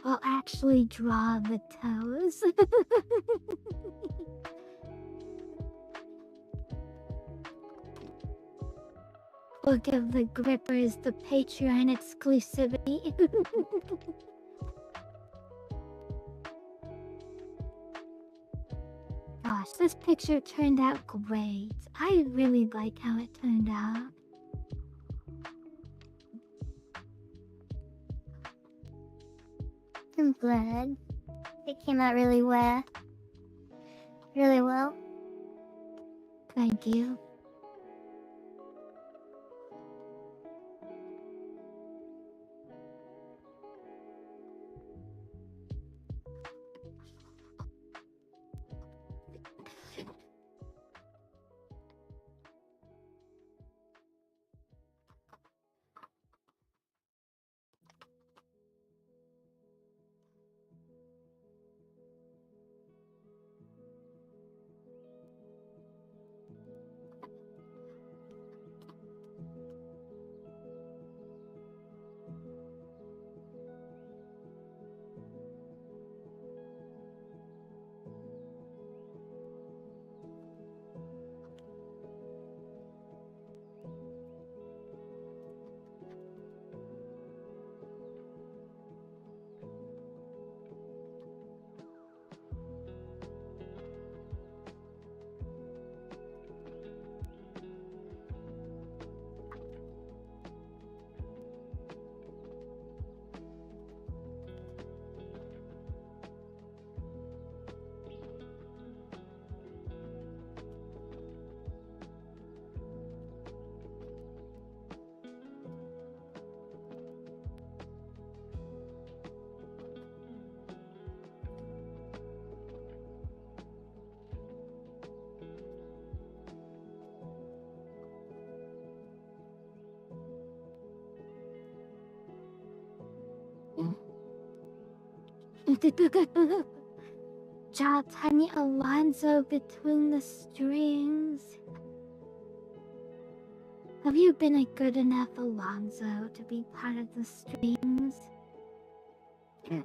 I'll actually draw the toes. We'll give the grippers the Patreon exclusivity. Gosh, this picture turned out great. I really like how it turned out. I'm glad. It came out really well. Really well. Thank you. Draw tiny Alonzo between the strings. Have you been a good enough Alonzo to be part of the strings? I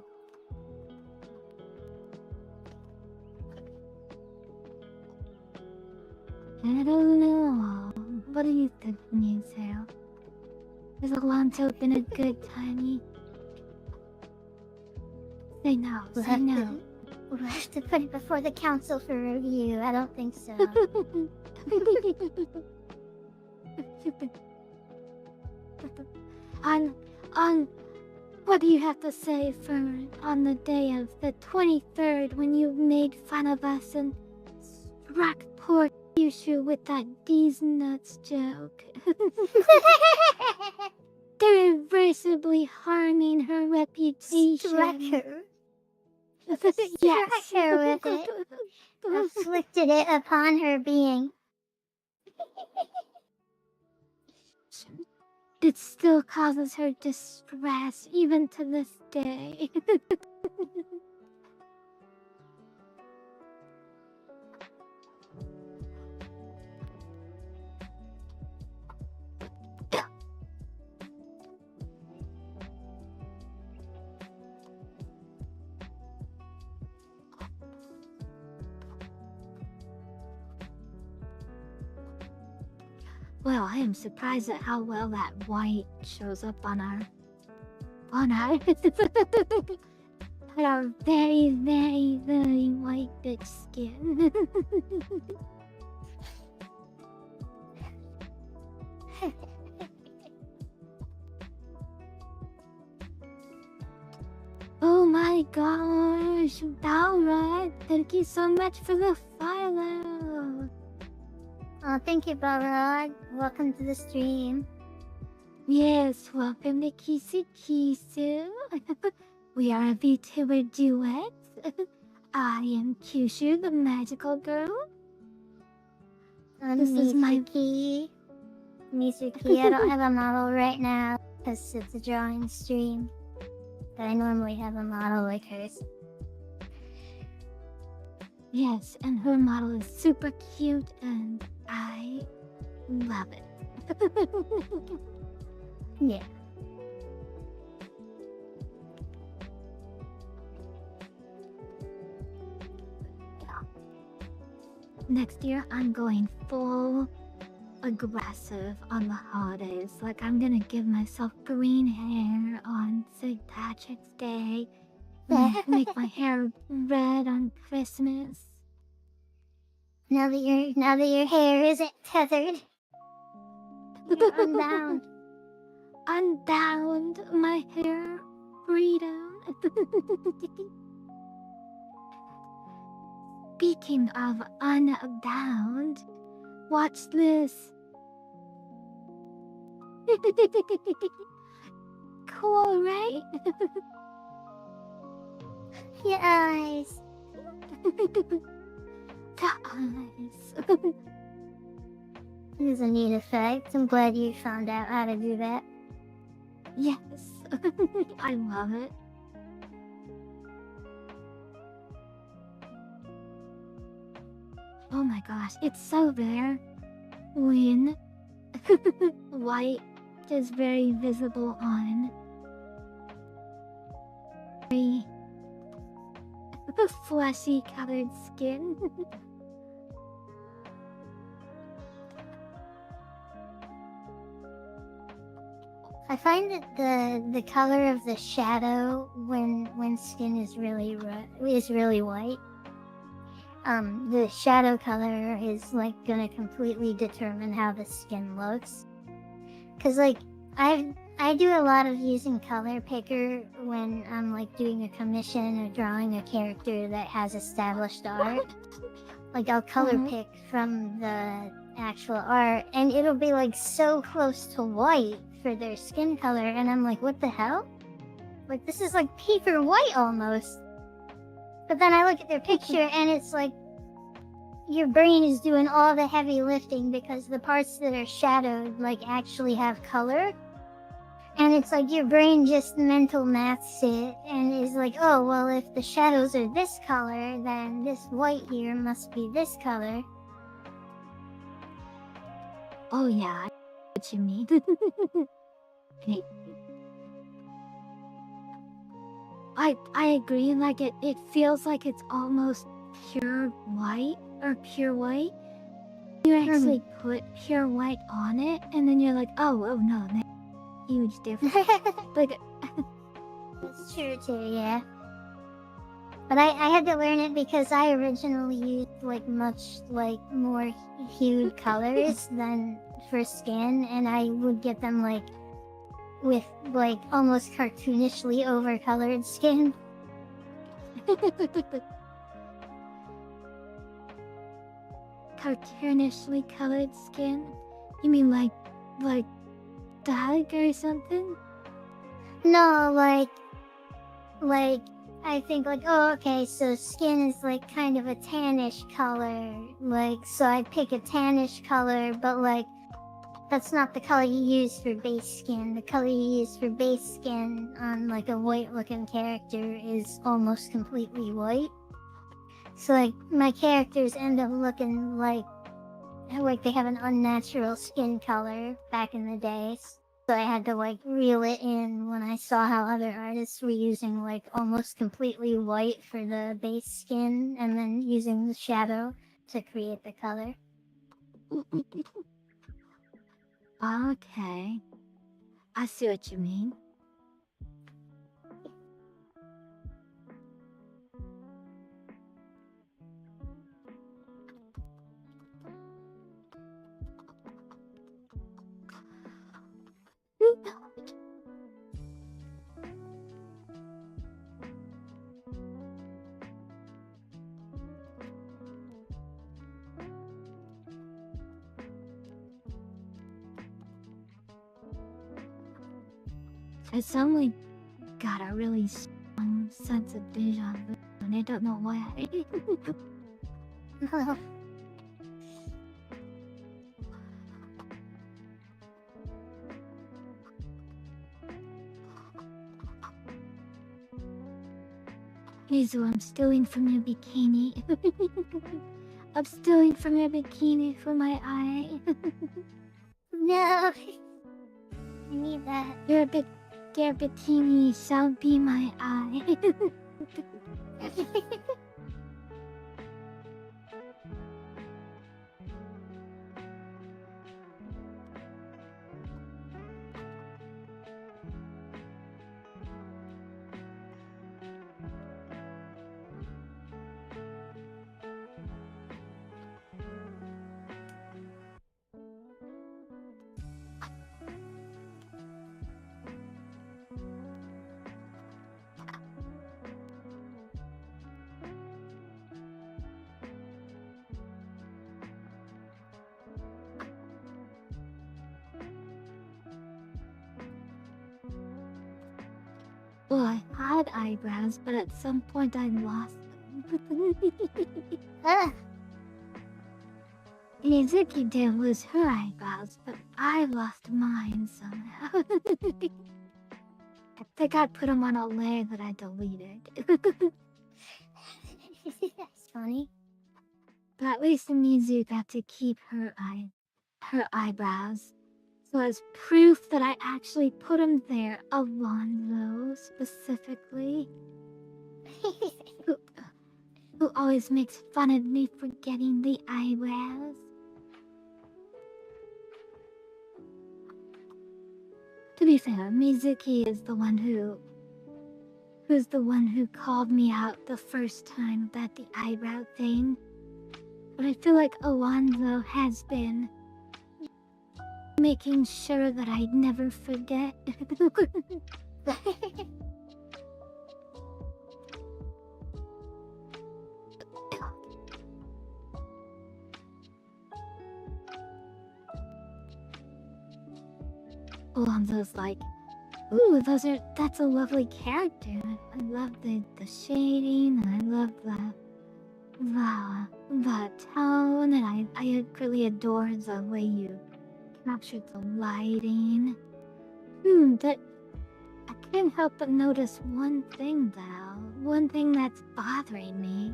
don't know. What do you think, Newtail? Has Alonzo been a good tiny? Say no, say no. We'll have to put it before the council for review. I don't think so. on what do you have to say for on the day of the 23rd when you made fun of us and crack poor Kyushu with that these nuts joke. They're irreversibly harming her reputation. Struck her. Yes. Struck her with it. Afflicted it upon her being. It still causes her distress, even to this day. Well, I am surprised at how well that white shows up on our very, very, very white bitch skin. Oh my gosh, Balrog, thank you so much for the follow. Oh, thank you, Balrog. Welcome to the stream. Yes, welcome to Kyushu. We are a VTuber duet. I am Kyushu, the magical girl. I'm This is my- Mizuki. I don't have a model right now because it's a drawing stream. But I normally have a model like hers. Yes, and her model is super cute and I love it. Yeah. Next year, I'm going full aggressive on the holidays. Like, I'm gonna give myself green hair on St. Patrick's Day. Make my hair red on Christmas. Now that your hair isn't tethered, you're unbound. Unbound my hair freedom. Speaking of unbound, watch this. Cool, right? Your eyes. The eyes. It is a neat effect. I'm glad you found out how to do that. Yes, I love it. Oh my gosh, it's so rare when white is very visible on very fleshy colored skin. I find that the color of the shadow when skin is really white, the shadow color is like gonna completely determine how the skin looks. Cause like I do a lot of using color picker when I'm like doing a commission or drawing a character that has established art. Like I'll color pick from the actual art and it'll be like so close to white for their skin color and I'm like, what the hell? Like this is like paper white almost. But then I look at their picture and it's like your brain is doing all the heavy lifting because the parts that are shadowed like actually have color. And it's like your brain just mental maths it and is like, oh, well, if the shadows are this color, then this white here must be this color. Oh yeah, I know what you mean. I agree, like it feels like it's almost pure white or pure white. You actually put pure white on it and then you're like, oh no, there's a huge difference. Like That's true too, yeah. But I had to learn it because I originally used like much like more hued colors than for skin and I would get them like with like almost cartoonishly overcolored skin. cartoonishly colored skin? You mean like dark or something? No, like I think like, oh, okay, so skin is like kind of a tannish color. Like, so I pick a tannish color, but like that's not the color you use for base skin. The color you use for base skin on like a white looking character is almost completely white. So like my characters end up looking like they have an unnatural skin color back in the days. So I had to like reel it in when I saw how other artists were using like almost completely white for the base skin and then using the shadow to create the color. Okay. I see what you mean. It's only got a really strong sense of deja vu, and I don't know why. Hazel, I'm stealing from your bikini. I'm stealing from your bikini for my eye. No, I need that. Your bikini shall be my eye. Well, I had eyebrows, but at some point I lost them. Mizuki did lose her eyebrows, but I lost mine somehow. I think I put them on a layer that I deleted. That's funny. But at least Mizu got to keep her eyebrows. So as proof that I actually put them there, Alonzo specifically, who always makes fun of me for getting the eyebrows. To be fair, Mizuki is the one who's the one who called me out the first time about the eyebrow thing. But I feel like Alonzo has been making sure that I never forget. Alonzo's like, ooh, that's a lovely character. I love the shading, and I love the tone, and I really adore the way you captured the lighting. But I can't help but notice one thing though. One thing that's bothering me.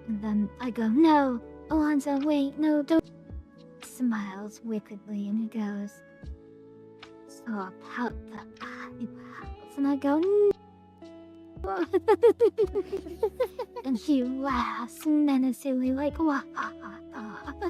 And then I go, no, Alonzo, wait, no, don't. He smiles wickedly and he goes, so about the eyebrows. And I go, no. And he laughs menacingly like, wah ha ha ha.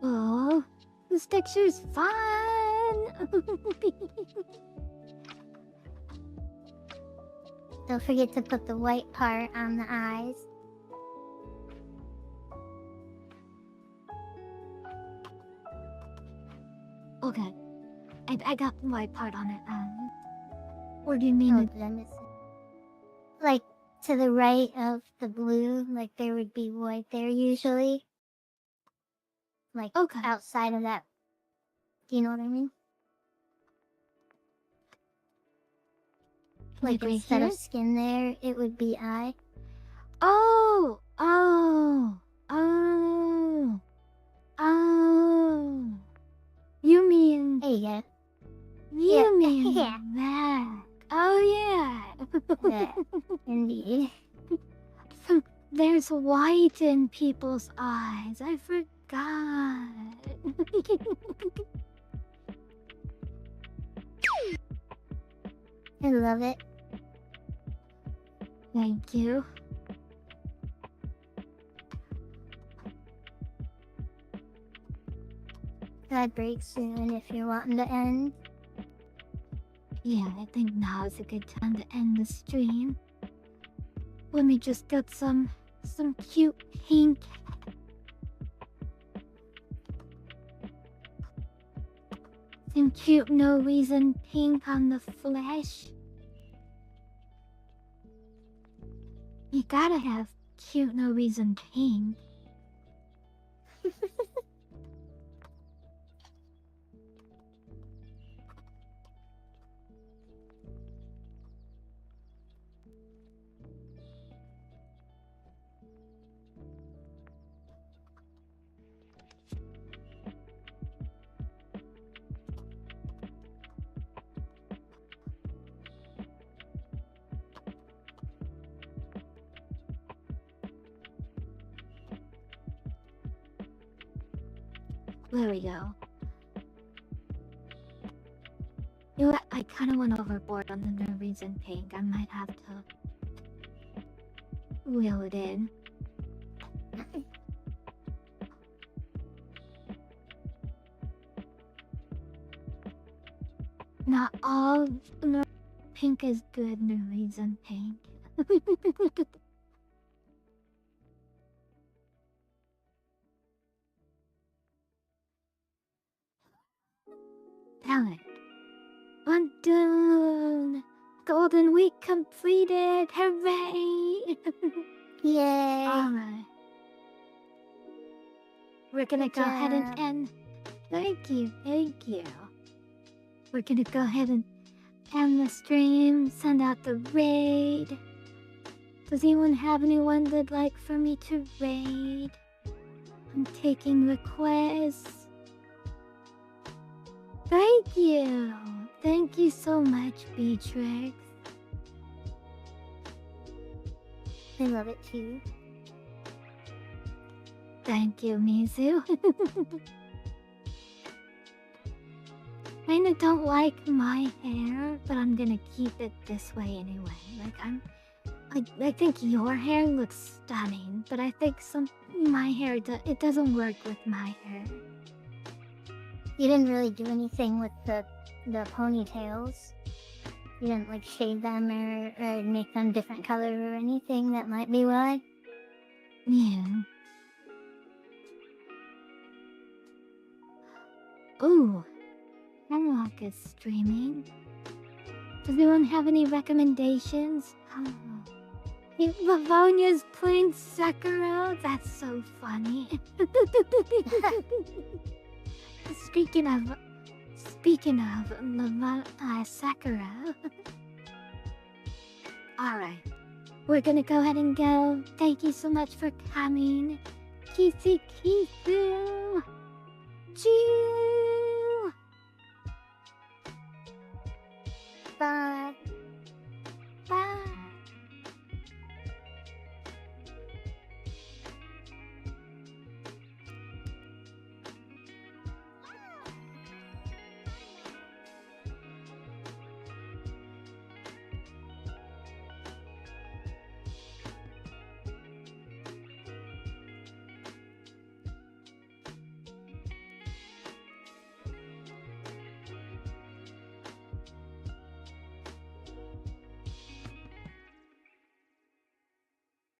Oh, this texture's fun! Don't forget to put the white part on the eyes. Okay. I got the white part on it. Or do you mean Oh, did I miss it? Like, to the right of the blue, like there would be white there usually. Like, Okay. outside of that. Do you know what I mean? Like, right instead here? of skin there, it would be eye. Oh! Oh! Oh! Oh! You mean... There you go. You mean Yeah. that. Oh, yeah. Yeah, indeed. There's white in people's eyes. I forgot. I love it. Thank you. That breaks soon if you're wanting to end. Yeah, I think now is a good time to end the stream. Let me just get some cute pink. Some cute no reason pink on the flesh. You gotta have cute no reason pink. There we go. You know what? I kind of went overboard on the no reason pink. I might have to wheel it in. Not all no pink is good no reason pink. Damn it. I'm done. Golden week completed. Hooray! Yay! Alright. We're gonna Good go ahead and job. end. Thank you. We're gonna go ahead and end the stream. Send out the raid. Does anyone have anyone that'd like for me to raid? I'm taking requests. Thank you. Thank you so much, Beatrix. I love it too. Thank you, Mizu. Kinda don't like my hair, but I'm gonna keep it this way anyway. I think your hair looks stunning, but I think my hair it doesn't work with my hair. You didn't really do anything with the ponytails. You didn't like shade them or make them different color or anything. That might be why. Yeah. Ooh, Hemlock is streaming. Does anyone have any recommendations? Oh. Livonia's playing Sekiro? That's so funny. Speaking of Sekiro. Alright. We're gonna go ahead and go. Thank you so much for coming. Kisu. Choo! Bye.